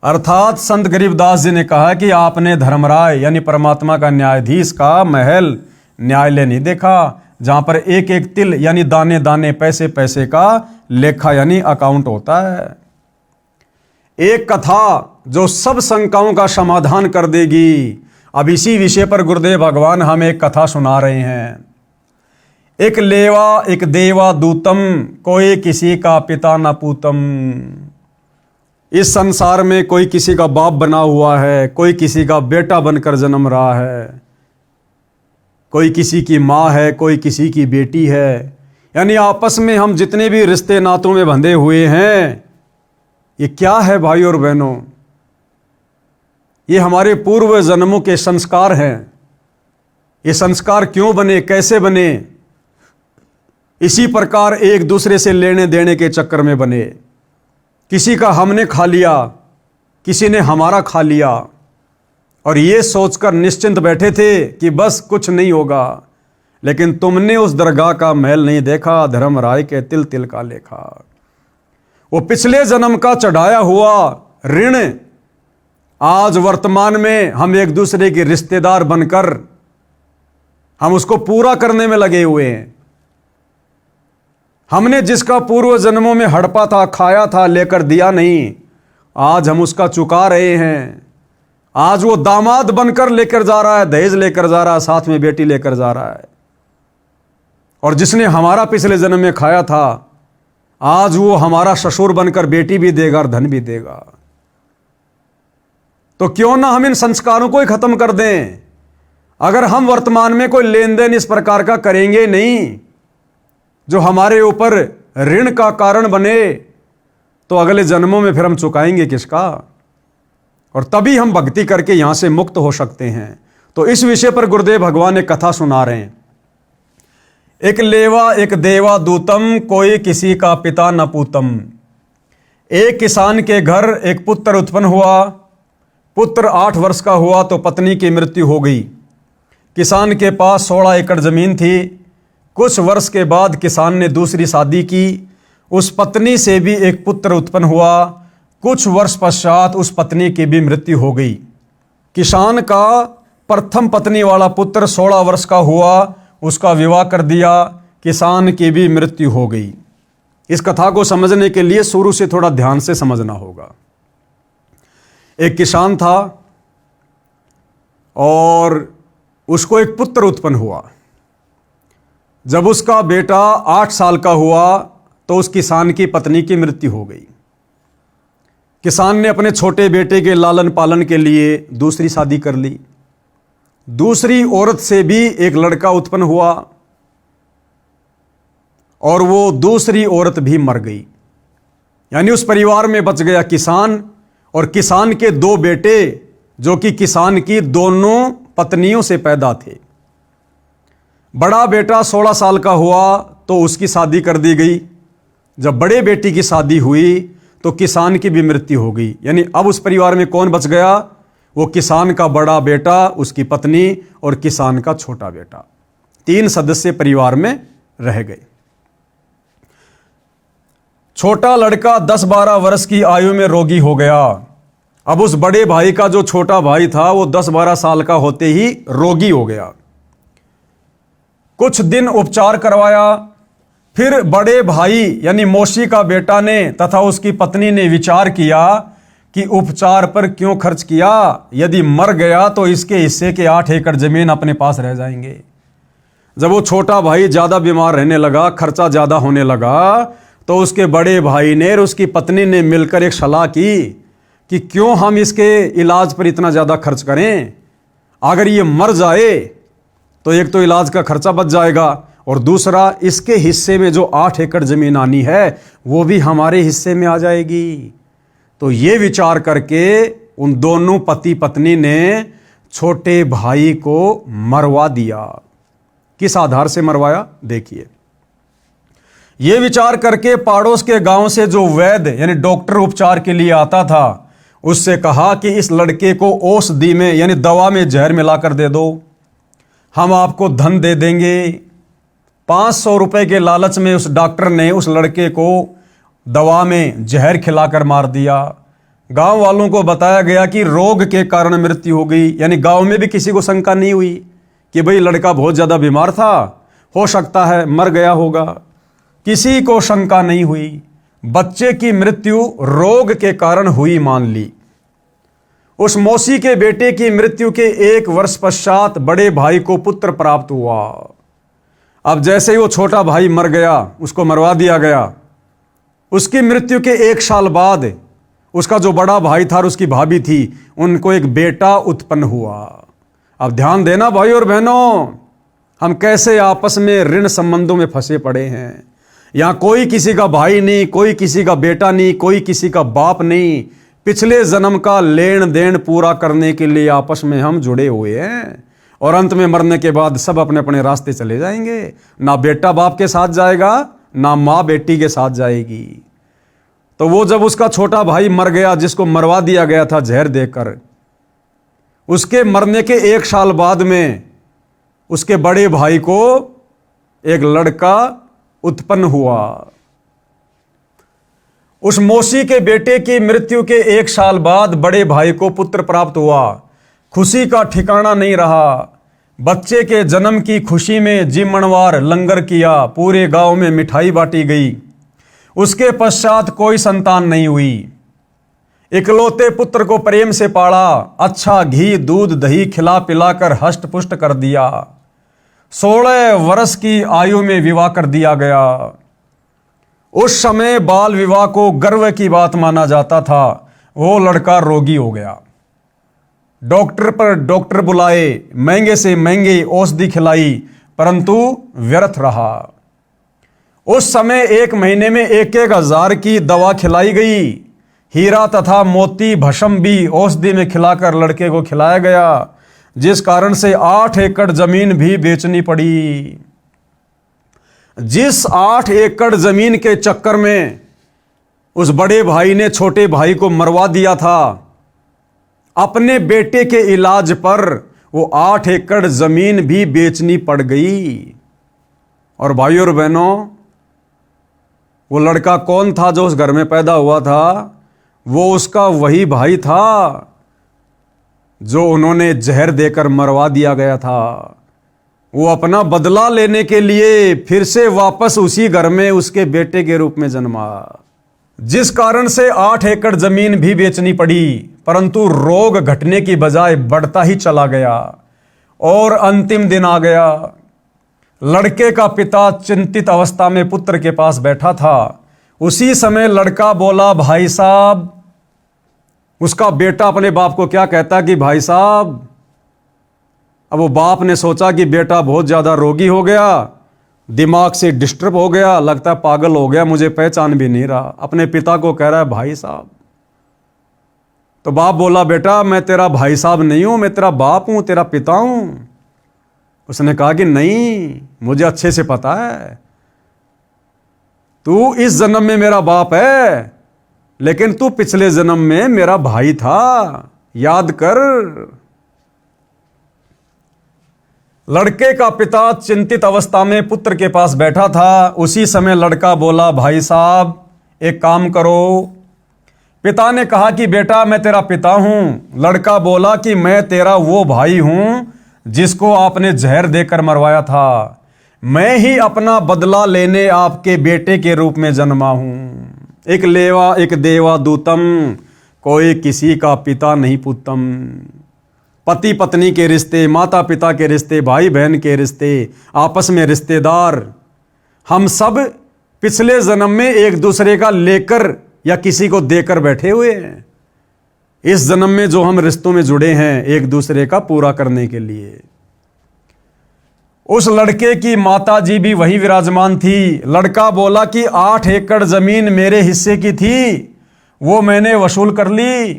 अर्थात संत गरीबदास जी ने कहा कि आपने धर्मराय यानी परमात्मा का न्यायाधीश का महल न्यायालय नहीं देखा, जहां पर एक एक तिल यानी दाने दाने पैसे पैसे का लेखा यानी अकाउंट होता है। एक कथा जो सब शंकाओं का समाधान कर देगी। अब इसी विषय पर गुरुदेव भगवान हमें एक कथा सुना रहे हैं। एक लेवा एक देवा दूतम, कोई किसी का पिता न पूतम। इस संसार में कोई किसी का बाप बना हुआ है, कोई किसी का बेटा बनकर जन्म रहा है, कोई किसी की माँ है, कोई किसी की बेटी है। यानी आपस में हम जितने भी रिश्ते नातों में बंधे हुए हैं, ये क्या है भाई और बहनों? ये हमारे पूर्व जन्मों के संस्कार हैं। ये संस्कार क्यों बने, कैसे बने? इसी प्रकार एक दूसरे से लेने देने के चक्कर में बने। किसी का हमने खा लिया, किसी ने हमारा खा लिया, और ये सोचकर निश्चिंत बैठे थे कि बस कुछ नहीं होगा। लेकिन तुमने उस दरगाह का महल नहीं देखा, धर्मराय के तिल तिल का लेखा। वो पिछले जन्म का चढ़ाया हुआ ऋण आज वर्तमान में हम एक दूसरे के रिश्तेदार बनकर हम उसको पूरा करने में लगे हुए हैं। हमने जिसका पूर्व जन्मों में हड़पा था, खाया था, लेकर दिया नहीं, आज हम उसका चुका रहे हैं। आज वो दामाद बनकर लेकर जा रहा है, दहेज लेकर जा रहा है, साथ में बेटी लेकर जा रहा है। और जिसने हमारा पिछले जन्म में खाया था, आज वो हमारा ससुर बनकर बेटी भी देगा और धन भी देगा। तो क्यों ना हम इन संस्कारों को ही खत्म कर दें। अगर हम वर्तमान में कोई लेन देन इस प्रकार का करेंगे नहीं जो हमारे ऊपर ऋण का कारण बने, तो अगले जन्मों में फिर हम चुकाएंगे किसका? और तभी हम भक्ति करके यहां से मुक्त हो सकते हैं। तो इस विषय पर गुरुदेव भगवान एक कथा सुना रहे हैं। एक लेवा एक देवा दूतम, कोई किसी का पिता न पूतम। एक किसान के घर एक पुत्र उत्पन्न हुआ। पुत्र 8 वर्ष का हुआ तो पत्नी की मृत्यु हो गई। किसान के पास 16 एकड़ जमीन थी। कुछ वर्ष के बाद किसान ने दूसरी शादी की। उस पत्नी से भी एक पुत्र उत्पन्न हुआ। कुछ वर्ष पश्चात उस पत्नी की भी मृत्यु हो गई। किसान का प्रथम पत्नी वाला पुत्र 16 वर्ष का हुआ, उसका विवाह कर दिया। किसान की भी मृत्यु हो गई। इस कथा को समझने के लिए शुरू से थोड़ा ध्यान से समझना होगा। एक किसान था और उसको एक पुत्र उत्पन्न हुआ। जब उसका बेटा 8 साल का हुआ तो उस किसान की पत्नी की मृत्यु हो गई। किसान ने अपने छोटे बेटे के लालन पालन के लिए दूसरी शादी कर ली। दूसरी औरत से भी एक लड़का उत्पन्न हुआ और वो दूसरी औरत भी मर गई। यानी उस परिवार में बच गया किसान और किसान के 2 बेटे, जो कि किसान की दोनों पत्नियों से पैदा थे। बड़ा बेटा 16 साल का हुआ तो उसकी शादी कर दी गई। जब बड़े बेटी की शादी हुई तो किसान की भी मृत्यु हो गई। यानी अब उस परिवार में कौन बच गया? वो किसान का बड़ा बेटा, उसकी पत्नी और किसान का छोटा बेटा। 3 सदस्य परिवार में रह गए। छोटा लड़का 10-12 वर्ष की आयु में रोगी हो गया। अब उस बड़े भाई का जो छोटा भाई था वो 10-12 साल का होते ही रोगी हो गया। कुछ दिन उपचार करवाया। फिर बड़े भाई यानी मौसी का बेटा ने तथा उसकी पत्नी ने विचार किया कि उपचार पर क्यों खर्च किया, यदि मर गया तो इसके हिस्से के 8 एकड़ जमीन अपने पास रह जाएंगे। जब वो छोटा भाई ज्यादा बीमार रहने लगा, खर्चा ज्यादा होने लगा, तो उसके बड़े भाई ने और उसकी पत्नी ने मिलकर एक सलाह की कि क्यों हम इसके इलाज पर इतना ज्यादा खर्च करें। अगर ये मर जाए तो एक तो इलाज का खर्चा बच जाएगा और दूसरा इसके हिस्से में जो 8 एकड़ जमीन आनी है वो भी हमारे हिस्से में आ जाएगी। तो ये विचार करके उन दोनों पति पत्नी ने छोटे भाई को मरवा दिया। किस आधार से मरवाया देखिए। यह विचार करके पड़ोस के गांव से जो वैद्य यानी डॉक्टर उपचार के लिए आता था, उससे कहा कि इस लड़के को औषधि में यानी दवा में जहर मिलाकर दे दो, हम आपको धन दे देंगे। 500 रुपए के लालच में उस डॉक्टर ने उस लड़के को दवा में जहर खिलाकर मार दिया। गांव वालों को बताया गया कि रोग के कारण मृत्यु हो गई, यानी गांव में भी किसी को शंका नहीं हुई कि भाई लड़का बहुत ज्यादा बीमार था, हो सकता है मर गया होगा। किसी को शंका नहीं हुई। बच्चे की मृत्यु रोग के कारण हुई मान ली। उस मौसी के बेटे की मृत्यु के 1 वर्ष पश्चात बड़े भाई को पुत्र प्राप्त हुआ। अब जैसे ही वो छोटा भाई मर गया, उसको मरवा दिया गया। उसकी मृत्यु के 1 साल बाद उसका जो बड़ा भाई था और उसकी भाभी थी, उनको एक बेटा उत्पन्न हुआ। अब ध्यान देना भाई और बहनों, हम कैसे आपस में ऋण संबंधों में फंसे पड़े हैं। यहां कोई किसी का भाई नहीं, कोई किसी का बेटा नहीं, कोई किसी का बाप नहीं। पिछले जन्म का लेन देन पूरा करने के लिए आपस में हम जुड़े हुए हैं, और अंत में मरने के बाद सब अपने अपने रास्ते चले जाएंगे। ना बेटा बाप के साथ जाएगा, ना माँ बेटी के साथ जाएगी। तो वो जब उसका छोटा भाई मर गया, जिसको मरवा दिया गया था जहर देकर, उसके मरने के 1 साल बाद में उसके बड़े भाई को एक लड़का उत्पन्न हुआ। उस मौसी के बेटे की मृत्यु के 1 साल बाद बड़े भाई को पुत्र प्राप्त हुआ। खुशी का ठिकाना नहीं रहा। बच्चे के जन्म की खुशी में जिमणवार लंगर किया, पूरे गांव में मिठाई बांटी गई। उसके पश्चात कोई संतान नहीं हुई। इकलौते पुत्र को प्रेम से पाला, अच्छा घी दूध दही खिला पिलाकर हष्ट पुष्ट कर दिया। 16 वर्ष की आयु में विवाह कर दिया गया। उस समय बाल विवाह को गर्व की बात माना जाता था। वो लड़का रोगी हो गया। डॉक्टर पर डॉक्टर बुलाए, महंगे से महंगी औषधि खिलाई, परंतु व्यर्थ रहा। उस समय 1 महीने में 1-1 हजार की दवा खिलाई गई। हीरा तथा मोती भस्म भी औषधि में खिलाकर लड़के को खिलाया गया, जिस कारण से 8 एकड़ जमीन भी बेचनी पड़ी। जिस 8 एकड़ जमीन के चक्कर में उस बड़े भाई ने छोटे भाई को मरवा दिया था, अपने बेटे के इलाज पर वो 8 एकड़ जमीन भी बेचनी पड़ गई। और भाइयों और बहनों, वो लड़का कौन था जो उस घर में पैदा हुआ था? वो उसका वही भाई था जो उन्होंने जहर देकर मरवा दिया गया था। वो अपना बदला लेने के लिए फिर से वापस उसी घर में उसके बेटे के रूप में जन्मा, जिस कारण से 8 एकड़ जमीन भी बेचनी पड़ी। परंतु रोग घटने की बजाय बढ़ता ही चला गया और अंतिम दिन आ गया। लड़के का पिता चिंतित अवस्था में पुत्र के पास बैठा था। उसी समय लड़का बोला, भाई साहब। उसका बेटा अपने बाप को क्या कहता कि भाई साहब। अब वो बाप ने सोचा कि बेटा बहुत ज्यादा रोगी हो गया, दिमाग से डिस्टर्ब हो गया, लगता है पागल हो गया, मुझे पहचान भी नहीं रहा। अपने पिता को कह रहा है भाई साहब। तो बाप बोला, बेटा मैं तेरा भाई साहब नहीं हूं, मैं तेरा बाप हूं, तेरा पिता हूं। उसने कहा कि नहीं, मुझे अच्छे से पता है, तू इस जन्म में मेरा बाप है, लेकिन तू पिछले जन्म में मेरा भाई था, याद कर। लड़के का पिता चिंतित अवस्था में पुत्र के पास बैठा था। उसी समय लड़का बोला, भाई साहब एक काम करो। पिता ने कहा कि बेटा मैं तेरा पिता हूं। लड़का बोला कि मैं तेरा वो भाई हूं जिसको आपने जहर देकर मरवाया था। मैं ही अपना बदला लेने आपके बेटे के रूप में जन्मा हूं। एक लेवा एक देवा दूतम, कोई किसी का पिता नहीं पुतम। पति पत्नी के रिश्ते, माता पिता के रिश्ते, भाई बहन के रिश्ते, आपस में रिश्तेदार, हम सब पिछले जन्म में एक दूसरे का लेकर या किसी को देकर बैठे हुए हैं। इस जन्म में जो हम रिश्तों में जुड़े हैं एक दूसरे का पूरा करने के लिए। उस लड़के की माता जी भी वही विराजमान थी। लड़का बोला कि 8 एकड़ जमीन मेरे हिस्से की थी, वो मैंने वसूल कर ली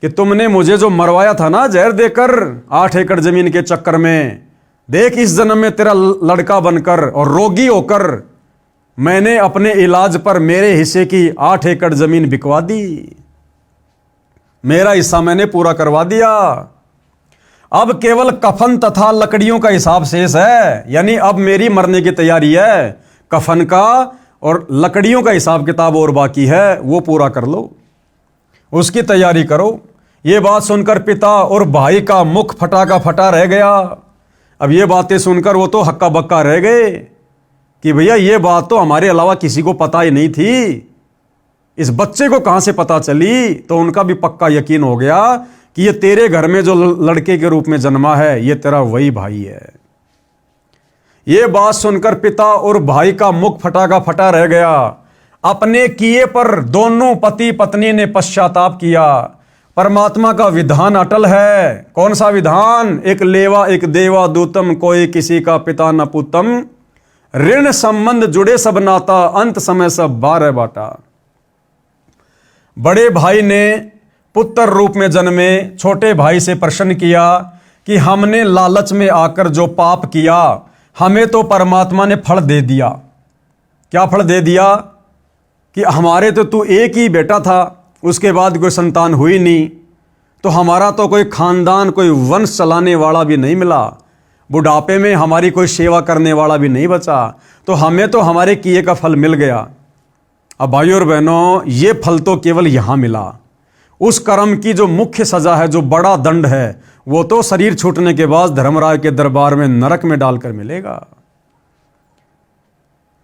कि तुमने मुझे जो मरवाया था ना जहर देकर 8 एकड़ जमीन के चक्कर में, देख, इस जन्म में तेरा लड़का बनकर और रोगी होकर मैंने अपने इलाज पर मेरे हिस्से की 8 एकड़ जमीन बिकवा दी, मेरा हिस्सा मैंने पूरा करवा दिया। अब केवल कफन तथा लकड़ियों का हिसाब शेष है, यानी अब मेरी मरने की तैयारी है, कफन का और लकड़ियों का हिसाब किताब और बाकी है, वो पूरा कर लो, उसकी तैयारी करो। ये बात सुनकर पिता और भाई का मुख फटा का फटा रह गया। अब ये बातें सुनकर वो तो हक्का बक्का रह गए कि भैया ये बात तो हमारे अलावा किसी को पता ही नहीं थी, इस बच्चे को कहां से पता चली। तो उनका भी पक्का यकीन हो गया कि ये तेरे घर में जो लड़के के रूप में जन्मा है, ये तेरा वही भाई है। ये बात सुनकर पिता और भाई का मुख फटा का फटा रह गया। अपने किए पर दोनों पति पत्नी ने पश्चाताप किया। परमात्मा का विधान अटल है। कौन सा विधान? एक लेवा एक देवा दूतम, कोई किसी का पिता न पुतम, ऋण संबंध जुड़े सब नाता, अंत समय सब बार बाटा। बड़े भाई ने पुत्र रूप में जन्मे छोटे भाई से प्रश्न किया कि हमने लालच में आकर जो पाप किया, हमें तो परमात्मा ने फल दे दिया। क्या फल दे दिया? कि हमारे तो तू एक ही बेटा था, उसके बाद कोई संतान हुई नहीं, तो हमारा तो कोई खानदान, कोई वंश चलाने वाला भी नहीं मिला, बुढ़ापे में हमारी कोई सेवा करने वाला भी नहीं बचा, तो हमें तो हमारे किए का फल मिल गया। अब भाइयों और बहनों, ये फल तो केवल यहां मिला। उस कर्म की जो मुख्य सजा है, जो बड़ा दंड है, वो तो शरीर छूटने के बाद धर्मराज के दरबार में नरक में डालकर मिलेगा।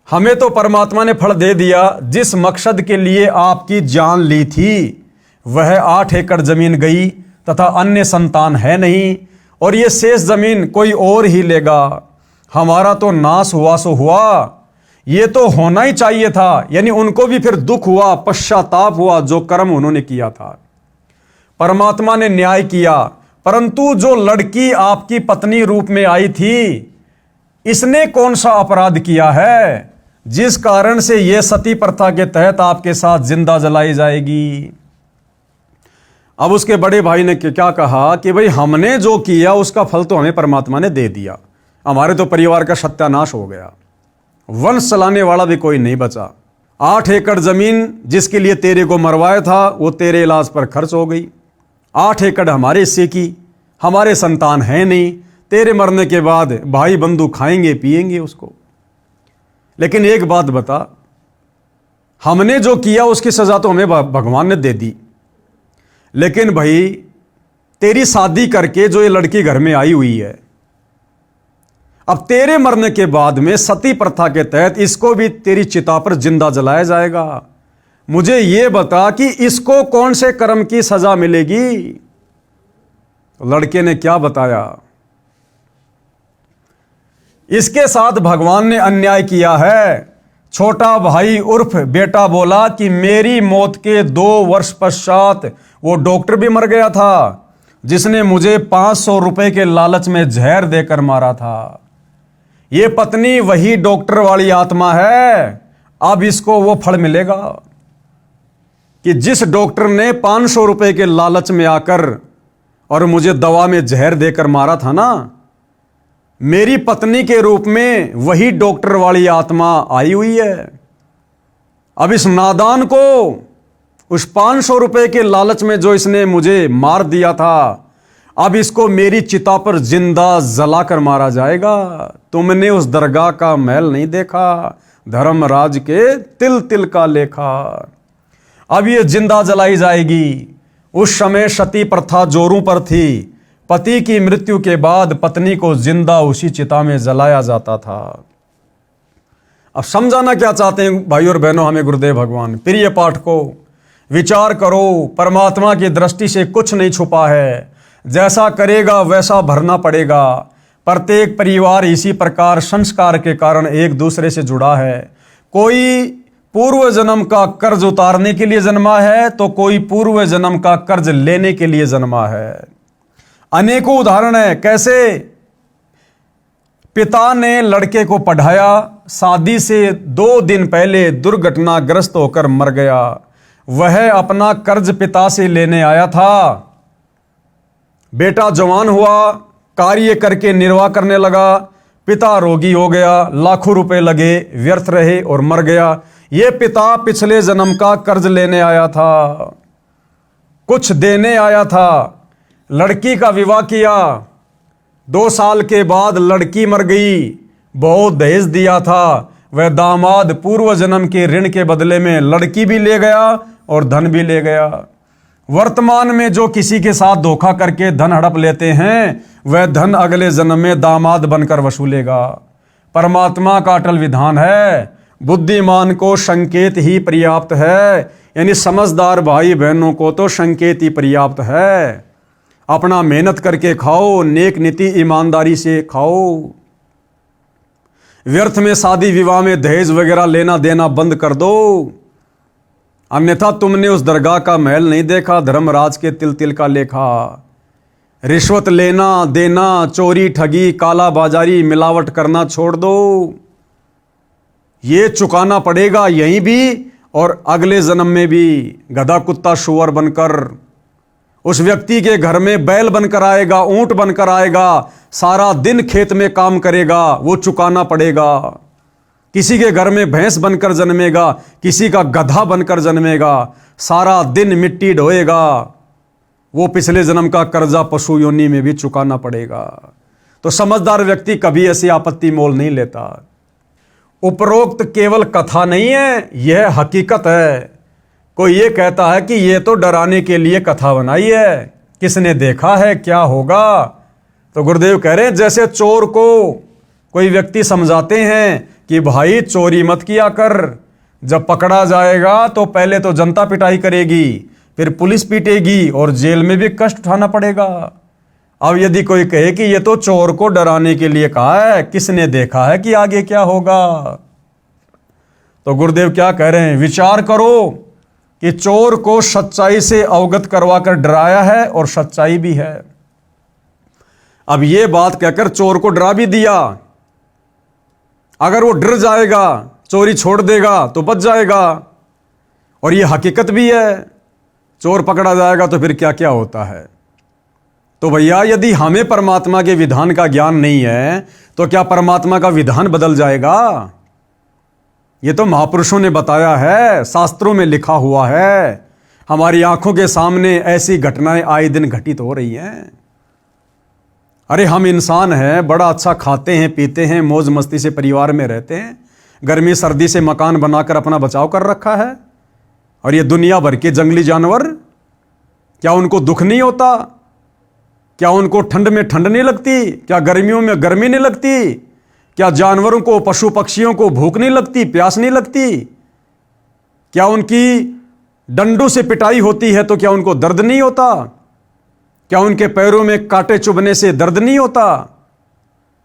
हमें तो परमात्मा ने फल दे दिया। जिस मकसद के लिए आपकी जान ली थी वह 8 एकड़ जमीन गई तथा अन्य संतान है नहीं, और ये शेष जमीन कोई और ही लेगा। हमारा तो नाश हुआ सो हुआ, ये तो होना ही चाहिए था। यानी उनको भी फिर दुख हुआ, पश्चाताप हुआ जो कर्म उन्होंने किया था। परमात्मा ने न्याय किया, परंतु जो लड़की आपकी पत्नी रूप में आई थी, इसने कौन सा अपराध किया है जिस कारण से यह सती प्रथा के तहत आपके साथ जिंदा जलाई जाएगी? अब उसके बड़े भाई ने क्या कहा कि भाई हमने जो किया उसका फल तो हमें परमात्मा ने दे दिया, हमारे तो परिवार का सत्यानाश हो गया, वंश चलाने वाला भी कोई नहीं बचा। 8 एकड़ जमीन जिसके लिए तेरे को मरवाया था वो तेरे इलाज पर खर्च हो गई। 8 एकड़ हमारे हिस्से की, हमारे संतान है नहीं, तेरे मरने के बाद भाई बंधु खाएंगे पिएंगे उसको। लेकिन एक बात बता, हमने जो किया उसकी सजा तो हमें भगवान ने दे दी, लेकिन भाई तेरी शादी करके जो ये लड़की घर में आई हुई है, अब तेरे मरने के बाद में सती प्रथा के तहत इसको भी तेरी चिता पर जिंदा जलाया जाएगा। मुझे यह बता कि इसको कौन से कर्म की सजा मिलेगी? तो लड़के ने क्या बताया? इसके साथ भगवान ने अन्याय किया है। छोटा भाई उर्फ बेटा बोला कि मेरी मौत के 2 वर्ष पश्चात वो डॉक्टर भी मर गया था जिसने मुझे 500 रुपए के लालच में जहर देकर मारा था। ये पत्नी वही डॉक्टर वाली आत्मा है। अब इसको वो फल मिलेगा कि जिस डॉक्टर ने 500 रुपए के लालच में आकर और मुझे दवा में जहर देकर मारा था ना, मेरी पत्नी के रूप में वही डॉक्टर वाली आत्मा आई हुई है। अब इस नादान को उस 500 रुपए के लालच में जो इसने मुझे मार दिया था, अब इसको मेरी चिता पर जिंदा जलाकर मारा जाएगा। तुमने उस दरगाह का महल नहीं देखा, धर्मराज के तिल तिल का लेखा। अब ये जिंदा जलाई जाएगी। उस समय सती प्रथा जोरों पर थी। पति की मृत्यु के बाद पत्नी को जिंदा उसी चिता में जलाया जाता था। अब समझाना क्या चाहते हैं भाई और बहनों हमें गुरुदेव भगवान? प्रिय पाठ को विचार करो, परमात्मा की दृष्टि से कुछ नहीं छुपा है। जैसा करेगा वैसा भरना पड़ेगा। प्रत्येक परिवार इसी प्रकार संस्कार के कारण एक दूसरे से जुड़ा है। कोई पूर्व जन्म का कर्ज उतारने के लिए जन्मा है तो कोई पूर्व जन्म का कर्ज लेने के लिए जन्मा है। अनेकों उदाहरण है। कैसे? पिता ने लड़के को पढ़ाया, शादी से 2 दिन पहले दुर्घटनाग्रस्त होकर मर गया। वह अपना कर्ज पिता से लेने आया था। बेटा जवान हुआ, कार्य करके निर्वाह करने लगा। पिता रोगी हो गया, लाखों रुपए लगे, व्यर्थ रहे और मर गया। ये पिता पिछले जन्म का कर्ज लेने आया था, कुछ देने आया था। लड़की का विवाह किया, 2 साल के बाद लड़की मर गई, बहुत दहेज दिया था। वह दामाद पूर्व जन्म के ऋण के बदले में लड़की भी ले गया और धन भी ले गया। वर्तमान में जो किसी के साथ धोखा करके धन हड़प लेते हैं, वह धन अगले जन्म में दामाद बनकर वसूलेगा। परमात्मा का अटल विधान है, बुद्धिमान को संकेत ही पर्याप्त है। यानी समझदार भाई बहनों को तो संकेत ही पर्याप्त है। अपना मेहनत करके खाओ, नेक नीति ईमानदारी से खाओ। व्यर्थ में शादी विवाह में दहेज वगैरह लेना देना बंद कर दो, अन्यथा तुमने उस दरगाह का महल नहीं देखा, धर्मराज के तिल तिल का लेखा। रिश्वत लेना देना, चोरी ठगी काला बाजारी मिलावट करना छोड़ दो। ये चुकाना पड़ेगा यहीं भी और अगले जन्म में भी। गधा कुत्ता शुअर बनकर उस व्यक्ति के घर में बैल बनकर आएगा, ऊंट बनकर आएगा, सारा दिन खेत में काम करेगा, वो चुकाना पड़ेगा। किसी के घर में भैंस बनकर जन्मेगा, किसी का गधा बनकर जन्मेगा, सारा दिन मिट्टी ढोएगा, वो पिछले जन्म का कर्जा पशु योनि में भी चुकाना पड़ेगा। तो समझदार व्यक्ति कभी ऐसी आपत्ति मोल नहीं लेता। उपरोक्त केवल कथा नहीं है, यह हकीकत है। कोई ये कहता है कि ये तो डराने के लिए कथा बनाई है, किसने देखा है क्या होगा। तो गुरुदेव कह रहे हैं जैसे चोर को कोई व्यक्ति समझाते हैं कि भाई चोरी मत किया कर, जब पकड़ा जाएगा तो पहले तो जनता पिटाई करेगी, फिर पुलिस पीटेगी और जेल में भी कष्ट उठाना पड़ेगा। अब यदि कोई कहे कि ये तो चोर को डराने के लिए कहा है, किसने देखा है कि आगे क्या होगा। तो गुरुदेव क्या कह रहे हैं, विचार करो कि चोर को सच्चाई से अवगत करवाकर डराया है और सच्चाई भी है। अब ये बात कहकर चोर को डरा भी दिया, अगर वो डर जाएगा, चोरी छोड़ देगा तो बच जाएगा। और ये हकीकत भी है, चोर पकड़ा जाएगा तो फिर क्या क्या होता है। तो भैया यदि हमें परमात्मा के विधान का ज्ञान नहीं है तो क्या परमात्मा का विधान बदल जाएगा? ये तो महापुरुषों ने बताया है, शास्त्रों में लिखा हुआ है, हमारी आंखों के सामने ऐसी घटनाएं आए दिन घटित हो रही हैं। अरे हम इंसान हैं, बड़ा अच्छा खाते हैं पीते हैं, मौज मस्ती से परिवार में रहते हैं, गर्मी सर्दी से मकान बनाकर अपना बचाव कर रखा है। और ये दुनिया भर के जंगली जानवर, क्या उनको दुख नहीं होता? क्या उनको ठंड में ठंड नहीं लगती? क्या गर्मियों में गर्मी नहीं लगती? क्या जानवरों को, पशु पक्षियों को भूख नहीं लगती, प्यास नहीं लगती? क्या उनकी डंडों से पिटाई होती है तो क्या उनको दर्द नहीं होता? क्या उनके पैरों में कांटे चुभने से दर्द नहीं होता?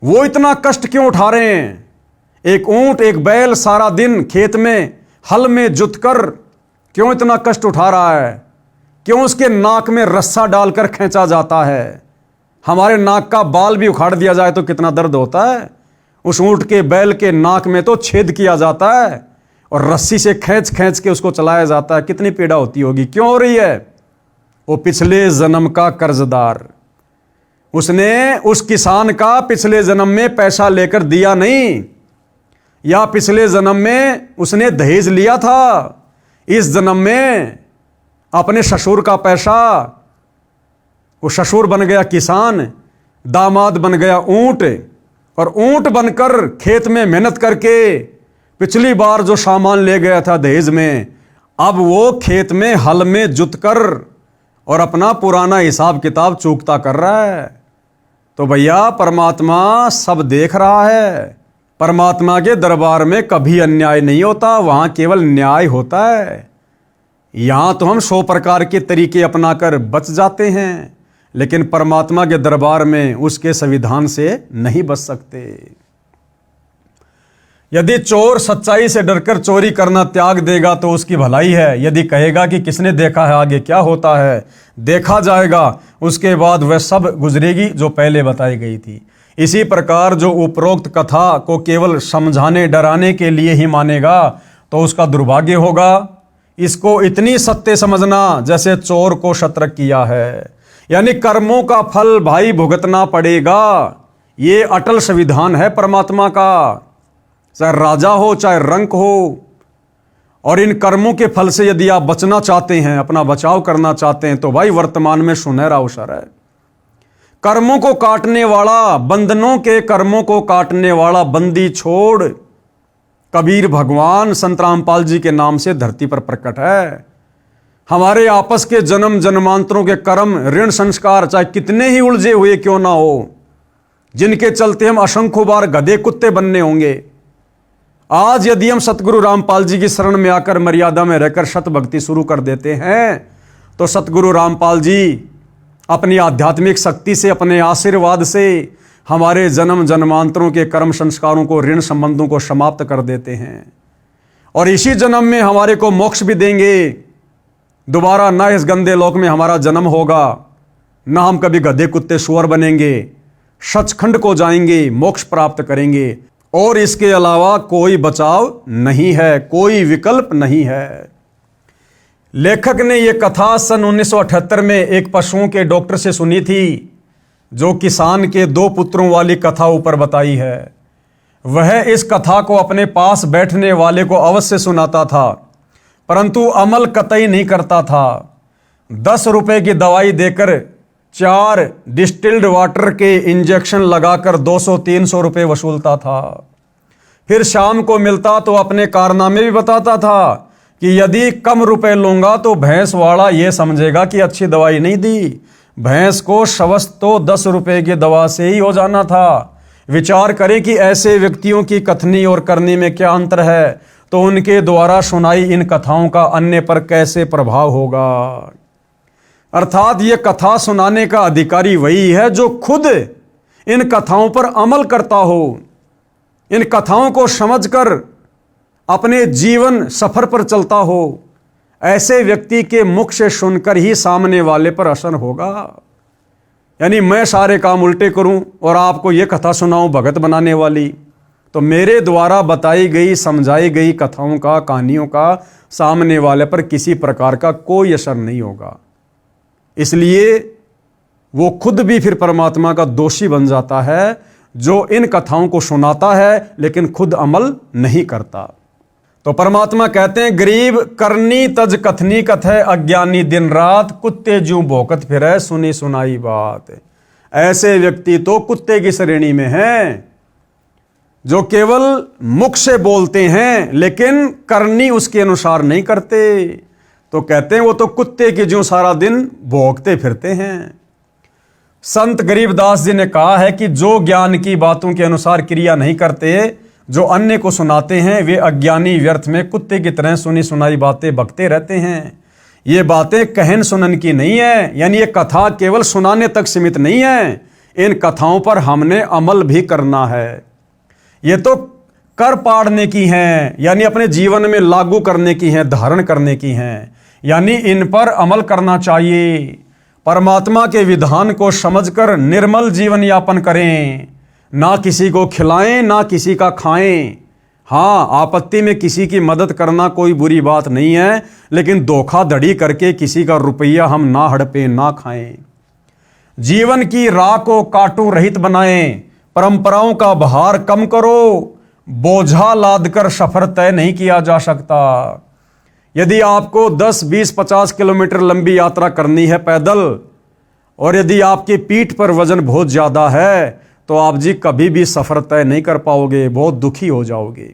वो इतना कष्ट क्यों उठा रहे हैं? एक ऊंट, एक बैल सारा दिन खेत में हल में जुतकर क्यों इतना कष्ट उठा रहा है? क्यों उसके नाक में रस्सा डालकर खींचा जाता है? हमारे नाक का बाल भी उखाड़ दिया जाए तो कितना दर्द होता है। उस ऊंट के, बैल के नाक में तो छेद किया जाता है और रस्सी से खींच खींच के उसको चलाया जाता है, कितनी पीड़ा होती होगी। क्यों हो रही है? वो पिछले जन्म का कर्जदार, उसने उस किसान का पिछले जन्म में पैसा लेकर दिया नहीं, या पिछले जन्म में उसने दहेज लिया था, इस जन्म में अपने ससुर का पैसा, वो ससुर बन गया किसान, दामाद बन गया ऊंट, और ऊंट बनकर खेत में मेहनत करके पिछली बार जो सामान ले गया था दहेज में, अब वो खेत में हल में जुतकर और अपना पुराना हिसाब किताब चूकता कर रहा है। तो भैया परमात्मा सब देख रहा है। परमात्मा के दरबार में कभी अन्याय नहीं होता, वहां केवल न्याय होता है। यहां तो हम 100 प्रकार के तरीके अपनाकर बच जाते हैं, लेकिन परमात्मा के दरबार में उसके संविधान से नहीं बच सकते। यदि चोर सच्चाई से डरकर चोरी करना त्याग देगा तो उसकी भलाई है। यदि कहेगा कि किसने देखा है, आगे क्या होता है, देखा जाएगा, उसके बाद वह सब गुजरेगी जो पहले बताई गई थी। इसी प्रकार जो उपरोक्त कथा को केवल समझाने डराने के लिए ही मानेगा तो उसका दुर्भाग्य होगा। इसको इतनी सत्य समझना जैसे चोर को शतरक किया है, यानी कर्मों का फल भाई भुगतना पड़ेगा। ये अटल संविधान है परमात्मा का, चाहे राजा हो चाहे रंक हो। और इन कर्मों के फल से यदि आप बचना चाहते हैं, अपना बचाव करना चाहते हैं, तो भाई वर्तमान में सुनहरा अवसर है। कर्मों को काटने वाला, बंधनों के कर्मों को काटने वाला बंदी छोड़ कबीर भगवान संत रामपाल जी के नाम से धरती पर प्रकट है। हमारे आपस के जन्म जन्मांतरों के कर्म, ऋण संस्कार चाहे कितने ही उलझे हुए क्यों ना हो, जिनके चलते हम असंख्य बार गधे कुत्ते बनने होंगे, आज यदि हम सतगुरु रामपाल जी की शरण में आकर मर्यादा में रहकर सत भक्ति शुरू कर देते हैं, तो सतगुरु रामपाल जी अपनी आध्यात्मिक शक्ति से, अपने आशीर्वाद से हमारे जन्म जन्मांतरों के कर्म संस्कारों को, ऋण संबंधों को समाप्त कर देते हैं। और इसी जन्म में हमारे को मोक्ष भी देंगे। दोबारा ना इस गंदे लोक में हमारा जन्म होगा, ना हम कभी गधे कुत्ते सुअर बनेंगे, सचखंड को जाएंगे, मोक्ष प्राप्त करेंगे। और इसके अलावा कोई बचाव नहीं है, कोई विकल्प नहीं है। लेखक ने यह कथा सन 1978 में एक पशुओं के डॉक्टर से सुनी थी, जो किसान के 2 पुत्रों वाली कथा ऊपर बताई है। वह इस कथा को अपने पास बैठने वाले को अवश्य सुनाता था, परंतु अमल कतई नहीं करता था। 10 रुपए की दवाई देकर 4 डिस्टिल्ड वाटर के इंजेक्शन लगाकर 200-300 रुपए वसूलता था। फिर शाम को मिलता तो अपने कारनामे भी बताता था कि यदि कम रुपए लूंगा तो भैंस वाला यह समझेगा कि अच्छी दवाई नहीं दी। भैंस को शवस्त तो 10 रुपए की दवा से ही हो जाना था। विचार करें कि ऐसे व्यक्तियों की कथनी और करनी में क्या अंतर है, तो उनके द्वारा सुनाई इन कथाओं का अन्य पर कैसे प्रभाव होगा। अर्थात ये कथा सुनाने का अधिकारी वही है जो खुद इन कथाओं पर अमल करता हो, इन कथाओं को समझकर अपने जीवन सफर पर चलता हो। ऐसे व्यक्ति के मुख से सुनकर ही सामने वाले पर असर होगा। यानी मैं सारे काम उल्टे करूं और आपको ये कथा सुनाऊं भगत बनाने वाली, तो मेरे द्वारा बताई गई, समझाई गई कथाओं का, कहानियों का सामने वाले पर किसी प्रकार का कोई असर नहीं होगा। इसलिए वो खुद भी फिर परमात्मा का दोषी बन जाता है, जो इन कथाओं को सुनाता है लेकिन खुद अमल नहीं करता। तो परमात्मा कहते हैं, गरीब करनी तज कथनी कथय, अज्ञानी दिन रात कुत्ते जू भौंकत फिरै, सुनी सुनाई बात। ऐसे व्यक्ति तो कुत्ते की श्रेणी में हैं, जो केवल मुख से बोलते हैं लेकिन करनी उसके अनुसार नहीं करते। तो कहते हैं वो तो कुत्ते की जू सारा दिन भौंकते फिरते हैं। संत गरीबदास जी ने कहा है कि जो ज्ञान की बातों के अनुसार क्रिया नहीं करते, जो अन्य को सुनाते हैं, वे अज्ञानी व्यर्थ में कुत्ते की तरह सुनी सुनाई बातें बकते रहते हैं। ये बातें कहन सुनन की नहीं है, यानी ये कथा केवल सुनाने तक सीमित नहीं है, इन कथाओं पर हमने अमल भी करना है। ये तो कर पाड़ने की हैं, यानी अपने जीवन में लागू करने की हैं, धारण करने की हैं, यानी इन पर अमल करना चाहिए। परमात्मा के विधान को समझकर निर्मल जीवन यापन करें, ना किसी को खिलाएं ना किसी का खाएं। हाँ, आपत्ति में किसी की मदद करना कोई बुरी बात नहीं है, लेकिन धोखाधड़ी करके किसी का रुपया हम ना हड़पें ना खाएं। जीवन की राह को काटू रहित बनाएं, परंपराओं का भार कम करो, बोझा लादकर सफर तय नहीं किया जा सकता। यदि आपको 10, 20, 50 किलोमीटर लंबी यात्रा करनी है पैदल, और यदि आपकी पीठ पर वजन बहुत ज्यादा है, तो आप जी कभी भी सफर तय नहीं कर पाओगे, बहुत दुखी हो जाओगे।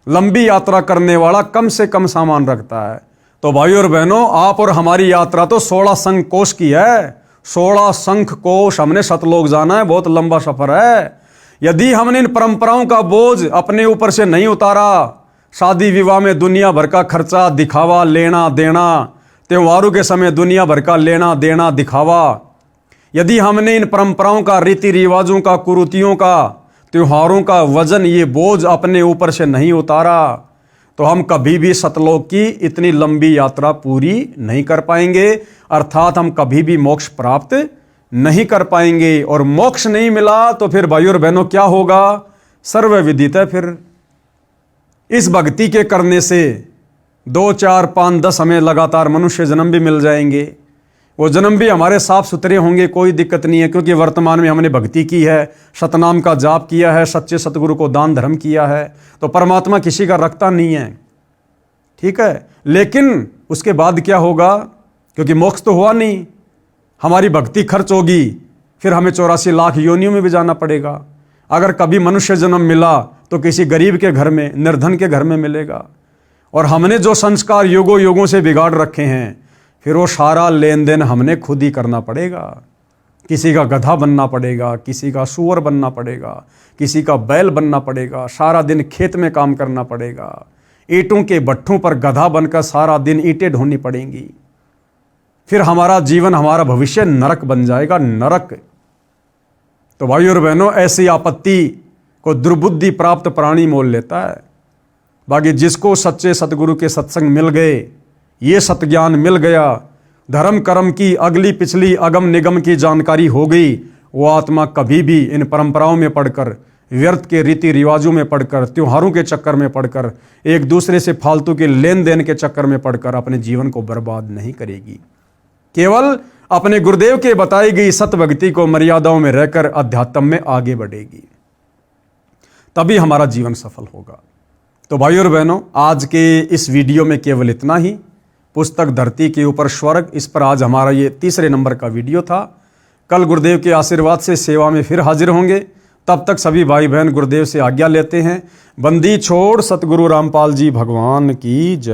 लंबी यात्रा करने वाला कम से कम सामान रखता है। तो भाई और बहनों, आप और हमारी यात्रा तो 16 शंख कोश की है। 16 शंख कोश हमने सतलोक जाना है, बहुत लंबा सफर है। यदि हमने इन परंपराओं का बोझ अपने ऊपर से नहीं उतारा, शादी विवाह में दुनिया भर का खर्चा, दिखावा, लेना देना, त्योहारों के समय दुनिया भर का लेना देना, दिखावा, यदि हमने इन परंपराओं का, रीति रिवाजों का, कुरीतियों का, त्योहारों का वजन, ये बोझ अपने ऊपर से नहीं उतारा, तो हम कभी भी सतलोक की इतनी लंबी यात्रा पूरी नहीं कर पाएंगे। अर्थात हम कभी भी मोक्ष प्राप्त नहीं कर पाएंगे। और मोक्ष नहीं मिला तो फिर भाई और बहनों क्या होगा? सर्व विदित है। फिर इस भक्ति के करने से 2, 4, 5, 10 हमें लगातार मनुष्य जन्म भी मिल जाएंगे। वो जन्म भी हमारे साफ सुथरे होंगे, कोई दिक्कत नहीं है, क्योंकि वर्तमान में हमने भक्ति की है, सतनाम का जाप किया है, सच्चे सतगुरु को दान धर्म किया है, तो परमात्मा किसी का रखता नहीं है, ठीक है। लेकिन उसके बाद क्या होगा, क्योंकि मोक्ष तो हुआ नहीं, हमारी भक्ति खर्च होगी, फिर हमें 84 लाख योनियों में भी जाना पड़ेगा। अगर कभी मनुष्य जन्म मिला तो किसी गरीब के घर में, निर्धन के घर में मिलेगा। और हमने जो संस्कार युगों युगों से बिगाड़ रखे हैं, फिर वो सारा लेन देन हमने खुद ही करना पड़ेगा। किसी का गधा बनना पड़ेगा, किसी का सूअर बनना पड़ेगा, किसी का बैल बनना पड़ेगा, सारा दिन खेत में काम करना पड़ेगा, ईंटों के भट्ठों पर गधा बनकर सारा दिन ईंटें ढोनी पड़ेंगी। फिर हमारा जीवन, हमारा भविष्य नरक बन जाएगा, नरक। तो भाइयों और बहनों, ऐसी आपत्ति को दुर्बुद्धि प्राप्त प्राणी मोल लेता है। बाकी जिसको सच्चे सतगुरु के सत्संग मिल गए, ये सतज्ञान मिल गया, धर्म कर्म की अगली पिछली अगम निगम की जानकारी हो गई, वो आत्मा कभी भी इन परंपराओं में पढ़कर, व्यर्थ के रीति रिवाजों में पढ़कर, त्योहारों के चक्कर में पढ़कर, एक दूसरे से फालतू के लेन देन के चक्कर में पढ़कर अपने जीवन को बर्बाद नहीं करेगी। केवल अपने गुरुदेव के बताई गई सत भक्ति को मर्यादाओं में रहकर अध्यात्म में आगे बढ़ेगी, तभी हमारा जीवन सफल होगा। तो भाइयों और बहनों, आज के इस वीडियो में केवल इतना ही। पुस्तक धरती के ऊपर स्वर्ग, इस पर आज हमारा ये 3रे नंबर का वीडियो था। कल गुरुदेव के आशीर्वाद से सेवा में फिर हाजिर होंगे। तब तक सभी भाई बहन गुरुदेव से आज्ञा लेते हैं। बंदी छोड़ सतगुरु रामपाल जी भगवान की जय।